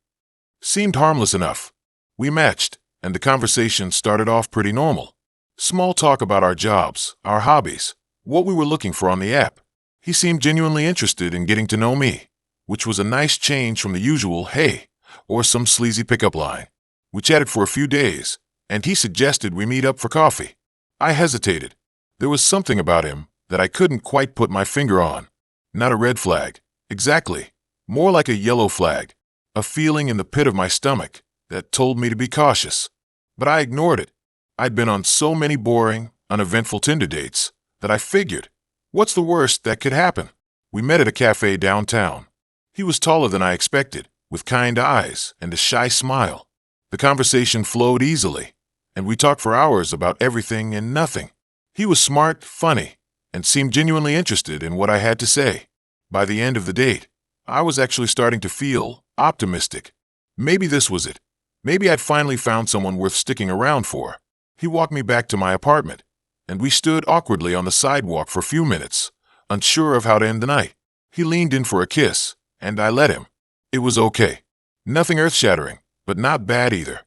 Seemed harmless enough. We matched, and the conversation started off pretty normal. Small talk about our jobs, our hobbies, what we were looking for on the app. He seemed genuinely interested in getting to know me, which was a nice change from the usual "hey" or some sleazy pickup line. We chatted for a few days, and he suggested we meet up for coffee. I hesitated. There was something about him that I couldn't quite put my finger on. Not a red flag, exactly. More like a yellow flag, a feeling in the pit of my stomach that told me to be cautious. But I ignored it. I'd been on so many boring, uneventful Tinder dates that I figured, what's the worst that could happen? We met at a cafe downtown. He was taller than I expected, with kind eyes and a shy smile. The conversation flowed easily, and we talked for hours about everything and nothing. He was smart, funny, and seemed genuinely interested in what I had to say. By the end of the date, I was actually starting to feel optimistic. Maybe this was it. Maybe I'd finally found someone worth sticking around for. He walked me back to my apartment, and we stood awkwardly on the sidewalk for a few minutes, unsure of how to end the night. He leaned in for a kiss, and I let him. It was okay. Nothing earth-shattering, but not bad either.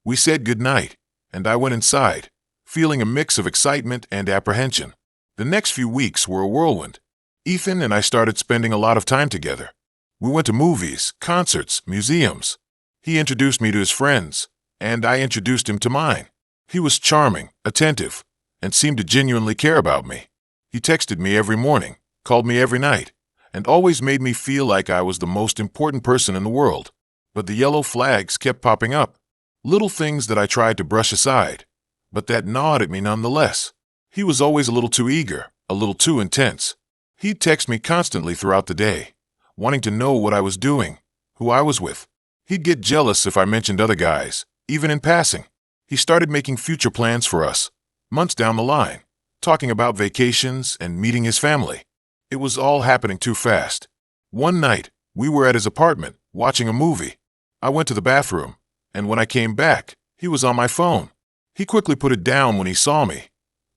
We said goodnight, and I went inside, feeling a mix of excitement and apprehension. The next few weeks were a whirlwind. Ethan and I started spending a lot of time together. We went to movies, concerts, museums. He introduced me to his friends, and I introduced him to mine. He was charming, attentive, and seemed to genuinely care about me. He texted me every morning, called me every night, and always made me feel like I was the most important person in the world. But the yellow flags kept popping up. Little things that I tried to brush aside, but that gnawed at me nonetheless. He was always a little too eager, a little too intense. He'd text me constantly throughout the day, wanting to know what I was doing, who I was with. He'd get jealous if I mentioned other guys, even in passing. He started making future plans for us, months down the line, talking about vacations and meeting his family. It was all happening too fast. One night, we were at his apartment, watching a movie. I went to the bathroom, and when I came back, he was on my phone. He quickly put it down when he saw me,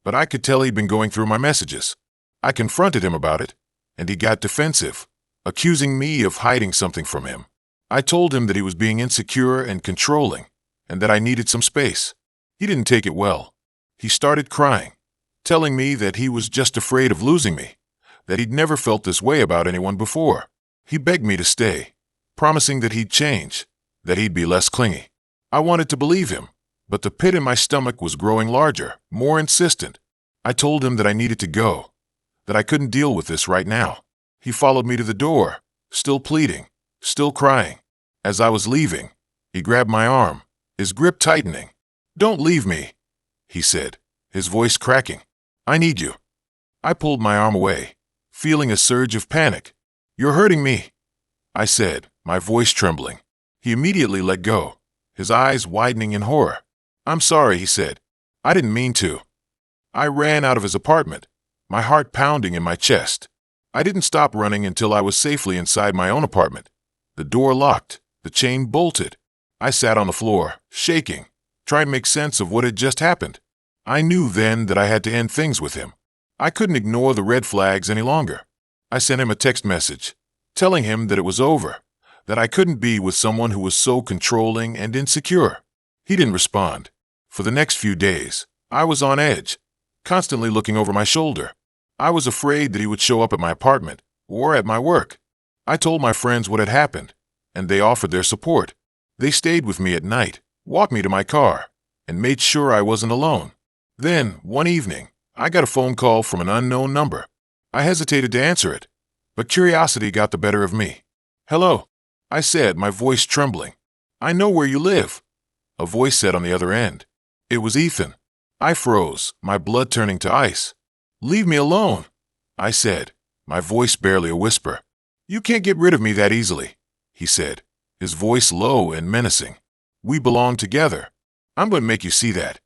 but I could tell he'd been going through my messages. I confronted him about it, and he got defensive, accusing me of hiding something from him. I told him that he was being insecure and controlling, and that I needed some space. He didn't take it well. He started crying, telling me that he was just afraid of losing me, that he'd never felt this way about anyone before. He begged me to stay, promising that he'd change, that he'd be less clingy. I wanted to believe him, but the pit in my stomach was growing larger, more insistent. I told him that I needed to go, that I couldn't deal with this right now. He followed me to the door, still pleading, still crying. As I was leaving, he grabbed my arm, his grip tightening. "Don't leave me," he said, his voice cracking. "I need you." I pulled my arm away, feeling a surge of panic. "You're hurting me," I said, my voice trembling. He immediately let go, his eyes widening in horror. "I'm sorry," he said. "I didn't mean to." I ran out of his apartment, my heart pounding in my chest. I didn't stop running until I was safely inside my own apartment. The door locked, the chain bolted. I sat on the floor, shaking, trying to make sense of what had just happened. I knew then that I had to end things with him. I couldn't ignore the red flags any longer. I sent him a text message, telling him that it was over, that I couldn't be with someone who was so controlling and insecure. He didn't respond. For the next few days, I was on edge, constantly looking over my shoulder. I was afraid that he would show up at my apartment or at my work. I told my friends what had happened, and they offered their support. They stayed with me at night, walked me to my car, and made sure I wasn't alone. Then, one evening, I got a phone call from an unknown number. I hesitated to answer it, but curiosity got the better of me. "Hello," I said, my voice trembling. "I know where you live," a voice said on the other end. It was Ethan. I froze, my blood turning to ice. "Leave me alone," I said, my voice barely a whisper. "You can't get rid of me that easily," he said, his voice low and menacing. "We belong together. I'm going to make you see that."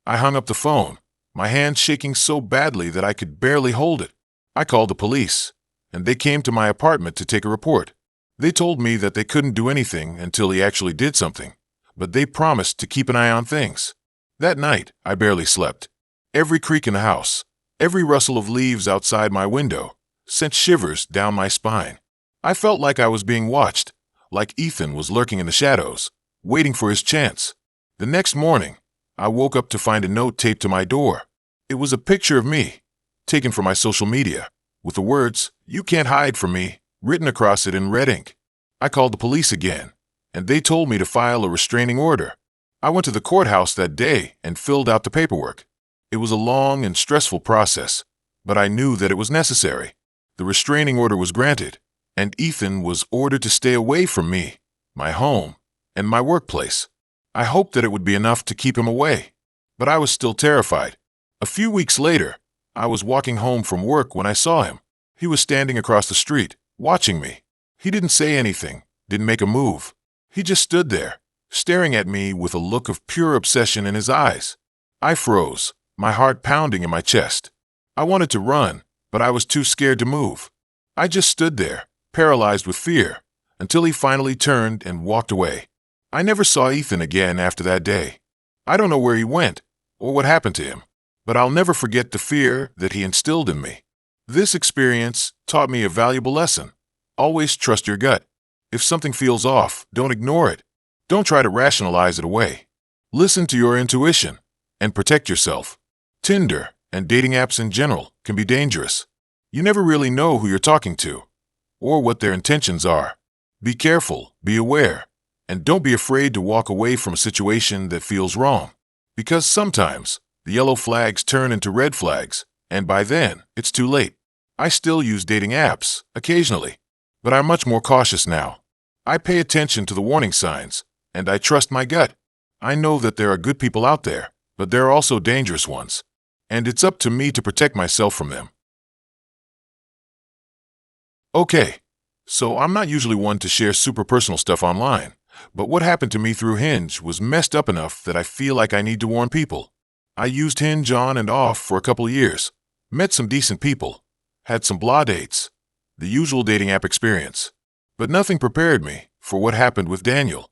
I hung up the phone, my hand shaking so badly that I could barely hold it. I called the police, and they came to my apartment to take a report. They told me that they couldn't do anything until he actually did something, but they promised to keep an eye on things. That night, I barely slept. Every creak in the house, every rustle of leaves outside my window, sent shivers down my spine. I felt like I was being watched, like Ethan was lurking in the shadows, waiting for his chance. The next morning, I woke up to find a note taped to my door. It was a picture of me, taken from my social media, with the words, "You can't hide from me," written across it in red ink. I called the police again, and they told me to file a restraining order. I went to the courthouse that day and filled out the paperwork. It was a long and stressful process, but I knew that it was necessary. The restraining order was granted, and Ethan was ordered to stay away from me, my home, and my workplace. I hoped that it would be enough to keep him away, but I was still terrified. A few weeks later, I was walking home from work when I saw him. He was standing across the street, watching me. He didn't say anything, didn't make a move. He just stood there, staring at me with a look of pure obsession in his eyes. I froze, my heart pounding in my chest. I wanted to run, but I was too scared to move. I just stood there, paralyzed with fear, until he finally turned and walked away. I never saw Ethan again after that day. I don't know where he went or what happened to him, but I'll never forget the fear that he instilled in me. This experience taught me a valuable lesson. Always trust your gut. If something feels off, don't ignore it. Don't try to rationalize it away. Listen to your intuition and protect yourself. Tinder and dating apps in general can be dangerous. You never really know who you're talking to or what their intentions are. Be careful, be aware, and don't be afraid to walk away from a situation that feels wrong, because sometimes the yellow flags turn into red flags, and by then, it's too late. I still use dating apps, occasionally, but I'm much more cautious now. I pay attention to the warning signs, and I trust my gut. I know that there are good people out there, but there are also dangerous ones, and it's up to me to protect myself from them. Okay, so I'm not usually one to share super personal stuff online, but what happened to me through Hinge was messed up enough that I feel like I need to warn people. I used Hinge on and off for a couple years, met some decent people, had some blah dates, the usual dating app experience, but nothing prepared me for what happened with Daniel.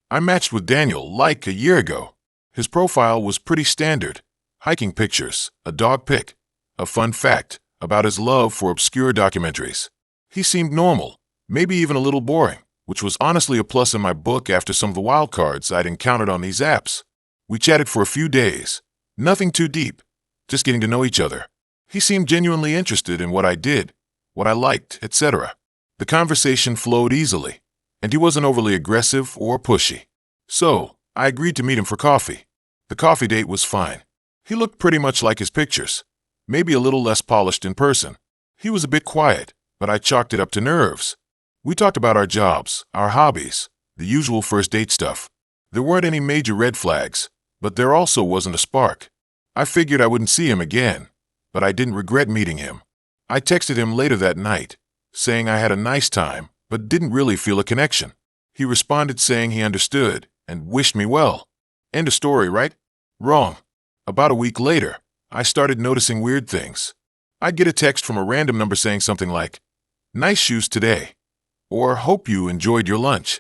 I matched with Daniel like a year ago. His profile was pretty standard, hiking pictures, a dog pic, a fun fact about his love for obscure documentaries. He seemed normal, maybe even a little boring, which was honestly a plus in my book after some of the wild cards I'd encountered on these apps. We chatted for a few days, nothing too deep, just getting to know each other. He seemed genuinely interested in what I did, what I liked, etc. The conversation flowed easily, and he wasn't overly aggressive or pushy. So, I agreed to meet him for coffee. The coffee date was fine. He looked pretty much like his pictures, maybe a little less polished in person. He was a bit quiet, but I chalked it up to nerves. We talked about our jobs, our hobbies, the usual first date stuff. There weren't any major red flags, but there also wasn't a spark. I figured I wouldn't see him again, but I didn't regret meeting him. I texted him later that night, saying I had a nice time, but didn't really feel a connection. He responded saying he understood and wished me well. End of story, right? Wrong. About a week later, I started noticing weird things. I'd get a text from a random number saying something like, "Nice shoes today," or "Hope you enjoyed your lunch."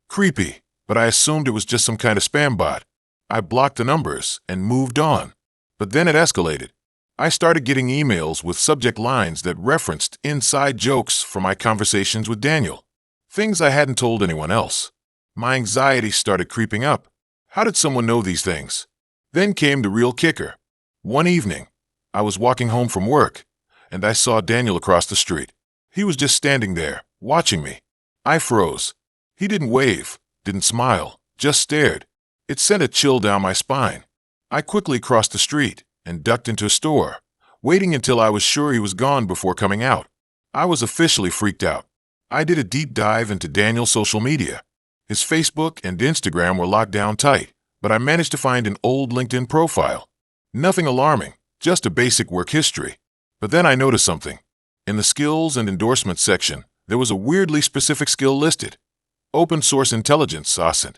Creepy, but I assumed it was just some kind of spam bot. I blocked the numbers and moved on. But then it escalated. I started getting emails with subject lines that referenced inside jokes from my conversations with Daniel, things I hadn't told anyone else. My anxiety started creeping up. How did someone know these things? Then came the real kicker. One evening, I was walking home from work, and I saw Daniel across the street. He was just standing there, watching me. I froze. He didn't wave, didn't smile, just stared. It sent a chill down my spine. I quickly crossed the street and ducked into a store, waiting until I was sure he was gone before coming out. I was officially freaked out. I did a deep dive into Daniel's social media. His Facebook and Instagram were locked down tight, but I managed to find an old LinkedIn profile. Nothing alarming, just a basic work history. But then I noticed something. In the skills and endorsements section, there was a weirdly specific skill listed. Open Source Intelligence, OSINT.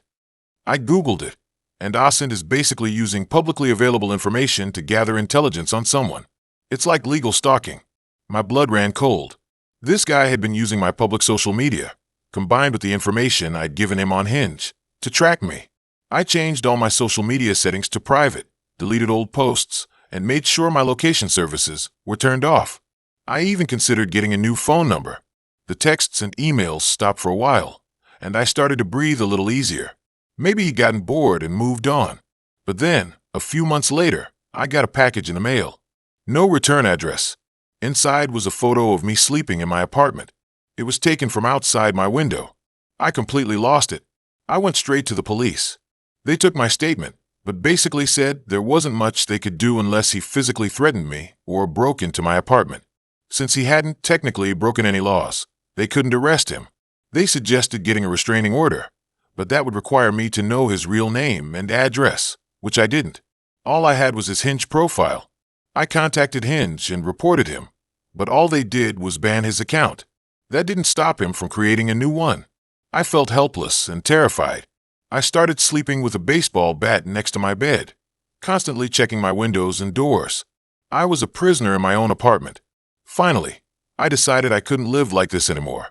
I Googled it, and OSINT is basically using publicly available information to gather intelligence on someone. It's like legal stalking. My blood ran cold. This guy had been using my public social media, combined with the information I'd given him on Hinge, to track me. I changed all my social media settings to private, deleted old posts, and made sure my location services were turned off. I even considered getting a new phone number. The texts and emails stopped for a while, and I started to breathe a little easier. Maybe he'd gotten bored and moved on. But then, a few months later, I got a package in the mail. No return address. Inside was a photo of me sleeping in my apartment. It was taken from outside my window. I completely lost it. I went straight to the police. They took my statement, but basically said there wasn't much they could do unless he physically threatened me or broke into my apartment. Since he hadn't technically broken any laws, they couldn't arrest him. They suggested getting a restraining order, but that would require me to know his real name and address, which I didn't. All I had was his Hinge profile. I contacted Hinge and reported him, but all they did was ban his account. That didn't stop him from creating a new one. I felt helpless and terrified. I started sleeping with a baseball bat next to my bed, constantly checking my windows and doors. I was a prisoner in my own apartment. Finally, I decided I couldn't live like this anymore.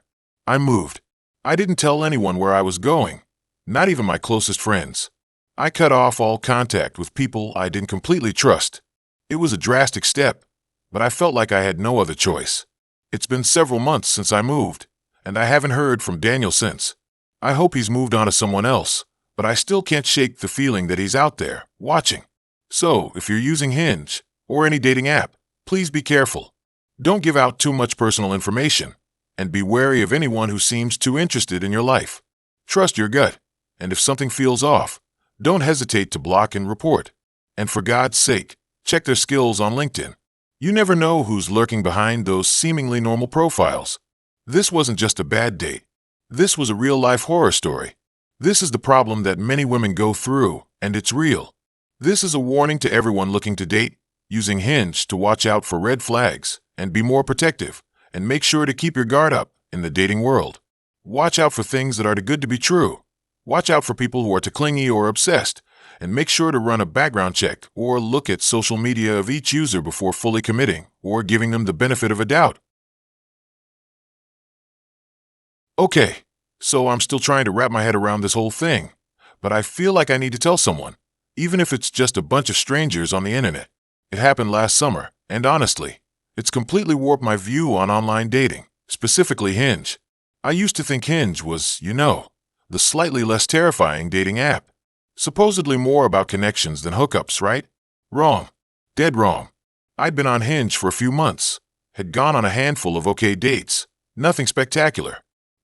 I moved. I didn't tell anyone where I was going, not even my closest friends. I cut off all contact with people I didn't completely trust. It was a drastic step, but I felt like I had no other choice. It's been several months since I moved, and I haven't heard from Daniel since. I hope he's moved on to someone else, but I still can't shake the feeling that he's out there, watching. So, if you're using Hinge, or any dating app, please be careful. Don't give out too much personal information, and be wary of anyone who seems too interested in your life. Trust your gut, and if something feels off, don't hesitate to block and report. And for God's sake, check their skills on LinkedIn. You never know who's lurking behind those seemingly normal profiles. This wasn't just a bad date. This was a real-life horror story. This is the problem that many women go through, and it's real. This is a warning to everyone looking to date, using Hinge to watch out for red flags, and be more protective, and make sure to keep your guard up in the dating world. Watch out for things that are too good to be true. Watch out for people who are too clingy or obsessed, and make sure to run a background check or look at social media of each user before fully committing or giving them the benefit of a doubt. Okay, so I'm still trying to wrap my head around this whole thing, but I feel like I need to tell someone, even if it's just a bunch of strangers on the internet. It happened last summer, and honestly, it's completely warped my view on online dating, specifically Hinge. I used to think Hinge was, the slightly less terrifying dating app. Supposedly more about connections than hookups, right? Wrong. Dead wrong. I'd been on Hinge for a few months, had gone on a handful of okay dates, nothing spectacular.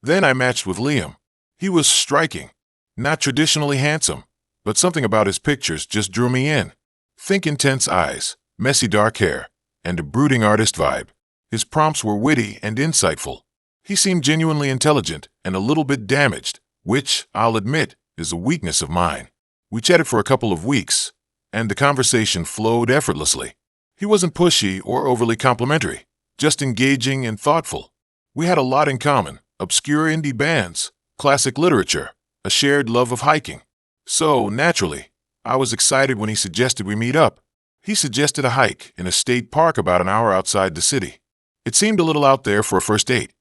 Then I matched with Liam. He was striking. Not traditionally handsome, but something about his pictures just drew me in. Think intense eyes, messy dark hair, and a brooding artist vibe. His prompts were witty and insightful. He seemed genuinely intelligent and a little bit damaged, which, I'll admit, is a weakness of mine. We chatted for a couple of weeks, and the conversation flowed effortlessly. He wasn't pushy or overly complimentary, just engaging and thoughtful. We had a lot in common: obscure indie bands, classic literature, a shared love of hiking. So, naturally, I was excited when he suggested we meet up. He suggested a hike in a state park about an hour outside the city. It seemed a little out there for a first date,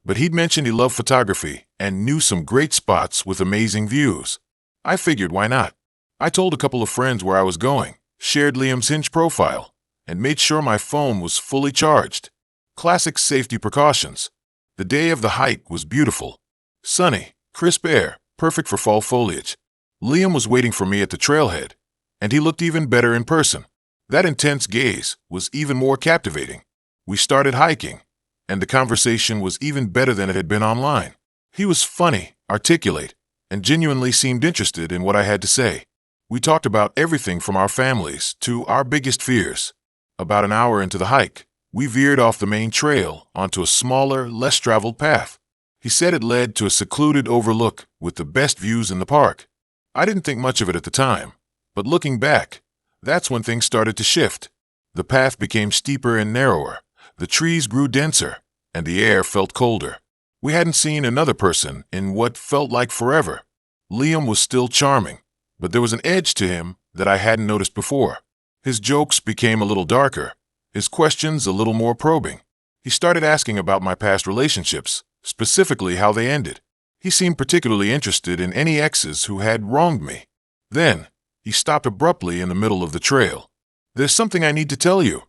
but he'd mentioned he loved photography and knew some great spots with amazing views. I figured, why not? I told a couple of friends where I was going, shared Liam's Hinge profile, and made sure my phone was fully charged. Classic safety precautions. The day of the hike was beautiful. Sunny, crisp air, perfect for fall foliage. Liam was waiting for me at the trailhead, and he looked even better in person. That intense gaze was even more captivating. We started hiking, and the conversation was even better than it had been online. He was funny, articulate, and genuinely seemed interested in what I had to say. We talked about everything from our families to our biggest fears. About an hour into the hike, we veered off the main trail onto a smaller, less traveled path. He said it led to a secluded overlook with the best views in the park. I didn't think much of it at the time, but looking back, that's when things started to shift. The path became steeper and narrower, the trees grew denser, and the air felt colder. We hadn't seen another person in what felt like forever. Liam was still charming, but there was an edge to him that I hadn't noticed before. His jokes became a little darker, his questions a little more probing. He started asking about my past relationships, specifically how they ended. He seemed particularly interested in any exes who had wronged me. Then, he stopped abruptly in the middle of the trail. "There's something I need to tell you,"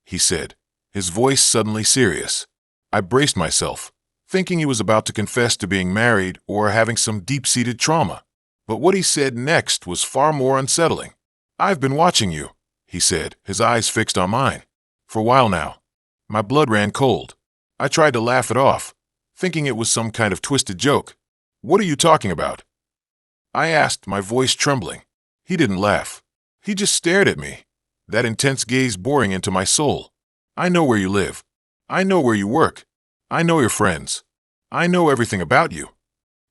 he said, his voice suddenly serious. I braced myself, thinking he was about to confess to being married or having some deep-seated trauma. But what he said next was far more unsettling. "I've been watching you," he said, his eyes fixed on mine. "For a while now." My blood ran cold. I tried to laugh it off, thinking it was some kind of twisted joke. "What are you talking about?" I asked, my voice trembling. He didn't laugh. He just stared at me, that intense gaze boring into my soul. "I know where you live. I know where you work. I know your friends. I know everything about you."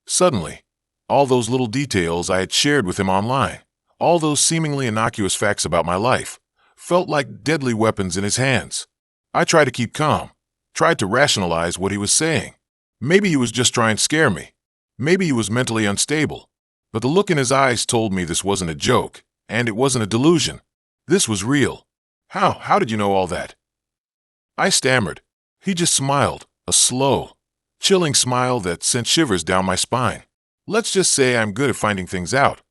Suddenly, all those little details I had shared with him online, all those seemingly innocuous facts about my life, felt like deadly weapons in his hands. I tried to keep calm, tried to rationalize what he was saying. Maybe he was just trying to scare me. Maybe he was mentally unstable. But the look in his eyes told me this wasn't a joke, and it wasn't a delusion. This was real. How did you know all that?" I stammered. He just smiled, a slow, chilling smile that sent shivers down my spine. "Let's just say I'm good at finding things out."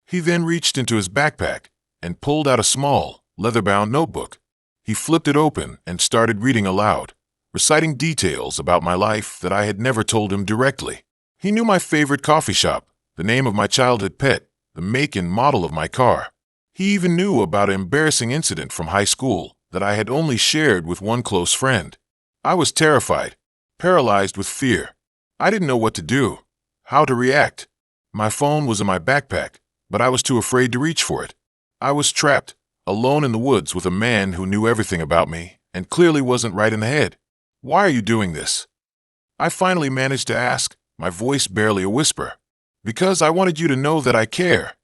He then reached into his backpack and pulled out a small, leather-bound notebook. He flipped it open and started reading aloud, reciting details about my life that I had never told him directly. He knew my favorite coffee shop, the name of my childhood pet, the make and model of my car. He even knew about an embarrassing incident from high school that I had only shared with one close friend. I was terrified, paralyzed with fear. I didn't know what to do, how to react. My phone was in my backpack, but I was too afraid to reach for it. I was trapped, alone in the woods with a man who knew everything about me and clearly wasn't right in the head. "Why are you doing this?" I finally managed to ask, my voice barely a whisper. "Because I wanted you to know that I care,"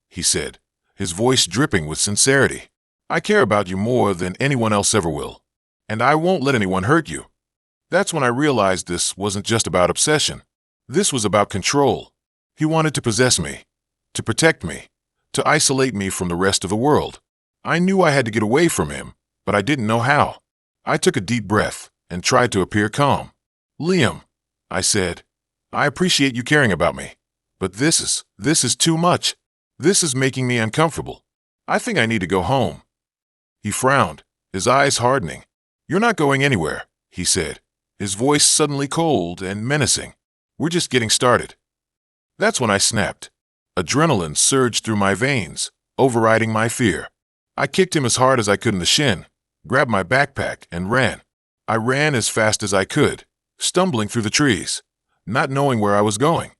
he said, his voice dripping with sincerity. "I care about you more than anyone else ever will, and I won't let anyone hurt you." That's when I realized this wasn't just about obsession. This was about control. He wanted to possess me, to protect me, to isolate me from the rest of the world. I knew I had to get away from him, but I didn't know how. I took a deep breath and tried to appear calm. "Liam," I said, "I appreciate you caring about me, but this is too much. This is making me uncomfortable. I think I need to go home." He frowned, his eyes hardening. "You're not going anywhere," he said, his voice suddenly cold and menacing. "We're just getting started." That's when I snapped. Adrenaline surged through my veins, overriding my fear. I kicked him as hard as I could in the shin, grabbed my backpack, and ran. I ran as fast as I could, stumbling through the trees, not knowing where I was going,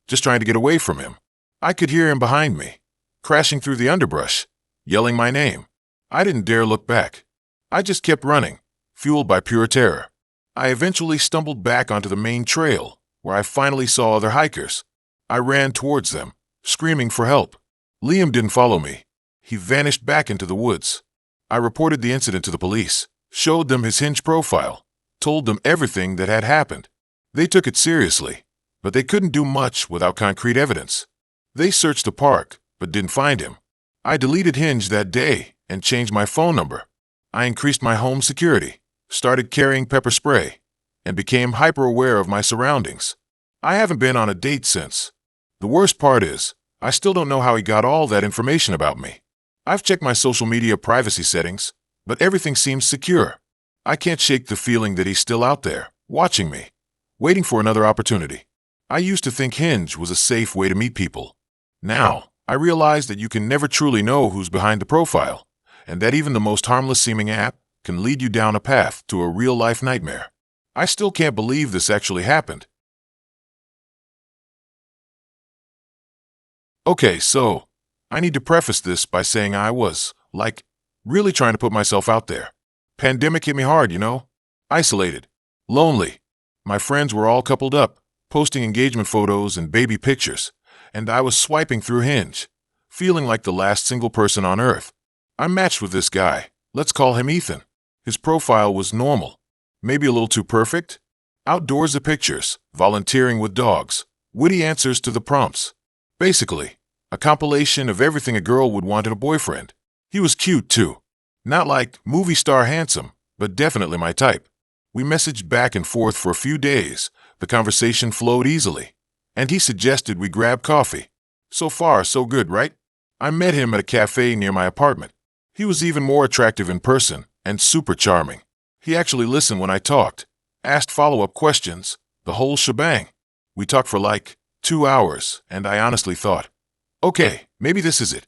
just trying to get away from him. I could hear him behind me, crashing through the underbrush, yelling my name. I didn't dare look back. I just kept running, fueled by pure terror. I eventually stumbled back onto the main trail, where I finally saw other hikers. I ran towards them, screaming for help. Liam didn't follow me. He vanished back into the woods. I reported the incident to the police, showed them his Hinge profile, told them everything that had happened. They took it seriously, but they couldn't do much without concrete evidence. They searched the park, but didn't find him. I deleted Hinge that day and changed my phone number. I increased my home security, started carrying pepper spray, and became hyper-aware of my surroundings. I haven't been on a date since. The worst part is, I still don't know how he got all that information about me. I've checked my social media privacy settings, but everything seems secure. I can't shake the feeling that he's still out there, watching me, waiting for another opportunity. I used to think Hinge was a safe way to meet people. Now, I realize that you can never truly know who's behind the profile, and that even the most harmless-seeming app can lead you down a path to a real-life nightmare. I still can't believe this actually happened. Okay, so, I need to preface this by saying I was, really trying to put myself out there. Pandemic hit me hard, you know? Isolated. Lonely. My friends were all coupled up, posting engagement photos and baby pictures, and I was swiping through Hinge, feeling like the last single person on Earth. I matched with this guy. Let's call him Ethan. His profile was normal. Maybe a little too perfect? Outdoorsy pictures, volunteering with dogs, witty answers to the prompts. Basically, a compilation of everything a girl would want in a boyfriend. He was cute, too. Not like movie star handsome, but definitely my type. We messaged back and forth for a few days. The conversation flowed easily, and he suggested we grab coffee. So far, so good, right? I met him at a cafe near my apartment. He was even more attractive in person and super charming. He actually listened when I talked, asked follow-up questions, the whole shebang. We talked for like 2 hours, and I honestly thought, okay, maybe this is it.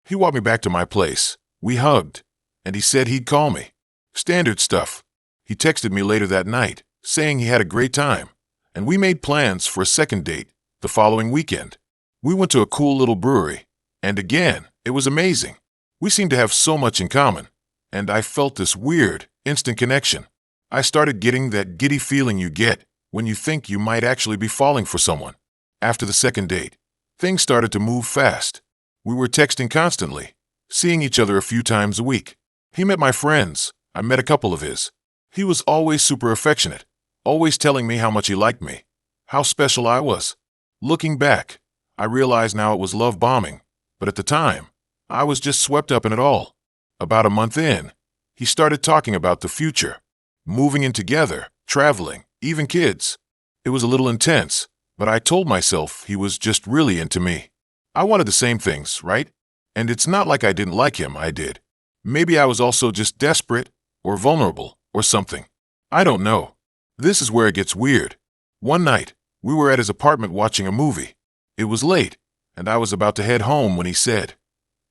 He walked me back to my place. We hugged, and he said he'd call me. Standard stuff. He texted me later that night, saying he had a great time, and we made plans for a second date the following weekend. We went to a cool little brewery, and again, it was amazing. We seemed to have so much in common, and I felt this weird, instant connection. I started getting that giddy feeling you get when you think you might actually be falling for someone. After the second date, things started to move fast. We were texting constantly, seeing each other a few times a week. He met my friends. I met a couple of his. He was always super affectionate, always telling me how much he liked me, how special I was. Looking back, I realize now it was love bombing, but at the time, I was just swept up in it all. About a month in, he started talking about the future, moving in together, traveling, even kids. It was a little intense, but I told myself he was just really into me. I wanted the same things, right? And it's not like I didn't like him, I did. Maybe I was also just desperate, or vulnerable, or something. I don't know. This is where it gets weird. One night, we were at his apartment watching a movie. It was late, and I was about to head home when he said,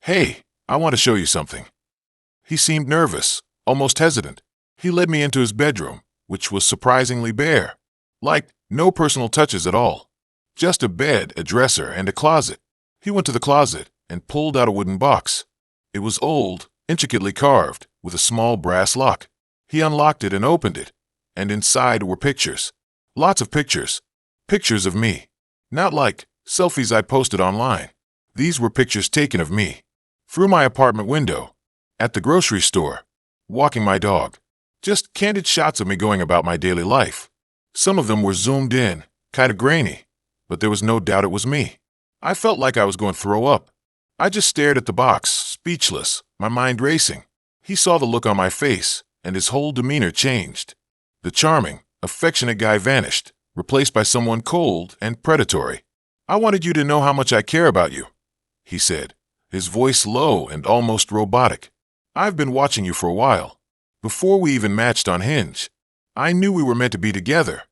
"Hey, I want to show you something." He seemed nervous, almost hesitant. He led me into his bedroom, which was surprisingly bare. Like, no personal touches at all. Just a bed, a dresser, and a closet. He went to the closet and pulled out a wooden box. It was old, intricately carved, with a small brass lock. He unlocked it and opened it, and inside were pictures. Lots of pictures. Pictures of me. Not like selfies I'd posted online. These were pictures taken of me. Through my apartment window. At the grocery store. Walking my dog. Just candid shots of me going about my daily life. Some of them were zoomed in, kind of grainy, but there was no doubt it was me. I felt like I was going to throw up. I just stared at the box, speechless, my mind racing. He saw the look on my face, and his whole demeanor changed. The charming, affectionate guy vanished, replaced by someone cold and predatory. "I wanted you to know how much I care about you," he said, his voice low and almost robotic. "I've been watching you for a while. Before we even matched on Hinge, I knew we were meant to be together."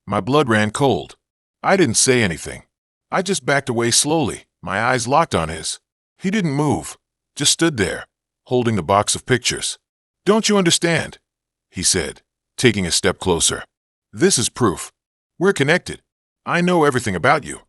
My blood ran cold. I didn't say anything. I just backed away slowly, my eyes locked on his. He didn't move, just stood there, holding the box of pictures. "Don't you understand?" he said, taking a step closer. "This is proof. We're connected. I know everything about you."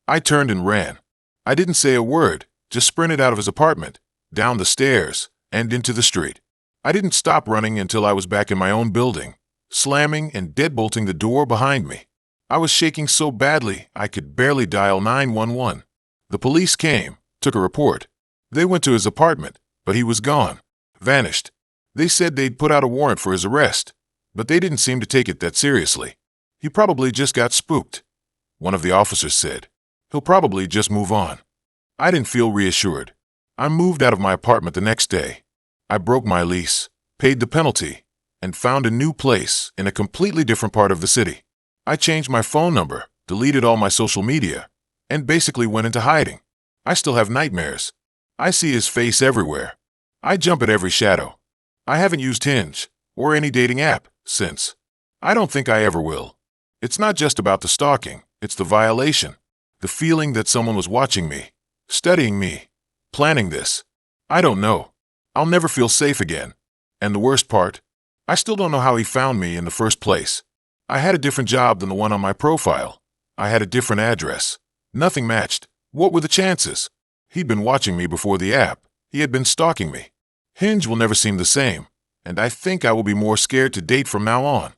I turned and ran. I didn't say a word, just sprinted out of his apartment, down the stairs, and into the street. I didn't stop running until I was back in my own building, slamming and deadbolting the door behind me. I was shaking so badly I could barely dial 911. The police came, took a report. They went to his apartment, but he was gone, vanished. They said they'd put out a warrant for his arrest, but they didn't seem to take it that seriously. "He probably just got spooked," one of the officers said. "He'll probably just move on." I didn't feel reassured. I moved out of my apartment the next day. I broke my lease, paid the penalty, and found a new place in a completely different part of the city. I changed my phone number, deleted all my social media, and basically went into hiding. I still have nightmares. I see his face everywhere. I jump at every shadow. I haven't used Hinge or any dating app since. I don't think I ever will. It's not just about the stalking, it's the violation. The feeling that someone was watching me, studying me, planning this. I don't know. I'll never feel safe again. And the worst part, I still don't know how he found me in the first place. I had a different job than the one on my profile. I had a different address. Nothing matched. What were the chances? He'd been watching me before the app. He had been stalking me. Hinge will never seem the same, and I think I will be more scared to date from now on.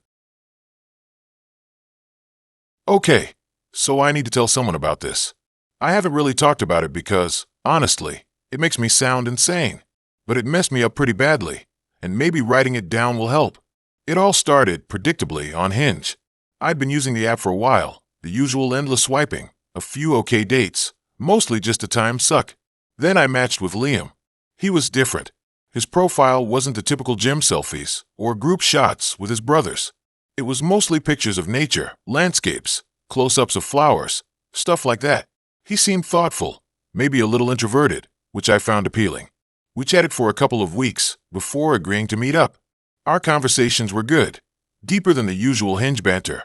Okay, so I need to tell someone about this. I haven't really talked about it because, honestly, it makes me sound insane. But it messed me up pretty badly, and maybe writing it down will help. It all started, predictably, on Hinge. I'd been using the app for a while, the usual endless swiping, a few okay dates, mostly just a time suck. Then I matched with Liam. He was different. His profile wasn't the typical gym selfies or group shots with his brothers. It was mostly pictures of nature, landscapes, close-ups of flowers, stuff like that. He seemed thoughtful, maybe a little introverted, which I found appealing. We chatted for a couple of weeks before agreeing to meet up. Our conversations were good, deeper than the usual Hinge banter.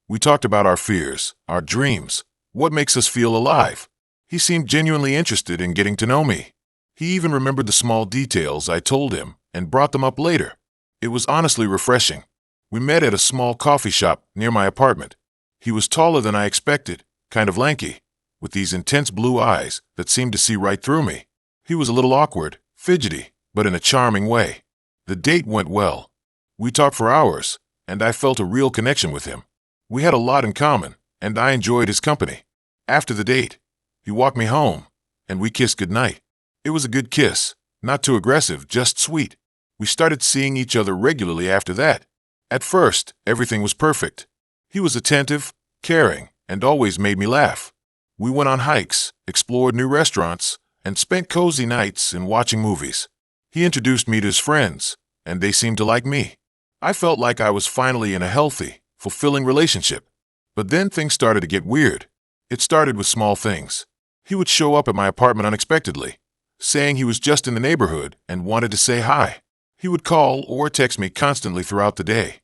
We talked about our fears, our dreams, what makes us feel alive. He seemed genuinely interested in getting to know me. He even remembered the small details I told him and brought them up later. It was honestly refreshing. We met at a small coffee shop near my apartment. He was taller than I expected, kind of lanky, with these intense blue eyes that seemed to see right through me. He was a little awkward, fidgety, but in a charming way. The date went well. We talked for hours, and I felt a real connection with him. We had a lot in common, and I enjoyed his company. After the date, he walked me home, and we kissed goodnight. It was a good kiss, not too aggressive, just sweet. We started seeing each other regularly after that. At first, everything was perfect. He was attentive, caring, and always made me laugh. We went on hikes, explored new restaurants, and spent cozy nights in watching movies. He introduced me to his friends, and they seemed to like me. I felt like I was finally in a healthy, fulfilling relationship. But then things started to get weird. It started with small things. He would show up at my apartment unexpectedly, saying he was just in the neighborhood and wanted to say hi. He would call or text me constantly throughout the day,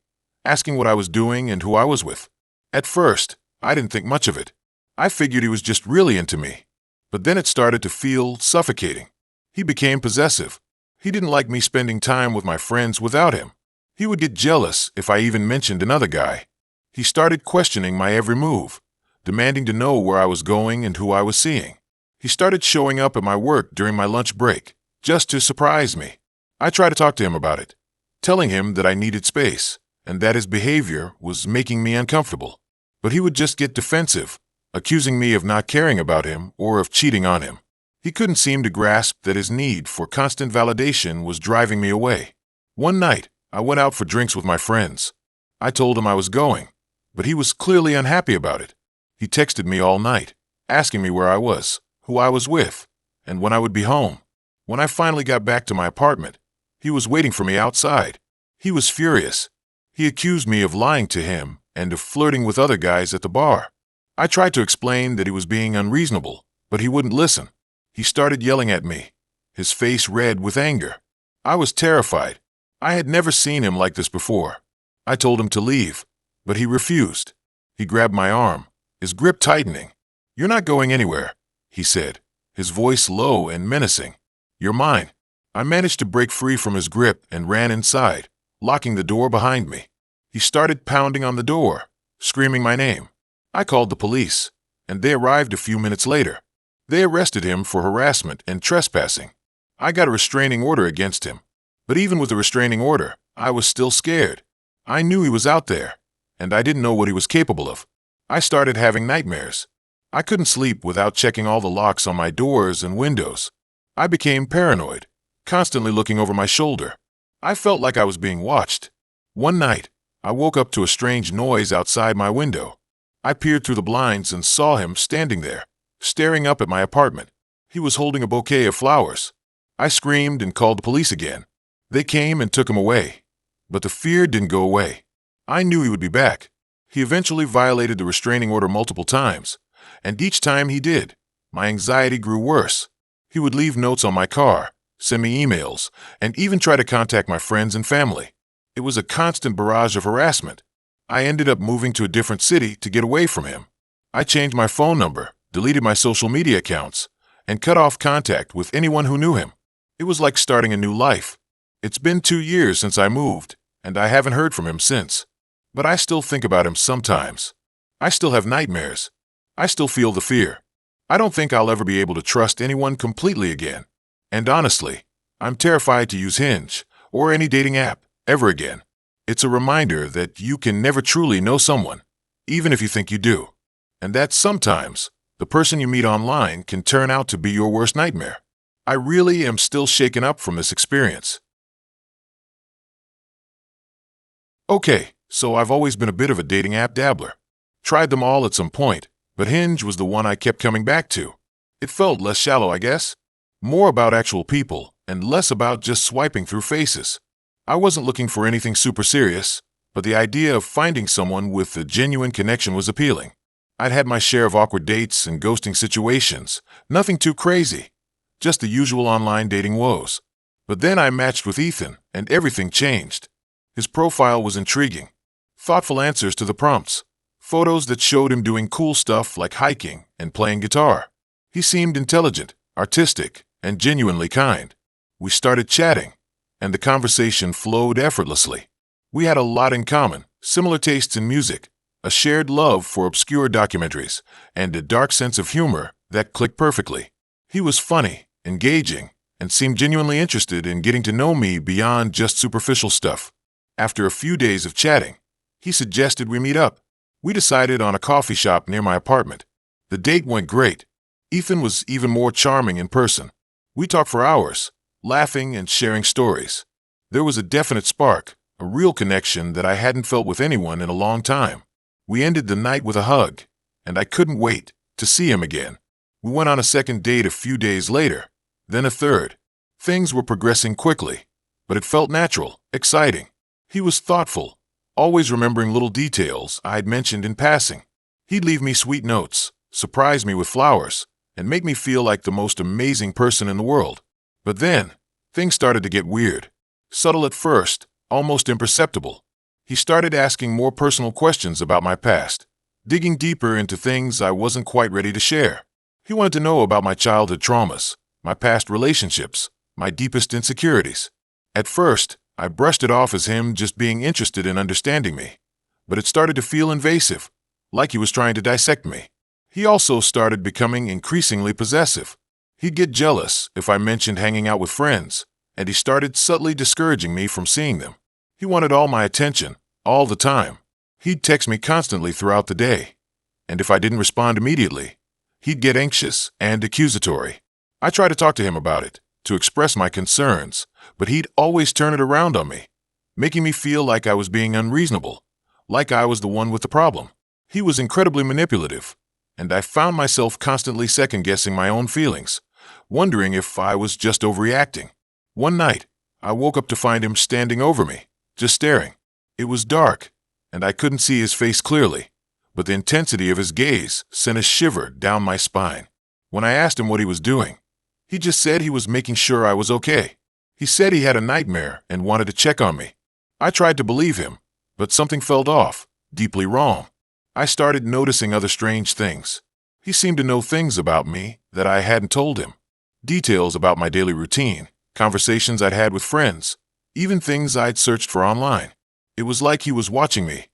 asking what I was doing and who I was with. At first, I didn't think much of it. I figured he was just really into me. But then it started to feel suffocating. He became possessive. He didn't like me spending time with my friends without him. He would get jealous if I even mentioned another guy. He started questioning my every move, demanding to know where I was going and who I was seeing. He started showing up at my work during my lunch break, just to surprise me. I tried to talk to him about it, telling him that I needed space and that his behavior was making me uncomfortable. But he would just get defensive, accusing me of not caring about him or of cheating on him. He couldn't seem to grasp that his need for constant validation was driving me away. One night, I went out for drinks with my friends. I told him I was going, but he was clearly unhappy about it. He texted me all night, asking me where I was, who I was with, and when I would be home. When I finally got back to my apartment, he was waiting for me outside. He was furious. He accused me of lying to him and of flirting with other guys at the bar. I tried to explain that he was being unreasonable, but he wouldn't listen. He started yelling at me, his face red with anger. I was terrified. I had never seen him like this before. I told him to leave, but he refused. He grabbed my arm, his grip tightening. "You're not going anywhere," he said, his voice low and menacing. "You're mine." I managed to break free from his grip and ran inside, locking the door behind me. He started pounding on the door, screaming my name. I called the police, and they arrived a few minutes later. They arrested him for harassment and trespassing. I got a restraining order against him. But even with the restraining order, I was still scared. I knew he was out there, and I didn't know what he was capable of. I started having nightmares. I couldn't sleep without checking all the locks on my doors and windows. I became paranoid, constantly looking over my shoulder. I felt like I was being watched. One night, I woke up to a strange noise outside my window. I peered through the blinds and saw him standing there, staring up at my apartment. He was holding a bouquet of flowers. I screamed and called the police again. They came and took him away. But the fear didn't go away. I knew he would be back. He eventually violated the restraining order multiple times, and each time he did, my anxiety grew worse. He would leave notes on my car, send me emails, and even try to contact my friends and family. It was a constant barrage of harassment. I ended up moving to a different city to get away from him. I changed my phone number, deleted my social media accounts, and cut off contact with anyone who knew him. It was like starting a new life. It's been 2 years since I moved, and I haven't heard from him since. But I still think about him sometimes. I still have nightmares. I still feel the fear. I don't think I'll ever be able to trust anyone completely again. And honestly, I'm terrified to use Hinge or any dating app ever again. It's a reminder that you can never truly know someone, even if you think you do. And that sometimes the person you meet online can turn out to be your worst nightmare. I really am still shaken up from this experience. Okay, so I've always been a bit of a dating app dabbler. Tried them all at some point, but Hinge was the one I kept coming back to. It felt less shallow, I guess. More about actual people and less about just swiping through faces. I wasn't looking for anything super serious, but the idea of finding someone with a genuine connection was appealing. I'd had my share of awkward dates and ghosting situations, nothing too crazy, just the usual online dating woes. But then I matched with Ethan, and everything changed. His profile was intriguing. Thoughtful answers to the prompts. Photos that showed him doing cool stuff like hiking and playing guitar. He seemed intelligent, artistic, and genuinely kind. We started chatting, and the conversation flowed effortlessly. We had a lot in common, similar tastes in music, a shared love for obscure documentaries, and a dark sense of humor that clicked perfectly. He was funny, engaging, and seemed genuinely interested in getting to know me beyond just superficial stuff. After a few days of chatting, he suggested we meet up. We decided on a coffee shop near my apartment. The date went great. Ethan was even more charming in person. We talked for hours, laughing and sharing stories. There was a definite spark, a real connection that I hadn't felt with anyone in a long time. We ended the night with a hug, and I couldn't wait to see him again. We went on a second date a few days later, then a third. Things were progressing quickly, but it felt natural, exciting. He was thoughtful, always remembering little details I'd mentioned in passing. He'd leave me sweet notes, surprise me with flowers, and make me feel like the most amazing person in the world. But then, things started to get weird. Subtle at first, almost imperceptible. He started asking more personal questions about my past, digging deeper into things I wasn't quite ready to share. He wanted to know about my childhood traumas, my past relationships, my deepest insecurities. At first, I brushed it off as him just being interested in understanding me, but it started to feel invasive, like he was trying to dissect me. He also started becoming increasingly possessive. He'd get jealous if I mentioned hanging out with friends, and he started subtly discouraging me from seeing them. He wanted all my attention, all the time. He'd text me constantly throughout the day, and if I didn't respond immediately, he'd get anxious and accusatory. I tried to talk to him about it, to express my concerns, but he'd always turn it around on me, making me feel like I was being unreasonable, like I was the one with the problem. He was incredibly manipulative, and I found myself constantly second-guessing my own feelings, wondering if I was just overreacting. One night, I woke up to find him standing over me, just staring. It was dark, and I couldn't see his face clearly, but the intensity of his gaze sent a shiver down my spine. When I asked him what he was doing, he just said he was making sure I was okay. He said he had a nightmare and wanted to check on me. I tried to believe him, but something felt off, deeply wrong. I started noticing other strange things. He seemed to know things about me that I hadn't told him. Details about my daily routine, conversations I'd had with friends, even things I'd searched for online. It was like he was watching me,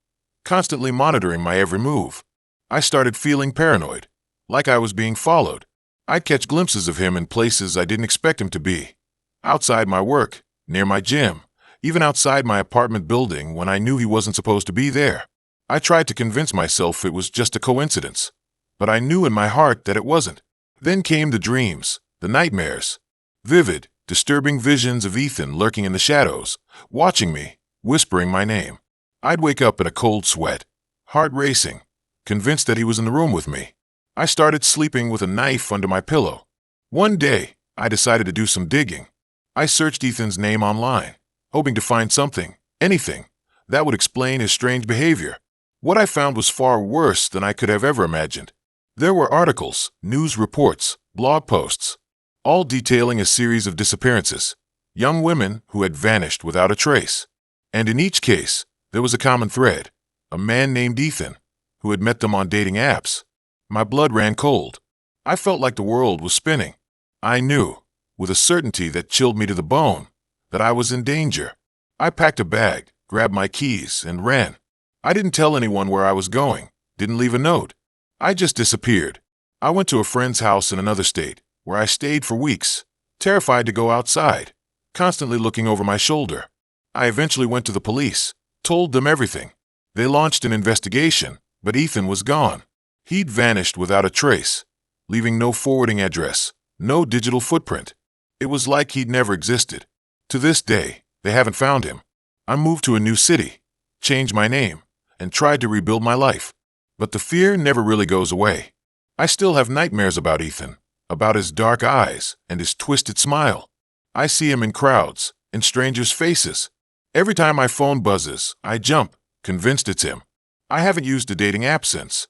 constantly monitoring my every move. I started feeling paranoid, like I was being followed. I'd catch glimpses of him in places I didn't expect him to be. Outside my work, near my gym, even outside my apartment building when I knew he wasn't supposed to be there. I tried to convince myself it was just a coincidence, but I knew in my heart that it wasn't. Then came the dreams, the nightmares. Vivid, disturbing visions of Ethan lurking in the shadows, watching me, whispering my name. I'd wake up in a cold sweat, heart racing, convinced that he was in the room with me. I started sleeping with a knife under my pillow. One day, I decided to do some digging. I searched Ethan's name online, hoping to find something, anything, that would explain his strange behavior. What I found was far worse than I could have ever imagined. There were articles, news reports, blog posts, all detailing a series of disappearances, young women who had vanished without a trace. And in each case, there was a common thread, a man named Ethan, who had met them on dating apps. My blood ran cold. I felt like the world was spinning. I knew, with a certainty that chilled me to the bone, that I was in danger. I packed a bag, grabbed my keys, and ran. I didn't tell anyone where I was going, didn't leave a note. I just disappeared. I went to a friend's house in another state, where I stayed for weeks, terrified to go outside, constantly looking over my shoulder. I eventually went to the police, told them everything. They launched an investigation, but Ethan was gone. He'd vanished without a trace, leaving no forwarding address, no digital footprint. It was like he'd never existed. To this day, they haven't found him. I moved to a new city, changed my name, and tried to rebuild my life. But the fear never really goes away. I still have nightmares about Ethan, about his dark eyes and his twisted smile. I see him in crowds, in strangers' faces. Every time my phone buzzes, I jump, convinced it's him. I haven't used a dating app since.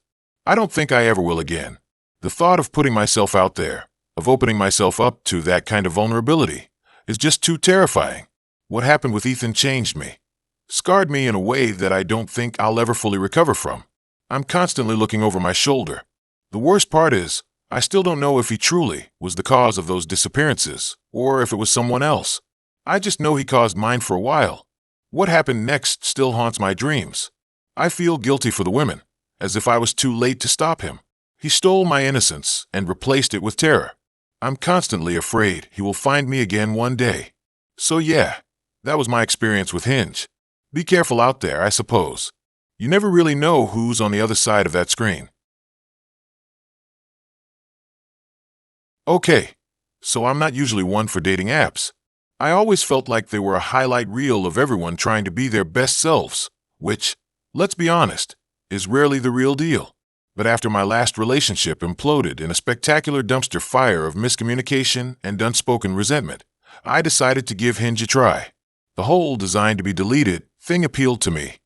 I don't think I ever will again. The thought of putting myself out there, of opening myself up to that kind of vulnerability, is just too terrifying. What happened with Ethan changed me, scarred me in a way that I don't think I'll ever fully recover from. I'm constantly looking over my shoulder. The worst part is, I still don't know if he truly was the cause of those disappearances, or if it was someone else. I just know he caused mine for a while. What happened next still haunts my dreams. I feel guilty for the women, as if I was too late to stop him. He stole my innocence and replaced it with terror. I'm constantly afraid he will find me again one day. So yeah, that was my experience with Hinge. Be careful out there, I suppose. You never really know who's on the other side of that screen. Okay, so I'm not usually one for dating apps. I always felt like they were a highlight reel of everyone trying to be their best selves, which, let's be honest, is rarely the real deal. But after my last relationship imploded in a spectacular dumpster fire of miscommunication and unspoken resentment, I decided to give Hinge a try. The whole designed to be deleted thing appealed to me.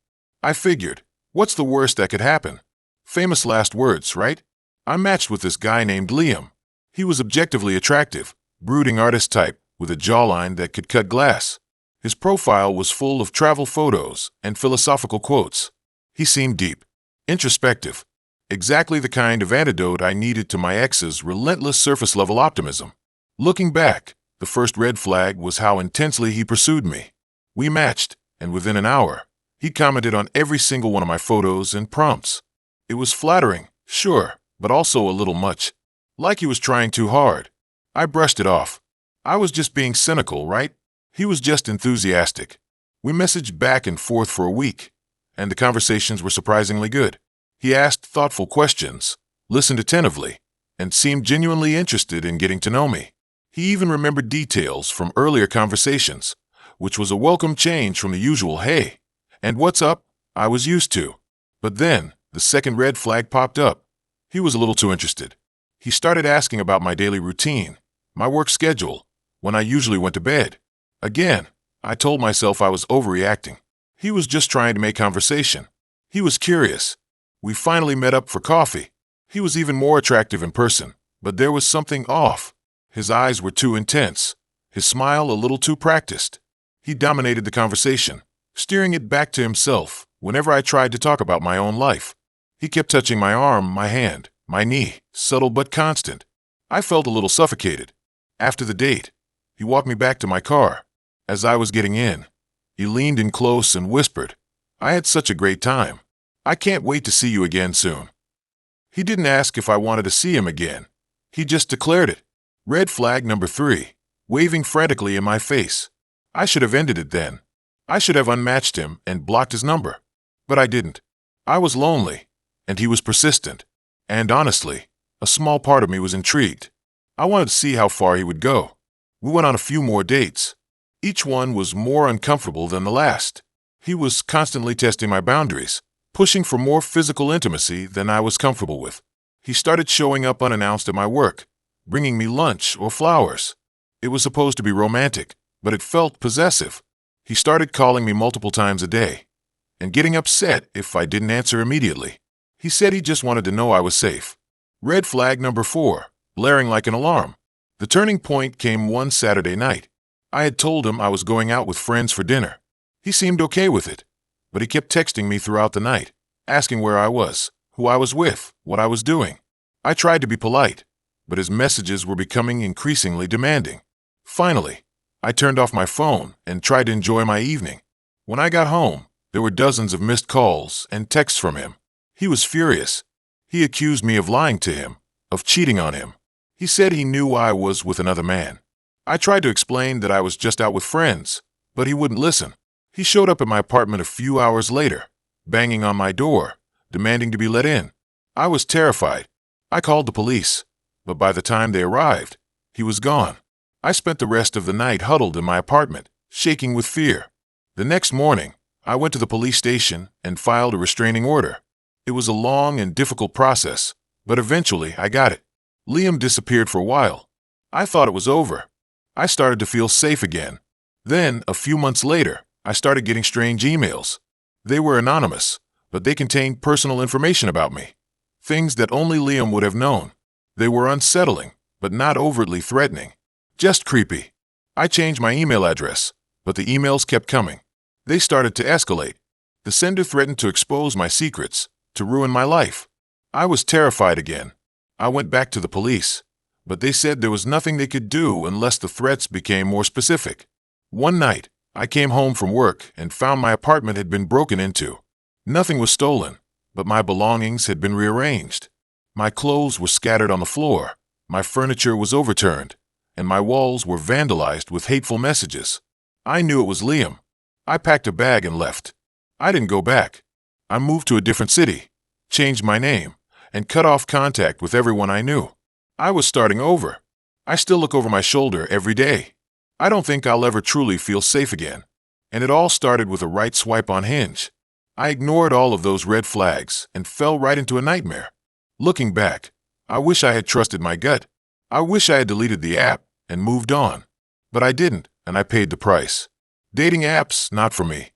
I figured, what's the worst that could happen? Famous last words, right? I matched with this guy named Liam. He was objectively attractive, brooding artist type, with a jawline that could cut glass. His profile was full of travel photos and philosophical quotes. He seemed deep, introspective, exactly the kind of antidote I needed to my ex's relentless surface-level optimism. Looking back, the first red flag was how intensely he pursued me. We matched, and within an hour, he commented on every single one of my photos and prompts. It was flattering, sure, but also a little much. Like he was trying too hard. I brushed it off. I was just being cynical, right? He was just enthusiastic. We messaged back and forth for a week, and the conversations were surprisingly good. He asked thoughtful questions, listened attentively, and seemed genuinely interested in getting to know me. He even remembered details from earlier conversations, which was a welcome change from the usual "hey" and "what's up" I was used to. But then, the second red flag popped up. He was a little too interested. He started asking about my daily routine, my work schedule, when I usually went to bed. Again, I told myself I was overreacting. He was just trying to make conversation. He was curious. We finally met up for coffee. He was even more attractive in person, but there was something off. His eyes were too intense, his smile a little too practiced. He dominated the conversation, steering it back to himself whenever I tried to talk about my own life. He kept touching my arm, my hand, my knee, subtle but constant. I felt a little suffocated. After the date, he walked me back to my car. As I was getting in, he leaned in close and whispered, "I had such a great time. I can't wait to see you again soon." He didn't ask if I wanted to see him again. He just declared it. Red flag number 3, waving frantically in my face. I should have ended it then. I should have unmatched him and blocked his number. But I didn't. I was lonely, and he was persistent. And honestly, a small part of me was intrigued. I wanted to see how far he would go. We went on a few more dates. Each one was more uncomfortable than the last. He was constantly testing my boundaries, pushing for more physical intimacy than I was comfortable with. He started showing up unannounced at my work, bringing me lunch or flowers. It was supposed to be romantic, but it felt possessive. He started calling me multiple times a day, and getting upset if I didn't answer immediately. He said he just wanted to know I was safe. Red flag number 4, blaring like an alarm. The turning point came one Saturday night. I had told him I was going out with friends for dinner. He seemed okay with it, but he kept texting me throughout the night, asking where I was, who I was with, what I was doing. I tried to be polite, but his messages were becoming increasingly demanding. Finally, I turned off my phone and tried to enjoy my evening. When I got home, there were dozens of missed calls and texts from him. He was furious. He accused me of lying to him, of cheating on him. He said he knew I was with another man. I tried to explain that I was just out with friends, but he wouldn't listen. He showed up at my apartment a few hours later, banging on my door, demanding to be let in. I was terrified. I called the police, but by the time they arrived, he was gone. I spent the rest of the night huddled in my apartment, shaking with fear. The next morning, I went to the police station and filed a restraining order. It was a long and difficult process, but eventually I got it. Liam disappeared for a while. I thought it was over. I started to feel safe again. Then, a few months later, I started getting strange emails. They were anonymous, but they contained personal information about me. Things that only Liam would have known. They were unsettling, but not overtly threatening. Just creepy. I changed my email address, but the emails kept coming. They started to escalate. The sender threatened to expose my secrets, to ruin my life. I was terrified again. I went back to the police, but they said there was nothing they could do unless the threats became more specific. One night, I came home from work and found my apartment had been broken into. Nothing was stolen, but my belongings had been rearranged. My clothes were scattered on the floor, my furniture was overturned, and my walls were vandalized with hateful messages. I knew it was Liam. I packed a bag and left. I didn't go back. I moved to a different city, changed my name, and cut off contact with everyone I knew. I was starting over. I still look over my shoulder every day. I don't think I'll ever truly feel safe again. And it all started with a right swipe on Hinge. I ignored all of those red flags and fell right into a nightmare. Looking back, I wish I had trusted my gut. I wish I had deleted the app and moved on. But I didn't, and I paid the price. Dating apps, not for me.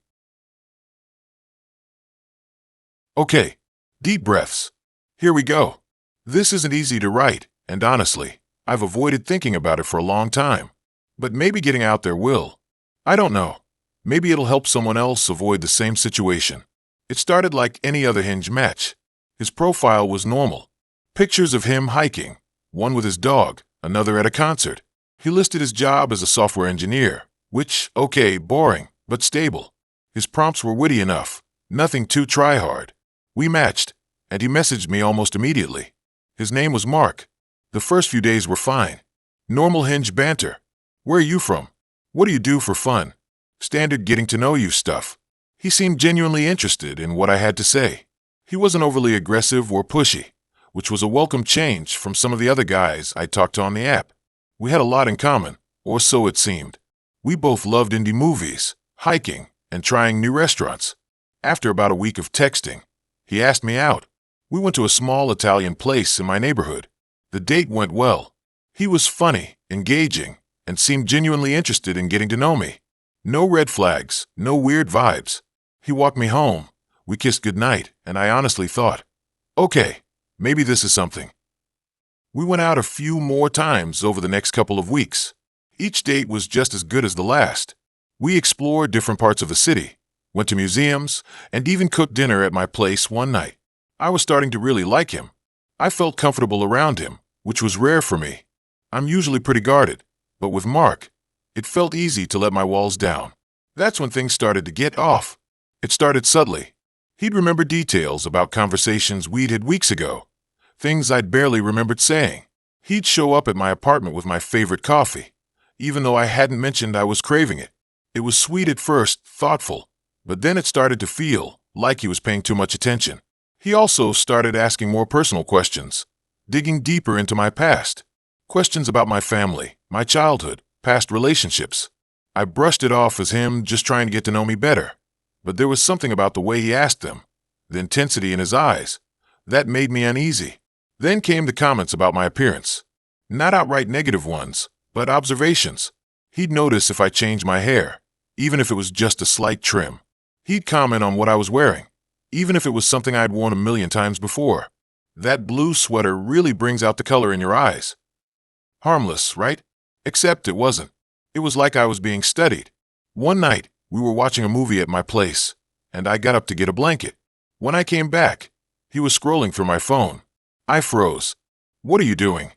Okay, deep breaths. Here we go. This isn't easy to write, and honestly, I've avoided thinking about it for a long time. But maybe getting out there will. I don't know. Maybe it'll help someone else avoid the same situation. It started like any other Hinge match. His profile was normal. Pictures of him hiking, one with his dog, another at a concert. He listed his job as a software engineer, which, okay, boring, but stable. His prompts were witty enough, nothing too try-hard. We matched, and he messaged me almost immediately. His name was Mark. The first few days were fine. Normal Hinge banter. Where are you from? What do you do for fun? Standard getting-to-know-you stuff. He seemed genuinely interested in what I had to say. He wasn't overly aggressive or pushy, which was a welcome change from some of the other guys I talked to on the app. We had a lot in common, or so it seemed. We both loved indie movies, hiking, and trying new restaurants. After about a week of texting, he asked me out. We went to a small Italian place in my neighborhood. The date went well. He was funny, engaging, and seemed genuinely interested in getting to know me. No red flags, no weird vibes. He walked me home. We kissed goodnight, and I honestly thought, okay, maybe this is something. We went out a few more times over the next couple of weeks. Each date was just as good as the last. We explored different parts of the city, went to museums, and even cooked dinner at my place one night. I was starting to really like him. I felt comfortable around him, which was rare for me. I'm usually pretty guarded, but with Mark, it felt easy to let my walls down. That's when things started to get off. It started subtly. He'd remember details about conversations we'd had weeks ago, things I'd barely remembered saying. He'd show up at my apartment with my favorite coffee, even though I hadn't mentioned I was craving it. It was sweet at first, thoughtful, but then it started to feel like he was paying too much attention. He also started asking more personal questions, digging deeper into my past. Questions about my family, my childhood, past relationships. I brushed it off as him just trying to get to know me better. But there was something about the way he asked them, the intensity in his eyes, that made me uneasy. Then came the comments about my appearance. Not outright negative ones, but observations. He'd notice if I changed my hair, even if it was just a slight trim. He'd comment on what I was wearing, even if it was something I'd worn a million times before. That blue sweater really brings out the color in your eyes. Harmless, right? Except it wasn't. It was like I was being studied. One night, we were watching a movie at my place, and I got up to get a blanket. When I came back, he was scrolling through my phone. I froze. "What are you doing?"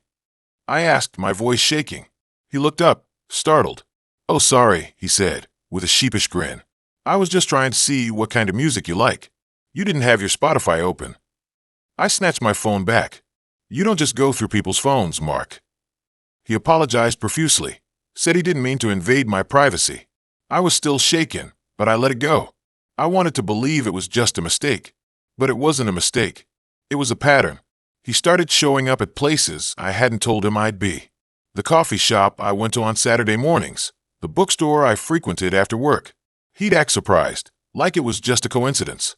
I asked, my voice shaking. He looked up, startled. "Oh, sorry," he said, with a sheepish grin. "I was just trying to see what kind of music you like. You didn't have your Spotify open." I snatched my phone back. "You don't just go through people's phones, Mark." He apologized profusely, said he didn't mean to invade my privacy. I was still shaken, but I let it go. I wanted to believe it was just a mistake. But it wasn't a mistake. It was a pattern. He started showing up at places I hadn't told him I'd be. The coffee shop I went to on Saturday mornings, the bookstore I frequented after work. He'd act surprised, like it was just a coincidence.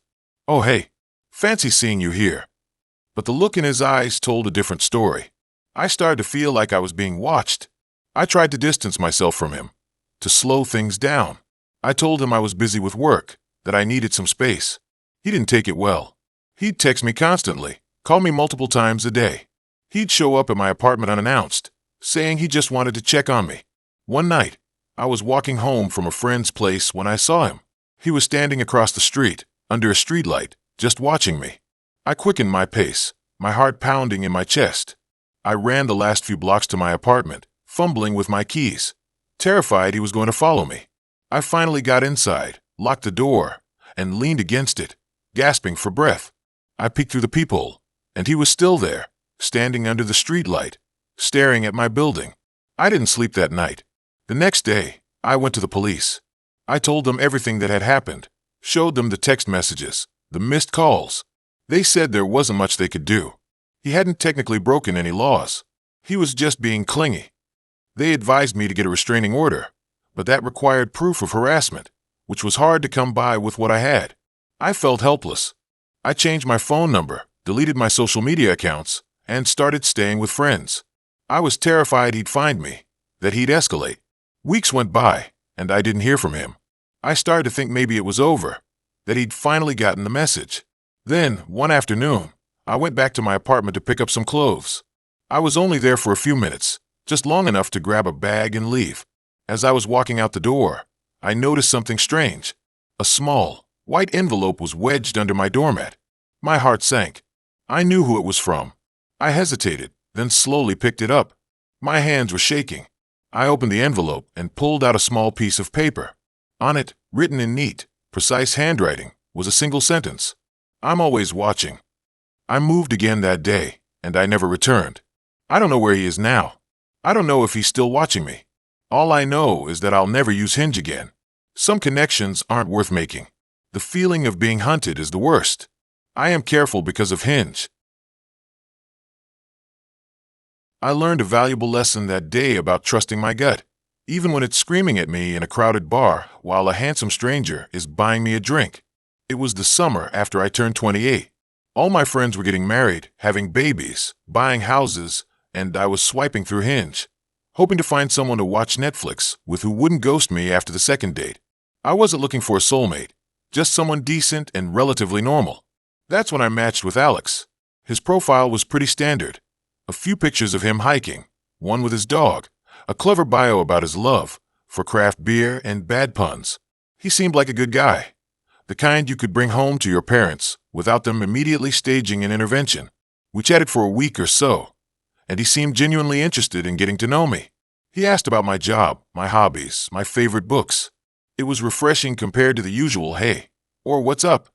"Oh, hey, fancy seeing you here." But the look in his eyes told a different story. I started to feel like I was being watched. I tried to distance myself from him, to slow things down. I told him I was busy with work, that I needed some space. He didn't take it well. He'd text me constantly, called me multiple times a day. He'd show up at my apartment unannounced, saying he just wanted to check on me. One night, I was walking home from a friend's place when I saw him. He was standing across the street, under a streetlight, just watching me. I quickened my pace, my heart pounding in my chest. I ran the last few blocks to my apartment, fumbling with my keys, terrified he was going to follow me. I finally got inside, locked the door, and leaned against it, gasping for breath. I peeked through the peephole, and he was still there, standing under the streetlight, staring at my building. I didn't sleep that night. The next day, I went to the police. I told them everything that had happened, showed them the text messages, the missed calls. They said there wasn't much they could do. He hadn't technically broken any laws. He was just being clingy. They advised me to get a restraining order, but that required proof of harassment, which was hard to come by with what I had. I felt helpless. I changed my phone number, deleted my social media accounts, and started staying with friends. I was terrified he'd find me, that he'd escalate. Weeks went by, and I didn't hear from him. I started to think maybe it was over, that he'd finally gotten the message. Then, one afternoon, I went back to my apartment to pick up some clothes. I was only there for a few minutes, just long enough to grab a bag and leave. As I was walking out the door, I noticed something strange. A small, white envelope was wedged under my doormat. My heart sank. I knew who it was from. I hesitated, then slowly picked it up. My hands were shaking. I opened the envelope and pulled out a small piece of paper. On it, written in neat, precise handwriting, was a single sentence. "I'm always watching." I moved again that day, and I never returned. I don't know where he is now. I don't know if he's still watching me. All I know is that I'll never use Hinge again. Some connections aren't worth making. The feeling of being hunted is the worst. I am careful because of Hinge. I learned a valuable lesson that day about trusting my gut, even when it's screaming at me in a crowded bar while a handsome stranger is buying me a drink. It was the summer after I turned 28. All my friends were getting married, having babies, buying houses, and I was swiping through Hinge, hoping to find someone to watch Netflix with who wouldn't ghost me after the second date. I wasn't looking for a soulmate, just someone decent and relatively normal. That's when I matched with Alex. His profile was pretty standard. A few pictures of him hiking, one with his dog, a clever bio about his love for craft beer and bad puns. He seemed like a good guy, the kind you could bring home to your parents without them immediately staging an intervention. We chatted for a week or so, and he seemed genuinely interested in getting to know me. He asked about my job, my hobbies, my favorite books. It was refreshing compared to the usual "hey" or "what's up"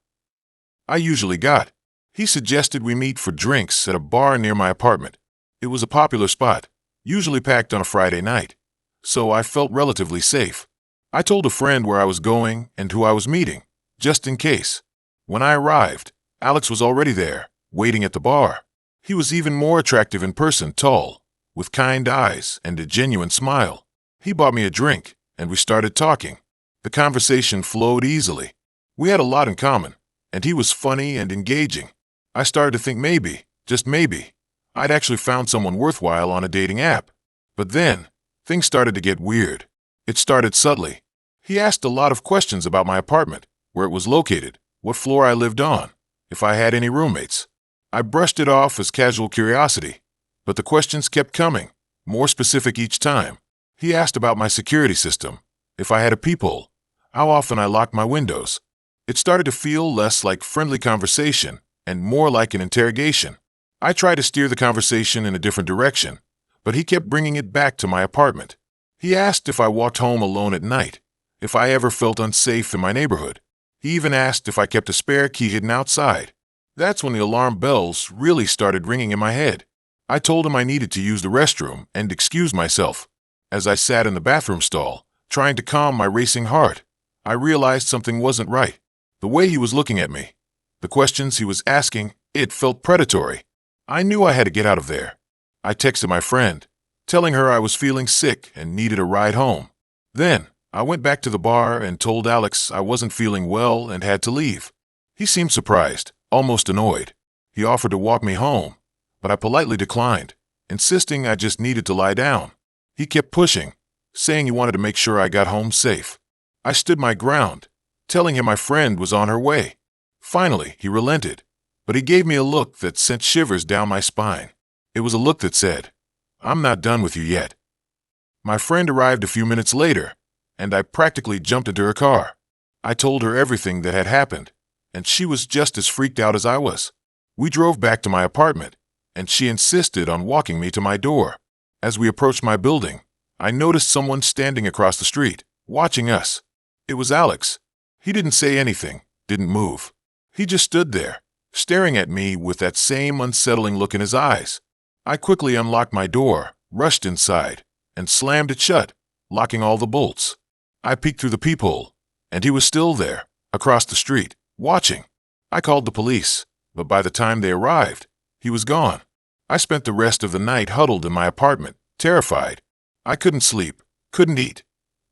I usually got. He suggested we meet for drinks at a bar near my apartment. It was a popular spot, usually packed on a Friday night, so I felt relatively safe. I told a friend where I was going and who I was meeting, just in case. When I arrived, Alex was already there, waiting at the bar. He was even more attractive in person, tall, with kind eyes and a genuine smile. He bought me a drink, and we started talking. The conversation flowed easily. We had a lot in common, and he was funny and engaging. I started to think maybe, just maybe, I'd actually found someone worthwhile on a dating app. But then, things started to get weird. It started subtly. He asked a lot of questions about my apartment, where it was located, what floor I lived on, if I had any roommates. I brushed it off as casual curiosity, but the questions kept coming, more specific each time. He asked about my security system, if I had a peephole, how often I locked my windows. It started to feel less like friendly conversation and more like an interrogation. I tried to steer the conversation in a different direction, but he kept bringing it back to my apartment. He asked if I walked home alone at night, if I ever felt unsafe in my neighborhood. He even asked if I kept a spare key hidden outside. That's when the alarm bells really started ringing in my head. I told him I needed to use the restroom and excused myself. As I sat in the bathroom stall, trying to calm my racing heart, I realized something wasn't right. The way he was looking at me, the questions he was asking, it felt predatory. I knew I had to get out of there. I texted my friend, telling her I was feeling sick and needed a ride home. Then, I went back to the bar and told Alex I wasn't feeling well and had to leave. He seemed surprised, almost annoyed. He offered to walk me home, but I politely declined, insisting I just needed to lie down. He kept pushing, saying he wanted to make sure I got home safe. I stood my ground, telling him my friend was on her way. Finally, he relented, but he gave me a look that sent shivers down my spine. It was a look that said, "I'm not done with you yet." My friend arrived a few minutes later, and I practically jumped into her car. I told her everything that had happened, and she was just as freaked out as I was. We drove back to my apartment, and she insisted on walking me to my door. As we approached my building, I noticed someone standing across the street, watching us. It was Alex. He didn't say anything, didn't move. He just stood there, staring at me with that same unsettling look in his eyes. I quickly unlocked my door, rushed inside, and slammed it shut, locking all the bolts. I peeked through the peephole, and he was still there, across the street, watching. I called the police, but by the time they arrived, he was gone. I spent the rest of the night huddled in my apartment, terrified. I couldn't sleep, couldn't eat,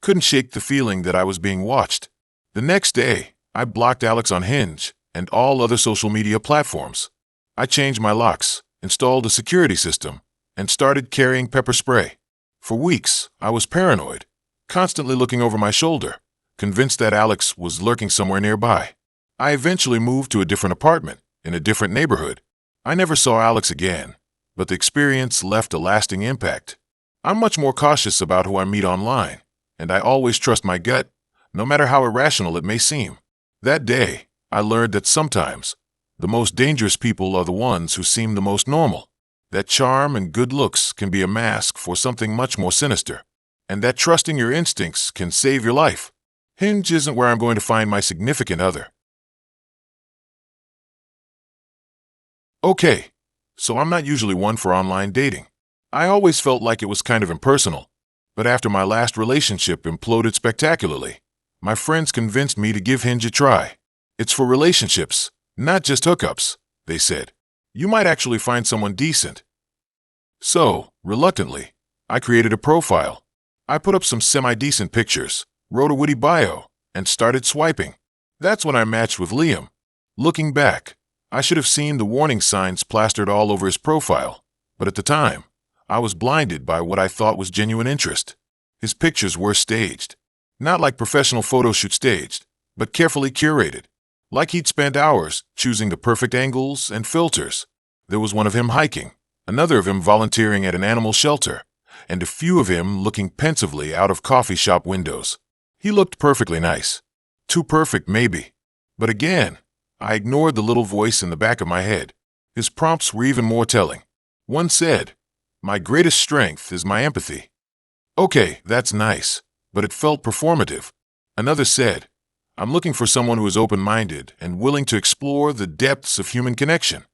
couldn't shake the feeling that I was being watched. The next day, I blocked Alex on Hinge and all other social media platforms. I changed my locks, installed a security system, and started carrying pepper spray. For weeks, I was paranoid, constantly looking over my shoulder, convinced that Alex was lurking somewhere nearby. I eventually moved to a different apartment in a different neighborhood. I never saw Alex again, but the experience left a lasting impact. I'm much more cautious about who I meet online, and I always trust my gut, no matter how irrational it may seem. That day, I learned that sometimes the most dangerous people are the ones who seem the most normal, that charm and good looks can be a mask for something much more sinister, and that trusting your instincts can save your life. Hinge isn't where I'm going to find my significant other. Okay, so I'm not usually one for online dating. I always felt like it was kind of impersonal, but after my last relationship imploded spectacularly, my friends convinced me to give Hinge a try. It's for relationships, not just hookups, they said. You might actually find someone decent. So, reluctantly, I created a profile. I put up some semi-decent pictures, wrote a witty bio, and started swiping. That's when I matched with Liam. Looking back, I should have seen the warning signs plastered all over his profile, but at the time, I was blinded by what I thought was genuine interest. His pictures were staged. Not like professional photo shoot staged, but carefully curated. Like he'd spent hours choosing the perfect angles and filters. There was one of him hiking, another of him volunteering at an animal shelter, and a few of him looking pensively out of coffee shop windows. He looked perfectly nice. Too perfect, maybe. But again, I ignored the little voice in the back of my head. His prompts were even more telling. One said, "My greatest strength is my empathy." Okay, that's nice, but it felt performative. Another said, "I'm looking for someone who is open-minded and willing to explore the depths of human connection."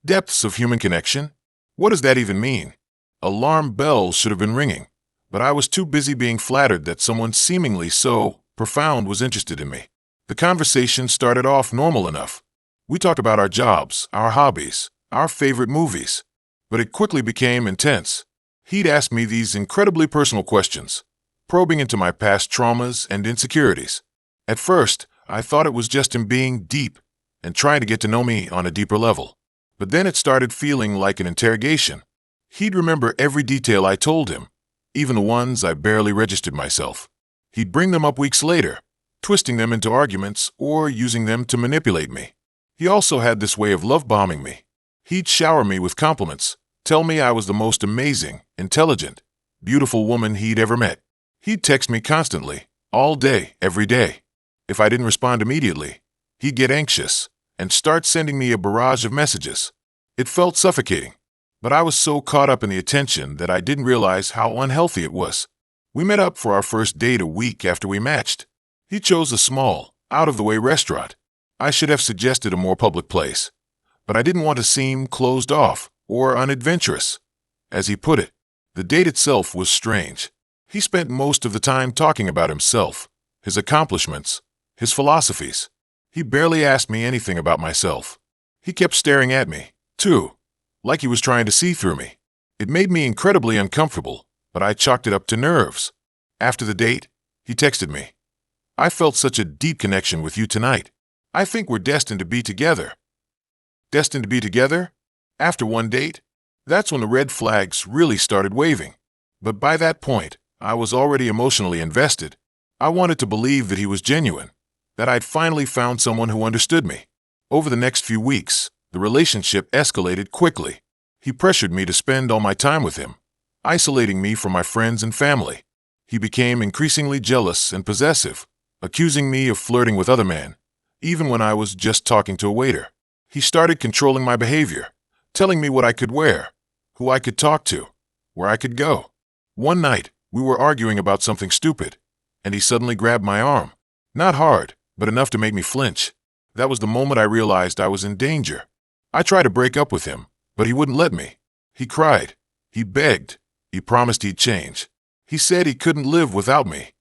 Depths of human connection? What does that even mean? Alarm bells should have been ringing, but I was too busy being flattered that someone seemingly so profound was interested in me. The conversation started off normal enough. We talked about our jobs, our hobbies, our favorite movies, but it quickly became intense. He'd ask me these incredibly personal questions, probing into my past traumas and insecurities. At first, I thought it was just him being deep and trying to get to know me on a deeper level. But then it started feeling like an interrogation. He'd remember every detail I told him, even the ones I barely registered myself. He'd bring them up weeks later, twisting them into arguments or using them to manipulate me. He also had this way of love-bombing me. He'd shower me with compliments, tell me I was the most amazing, intelligent, beautiful woman he'd ever met. He'd text me constantly, all day, every day. If I didn't respond immediately, he'd get anxious and start sending me a barrage of messages. It felt suffocating, but I was so caught up in the attention that I didn't realize how unhealthy it was. We met up for our first date a week after we matched. He chose a small, out-of-the-way restaurant. I should have suggested a more public place, but I didn't want to seem closed off or unadventurous. As he put it, the date itself was strange. He spent most of the time talking about himself, his accomplishments, his philosophies. He barely asked me anything about myself. He kept staring at me, too, like he was trying to see through me. It made me incredibly uncomfortable, but I chalked it up to nerves. After the date, he texted me, "I felt such a deep connection with you tonight. I think we're destined to be together." Destined to be together? After one date? That's when the red flags really started waving. But by that point, I was already emotionally invested. I wanted to believe that he was genuine, that I'd finally found someone who understood me. Over the next few weeks, The relationship escalated quickly. He pressured me to spend all my time with him, isolating me from my friends and family. He became increasingly jealous and possessive, accusing me of flirting with other men, even when I was just talking to a waiter. He started controlling my behavior, telling me what I could wear, who I could talk to, where I could go. One night, we were arguing about something stupid, and he suddenly grabbed my arm. Not hard, but enough to make me flinch. That was the moment I realized I was in danger. I tried to break up with him, but he wouldn't let me. He cried. He begged. He promised he'd change. He said he couldn't live without me,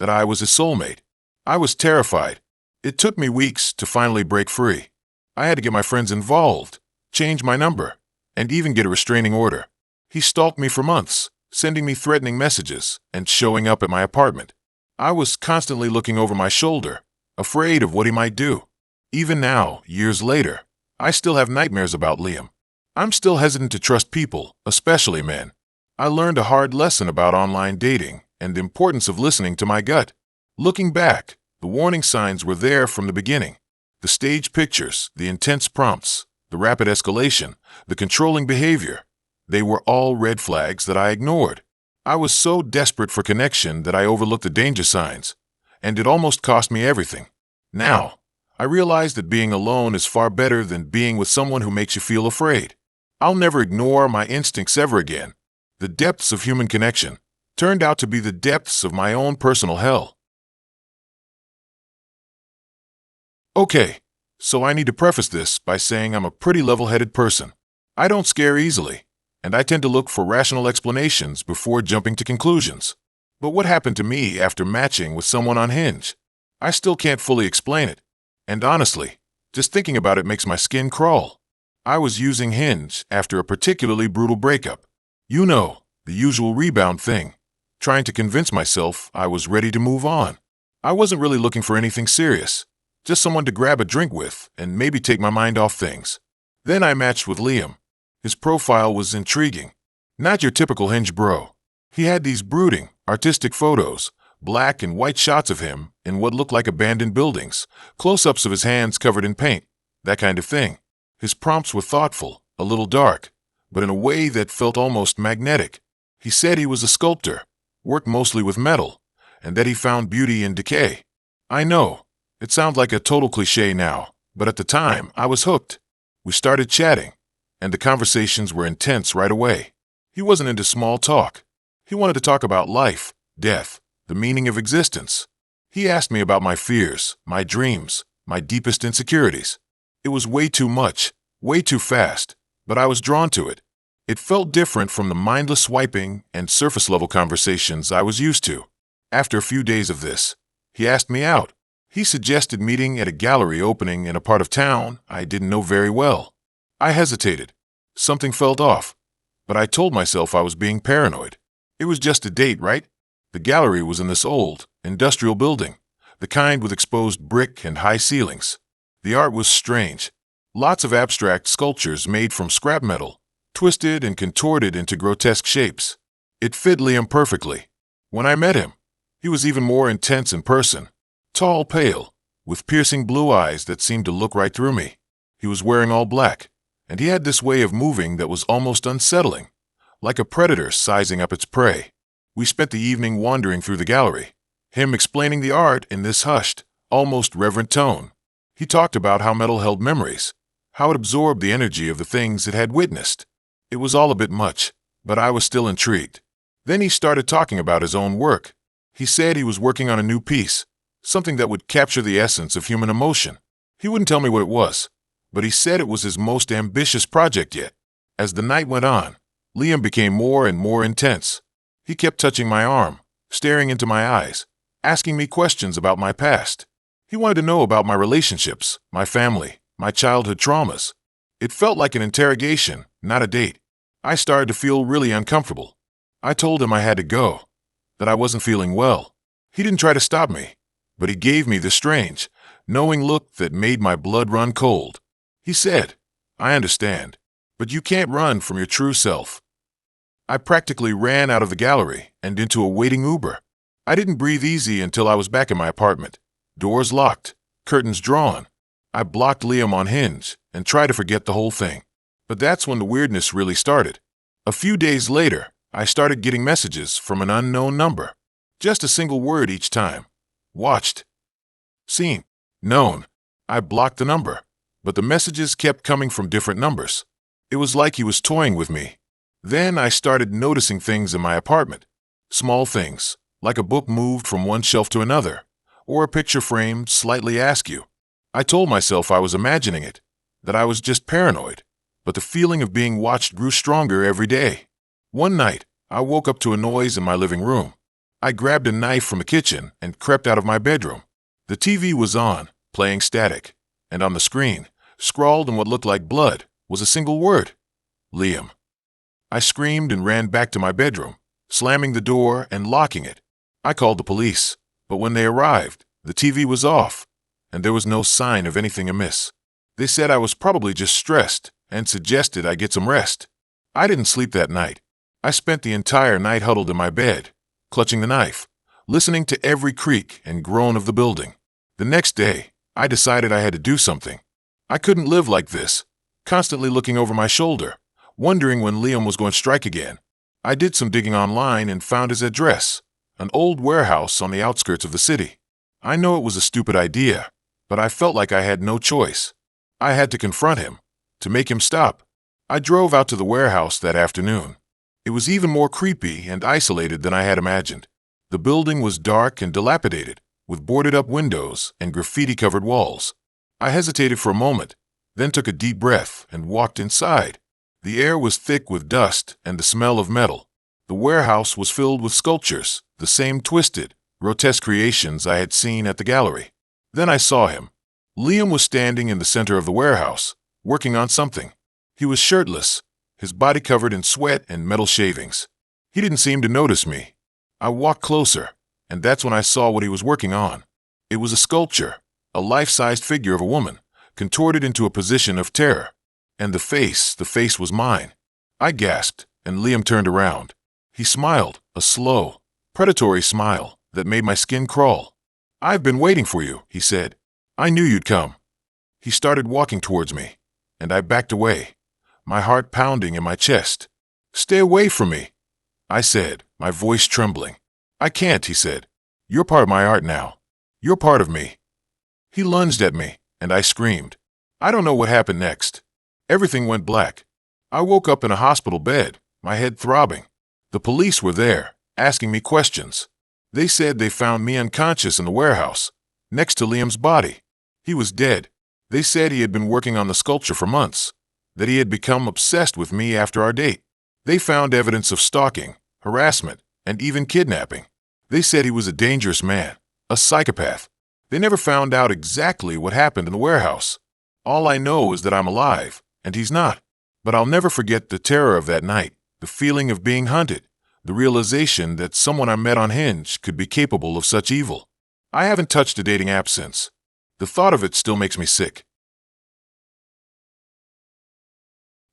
that I was his soulmate. I was terrified. It took me weeks to finally break free. I had to get my friends involved, change my number, and even get a restraining order. He stalked me for months, sending me threatening messages and showing up at my apartment. I was constantly looking over my shoulder, afraid of what he might do. Even now, years later, I still have nightmares about Liam. I'm still hesitant to trust people, especially men. I learned a hard lesson about online dating and the importance of listening to my gut. Looking back, the warning signs were there from the beginning. The staged pictures, the intense prompts, the rapid escalation, the controlling behavior. They were all red flags that I ignored. I was so desperate for connection that I overlooked the danger signs, and it almost cost me everything. Now, I realize that being alone is far better than being with someone who makes you feel afraid. I'll never ignore my instincts ever again. The depths of human connection turned out to be the depths of my own personal hell. Okay, so I need to preface this by saying I'm a pretty level-headed person. I don't scare easily, and I tend to look for rational explanations before jumping to conclusions. But what happened to me after matching with someone on Hinge? I still can't fully explain it. And honestly, just thinking about it makes my skin crawl. I was using Hinge after a particularly brutal breakup. You know, the usual rebound thing, trying to convince myself I was ready to move on. I wasn't really looking for anything serious, just someone to grab a drink with and maybe take my mind off things. Then I matched with Liam. His profile was intriguing. Not your typical Hinge bro. He had these brooding, artistic photos, black and white shots of him in what looked like abandoned buildings, close-ups of his hands covered in paint, that kind of thing. His prompts were thoughtful, a little dark, but in a way that felt almost magnetic. He said he was a sculptor, worked mostly with metal, and that he found beauty in decay. I know, it sounds like a total cliché now, but at the time, I was hooked. We started chatting, and the conversations were intense right away. He wasn't into small talk. He wanted to talk about life, death, the meaning of existence. He asked me about my fears, my dreams, my deepest insecurities. It was way too much, way too fast, but I was drawn to it. It felt different from the mindless swiping and surface-level conversations I was used to. After a few days of this, he asked me out. He suggested meeting at a gallery opening in a part of town I didn't know very well. I hesitated. Something felt off, but I told myself I was being paranoid. It was just a date, right? The gallery was in this old, industrial building, the kind with exposed brick and high ceilings. The art was strange. Lots of abstract sculptures made from scrap metal, twisted and contorted into grotesque shapes. It fit Liam perfectly. When I met him, he was even more intense in person. Tall, pale, with piercing blue eyes that seemed to look right through me. He was wearing all black, and he had this way of moving that was almost unsettling, like a predator sizing up its prey. We spent the evening wandering through the gallery, him explaining the art in this hushed, almost reverent tone. He talked about how metal held memories, how it absorbed the energy of the things it had witnessed. It was all a bit much, but I was still intrigued. Then he started talking about his own work. He said he was working on a new piece, something that would capture the essence of human emotion. He wouldn't tell me what it was, but he said it was his most ambitious project yet. As the night went on, Liam became more and more intense. He kept touching my arm, staring into my eyes, asking me questions about my past. He wanted to know about my relationships, my family, my childhood traumas. It felt like an interrogation, not a date. I started to feel really uncomfortable. I told him I had to go, that I wasn't feeling well. He didn't try to stop me, but he gave me the strange, knowing look that made my blood run cold. He said, "I understand, but you can't run from your true self." I practically ran out of the gallery and into a waiting Uber. I didn't breathe easy until I was back in my apartment. Doors locked, curtains drawn. I blocked Liam on Hinge and tried to forget the whole thing. But that's when the weirdness really started. A few days later, I started getting messages from an unknown number. Just a single word each time. Watched. Seen. Known. I blocked the number, but the messages kept coming from different numbers. It was like he was toying with me. Then I started noticing things in my apartment. Small things, like a book moved from one shelf to another, or a picture framed slightly askew. I told myself I was imagining it, that I was just paranoid, but the feeling of being watched grew stronger every day. One night, I woke up to a noise in my living room. I grabbed a knife from the kitchen and crept out of my bedroom. The TV was on, playing static, and on the screen, scrawled in what looked like blood, was a single word: Liam. I screamed and ran back to my bedroom, slamming the door and locking it. I called the police, but when they arrived, the TV was off, and there was no sign of anything amiss. They said I was probably just stressed and suggested I get some rest. I didn't sleep that night. I spent the entire night huddled in my bed, clutching the knife, listening to every creak and groan of the building. The next day, I decided I had to do something. I couldn't live like this, constantly looking over my shoulder, wondering when Liam was going to strike again. I did some digging online and found his address, an old warehouse on the outskirts of the city. I know it was a stupid idea, but I felt like I had no choice. I had to confront him, to make him stop. I drove out to the warehouse that afternoon. It was even more creepy and isolated than I had imagined. The building was dark and dilapidated, with boarded-up windows and graffiti-covered walls. I hesitated for a moment, then took a deep breath and walked inside. The air was thick with dust and the smell of metal. The warehouse was filled with sculptures, the same twisted, grotesque creations I had seen at the gallery. Then I saw him. Liam was standing in the center of the warehouse, working on something. He was shirtless, his body covered in sweat and metal shavings. He didn't seem to notice me. I walked closer, and that's when I saw what he was working on. It was a sculpture, a life-sized figure of a woman, contorted into a position of terror. And the face was mine. I gasped, and Liam turned around. He smiled, a slow, predatory smile that made my skin crawl. "I've been waiting for you," he said. "I knew you'd come." He started walking towards me, and I backed away, my heart pounding in my chest. "Stay away from me," I said, my voice trembling. "I can't," he said. "You're part of my art now. You're part of me." He lunged at me, and I screamed. I don't know what happened next. Everything went black. I woke up in a hospital bed, my head throbbing. The police were there, asking me questions. They said they found me unconscious in the warehouse, next to Liam's body. He was dead. They said he had been working on the sculpture for months, that he had become obsessed with me after our date. They found evidence of stalking, harassment, and even kidnapping. They said he was a dangerous man, a psychopath. They never found out exactly what happened in the warehouse. All I know is that I'm alive, and he's not. But I'll never forget the terror of that night, the feeling of being hunted, the realization that someone I met on Hinge could be capable of such evil. I haven't touched a dating app since. The thought of it still makes me sick.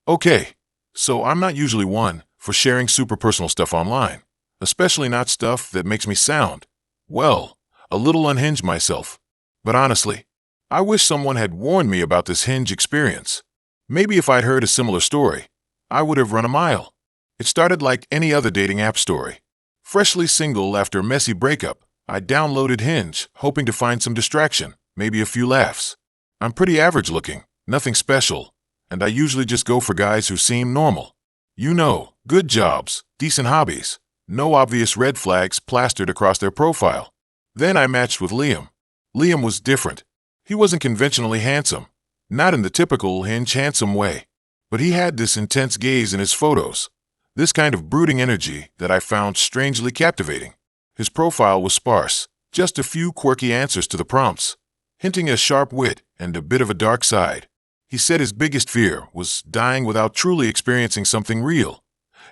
Okay, so I'm not usually one for sharing super personal stuff online, especially not stuff that makes me sound, well, a little unhinged myself. But honestly, I wish someone had warned me about this Hinge experience. Maybe if I'd heard a similar story, I would have run a mile. It started like any other dating app story. Freshly single after a messy breakup, I downloaded Hinge, hoping to find some distraction, maybe a few laughs. I'm pretty average looking, nothing special, and I usually just go for guys who seem normal. You know, good jobs, decent hobbies, no obvious red flags plastered across their profile. Then I matched with Liam. Liam was different. He wasn't conventionally handsome, not in the typical Hinge handsome way, but he had this intense gaze in his photos, this kind of brooding energy that I found strangely captivating. His profile was sparse, just a few quirky answers to the prompts, hinting at sharp wit and a bit of a dark side. He said his biggest fear was dying without truly experiencing something real,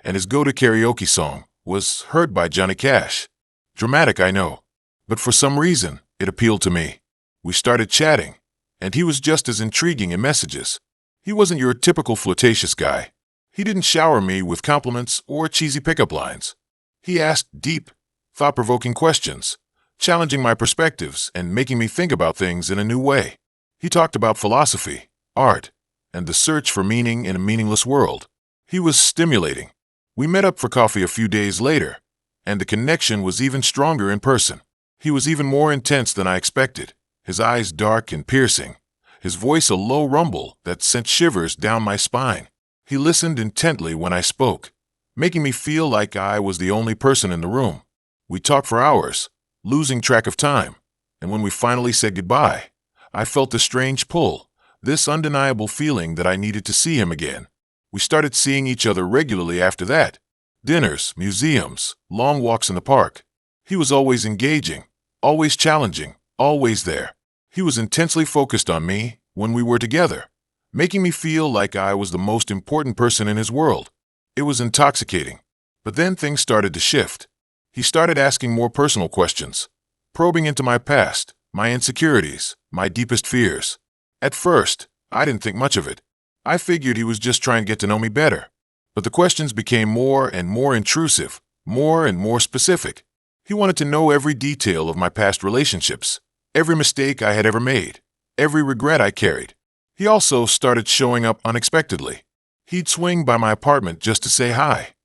and his go-to karaoke song was Hurt by Johnny Cash. Dramatic, I know, but for some reason, it appealed to me. We started chatting, and he was just as intriguing in messages. He wasn't your typical flirtatious guy. He didn't shower me with compliments or cheesy pickup lines. He asked deep, thought-provoking questions, challenging my perspectives and making me think about things in a new way. He talked about philosophy, art, and the search for meaning in a meaningless world. He was stimulating. We met up for coffee a few days later, and the connection was even stronger in person. He was even more intense than I expected, his eyes dark and piercing, his voice a low rumble that sent shivers down my spine. He listened intently when I spoke, making me feel like I was the only person in the room. We talked for hours, losing track of time, and when we finally said goodbye, I felt a strange pull, this undeniable feeling that I needed to see him again. We started seeing each other regularly after that. Dinners, museums, long walks in the park. He was always engaging, always challenging, always there. He was intensely focused on me when we were together, making me feel like I was the most important person in his world. It was intoxicating. But then things started to shift. He started asking more personal questions, probing into my past, my insecurities, my deepest fears. At first, I didn't think much of it. I figured he was just trying to get to know me better. But the questions became more and more intrusive, more and more specific. He wanted to know every detail of my past relationships, every mistake I had ever made, every regret I carried. He also started showing up unexpectedly. He'd swing by my apartment just to say hi,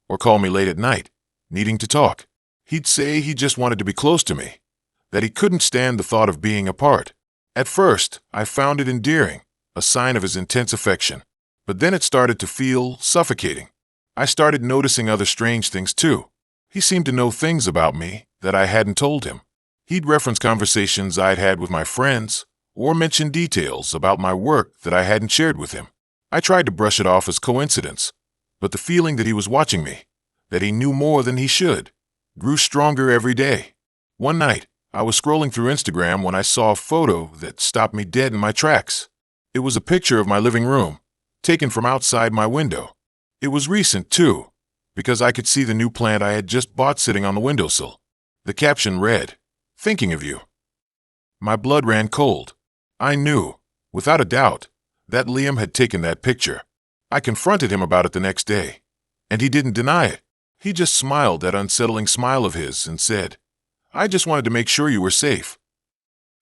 or call me late at night, needing to talk. He'd say he just wanted to be close to me, that he couldn't stand the thought of being apart. At first, I found it endearing, a sign of his intense affection. But then it started to feel suffocating. I started noticing other strange things too. He seemed to know things about me that I hadn't told him. He'd reference conversations I'd had with my friends, or mention details about my work that I hadn't shared with him. I tried to brush it off as coincidence, but the feeling that he was watching me, that he knew more than he should, grew stronger every day. One night, I was scrolling through Instagram when I saw a photo that stopped me dead in my tracks. It was a picture of my living room, taken from outside my window. It was recent, too, because I could see the new plant I had just bought sitting on the windowsill. The caption read, "Thinking of you." My blood ran cold. I knew, without a doubt, that Liam had taken that picture. I confronted him about it the next day, and he didn't deny it. He just smiled that unsettling smile of his and said, "I just wanted to make sure you were safe."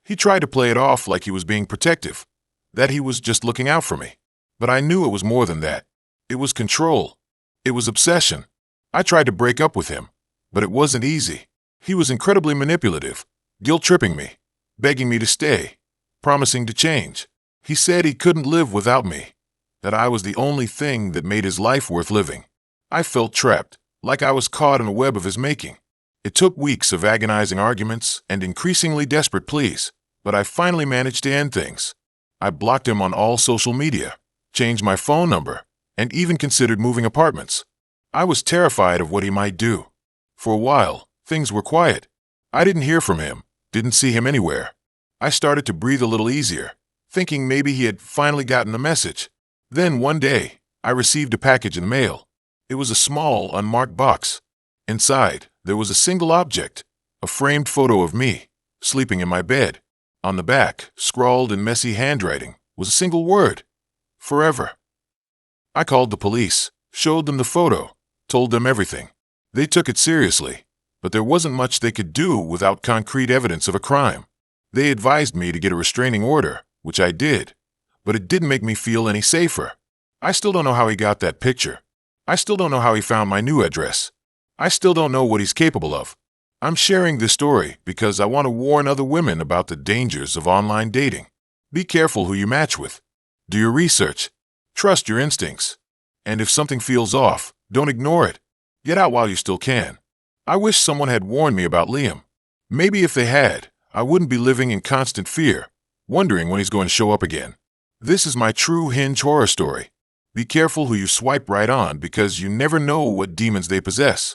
He tried to play it off like he was being protective, that he was just looking out for me. But I knew it was more than that. It was control. It was obsession. I tried to break up with him, but it wasn't easy. He was incredibly manipulative, guilt-tripping me, begging me to stay, promising to change. He said he couldn't live without me, that I was the only thing that made his life worth living. I felt trapped, like I was caught in a web of his making. It took weeks of agonizing arguments and increasingly desperate pleas, but I finally managed to end things. I blocked him on all social media, changed my phone number, and even considered moving apartments. I was terrified of what he might do. For a while, things were quiet. I didn't hear from him, didn't see him anywhere. I started to breathe a little easier, thinking maybe he had finally gotten the message. Then one day, I received a package in the mail. It was a small, unmarked box. Inside, there was a single object, a framed photo of me, sleeping in my bed. On the back, scrawled in messy handwriting, was a single word: forever. I called the police, showed them the photo, told them everything. They took it seriously, but there wasn't much they could do without concrete evidence of a crime. They advised me to get a restraining order, which I did, but it didn't make me feel any safer. I still don't know how he got that picture. I still don't know how he found my new address. I still don't know what he's capable of. I'm sharing this story because I want to warn other women about the dangers of online dating. Be careful who you match with. Do your research. Trust your instincts. And if something feels off, don't ignore it. Get out while you still can. I wish someone had warned me about Liam. Maybe if they had, I wouldn't be living in constant fear, wondering when he's going to show up again. This is my true Hinge horror story. Be careful who you swipe right on because you never know what demons they possess.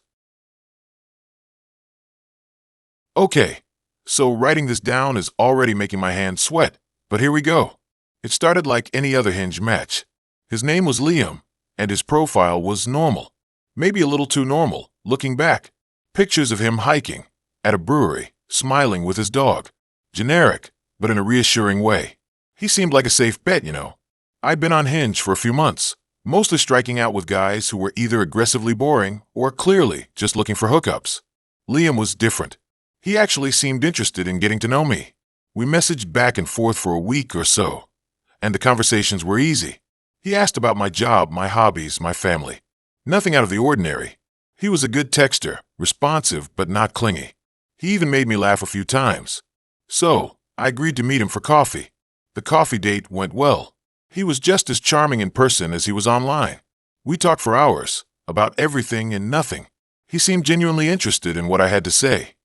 Okay, so writing this down is already making my hands sweat, but here we go. It started like any other Hinge match. His name was Liam, and his profile was normal. Maybe a little too normal, looking back. Pictures of him hiking, at a brewery, smiling with his dog. Generic, but in a reassuring way. He seemed like a safe bet, you know. I'd been on Hinge for a few months, mostly striking out with guys who were either aggressively boring or clearly just looking for hookups. Liam was different. He actually seemed interested in getting to know me. We messaged back and forth for a week or so, and the conversations were easy. He asked about my job, my hobbies, my family. Nothing out of the ordinary. He was a good texter, responsive but not clingy. He even made me laugh a few times. So, I agreed to meet him for coffee. The coffee date went well. He was just as charming in person as he was online. We talked for hours, about everything and nothing. He seemed genuinely interested in what I had to say,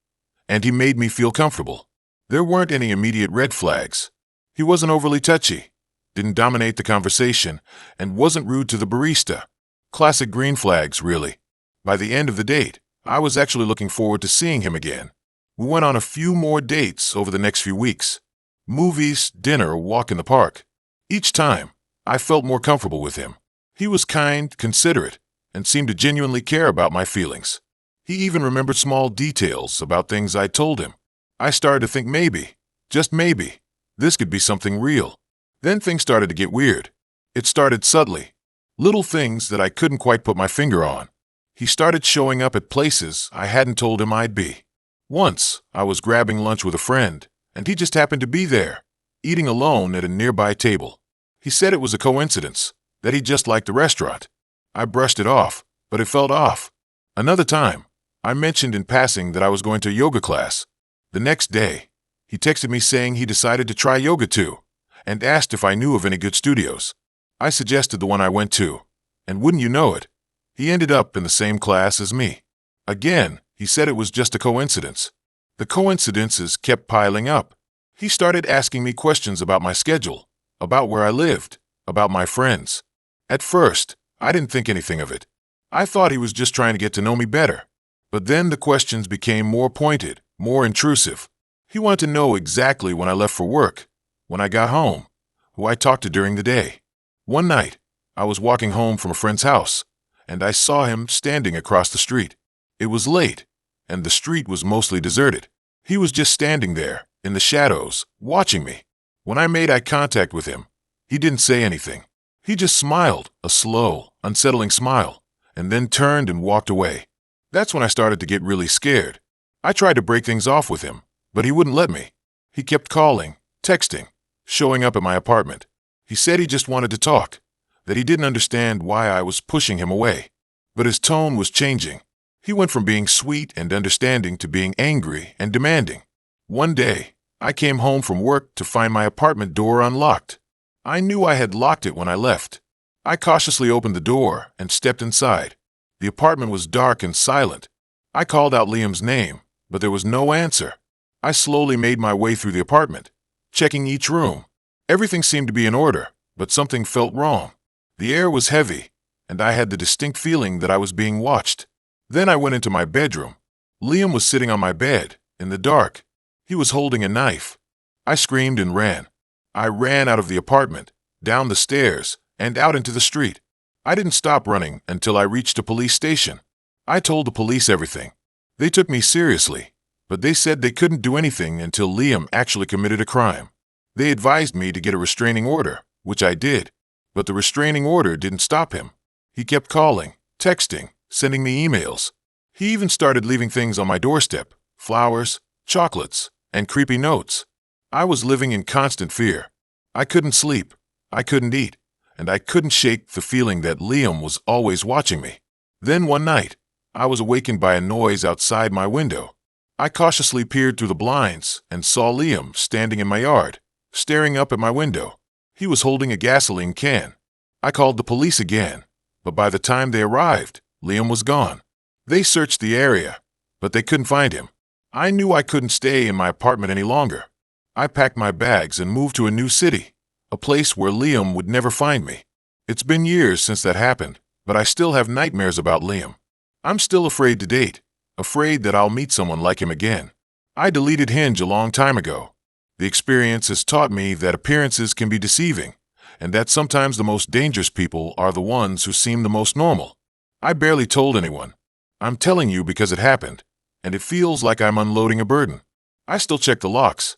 and he made me feel comfortable. There weren't any immediate red flags. He wasn't overly touchy, didn't dominate the conversation, and wasn't rude to the barista. Classic green flags, really. By the end of the date, I was actually looking forward to seeing him again. We went on a few more dates over the next few weeks. Movies, dinner, a walk in the park. Each time, I felt more comfortable with him. He was kind, considerate, and seemed to genuinely care about my feelings. He even remembered small details about things I told him. I started to think maybe, just maybe, this could be something real. Then things started to get weird. It started subtly. Little things that I couldn't quite put my finger on. He started showing up at places I hadn't told him I'd be. Once, I was grabbing lunch with a friend, and he just happened to be there, eating alone at a nearby table. He said it was a coincidence, that he just liked the restaurant. I brushed it off, but it felt off. Another time, I mentioned in passing that I was going to a yoga class. The next day, he texted me saying he decided to try yoga too, and asked if I knew of any good studios. I suggested the one I went to, and wouldn't you know it, he ended up in the same class as me. Again, he said it was just a coincidence. The coincidences kept piling up. He started asking me questions about my schedule, about where I lived, about my friends. At first, I didn't think anything of it. I thought he was just trying to get to know me better. But then the questions became more pointed, more intrusive. He wanted to know exactly when I left for work, when I got home, who I talked to during the day. One night, I was walking home from a friend's house, and I saw him standing across the street. It was late, and the street was mostly deserted. He was just standing there, in the shadows, watching me. When I made eye contact with him, he didn't say anything. He just smiled, a slow, unsettling smile, and then turned and walked away. That's when I started to get really scared. I tried to break things off with him, but he wouldn't let me. He kept calling, texting, showing up at my apartment. He said he just wanted to talk, that he didn't understand why I was pushing him away. But his tone was changing. He went from being sweet and understanding to being angry and demanding. One day, I came home from work to find my apartment door unlocked. I knew I had locked it when I left. I cautiously opened the door and stepped inside. The apartment was dark and silent. I called out Liam's name, but there was no answer. I slowly made my way through the apartment, checking each room. Everything seemed to be in order, but something felt wrong. The air was heavy, and I had the distinct feeling that I was being watched. Then I went into my bedroom. Liam was sitting on my bed, in the dark. He was holding a knife. I screamed and ran. I ran out of the apartment, down the stairs, and out into the street. I didn't stop running until I reached a police station. I told the police everything. They took me seriously, but they said they couldn't do anything until Liam actually committed a crime. They advised me to get a restraining order, which I did, but the restraining order didn't stop him. He kept calling, texting, sending me emails. He even started leaving things on my doorstep, flowers, chocolates, and creepy notes. I was living in constant fear. I couldn't sleep, I couldn't eat, and I couldn't shake the feeling that Liam was always watching me. Then one night, I was awakened by a noise outside my window. I cautiously peered through the blinds and saw Liam standing in my yard, staring up at my window. He was holding a gasoline can. I called the police again, but by the time they arrived, Liam was gone. They searched the area, but they couldn't find him. I knew I couldn't stay in my apartment any longer. I packed my bags and moved to a new city, a place where Liam would never find me. It's been years since that happened, but I still have nightmares about Liam. I'm still afraid to date, afraid that I'll meet someone like him again. I deleted Hinge a long time ago. The experience has taught me that appearances can be deceiving, and that sometimes the most dangerous people are the ones who seem the most normal. I barely told anyone. I'm telling you because it happened, and it feels like I'm unloading a burden. I still check the locks,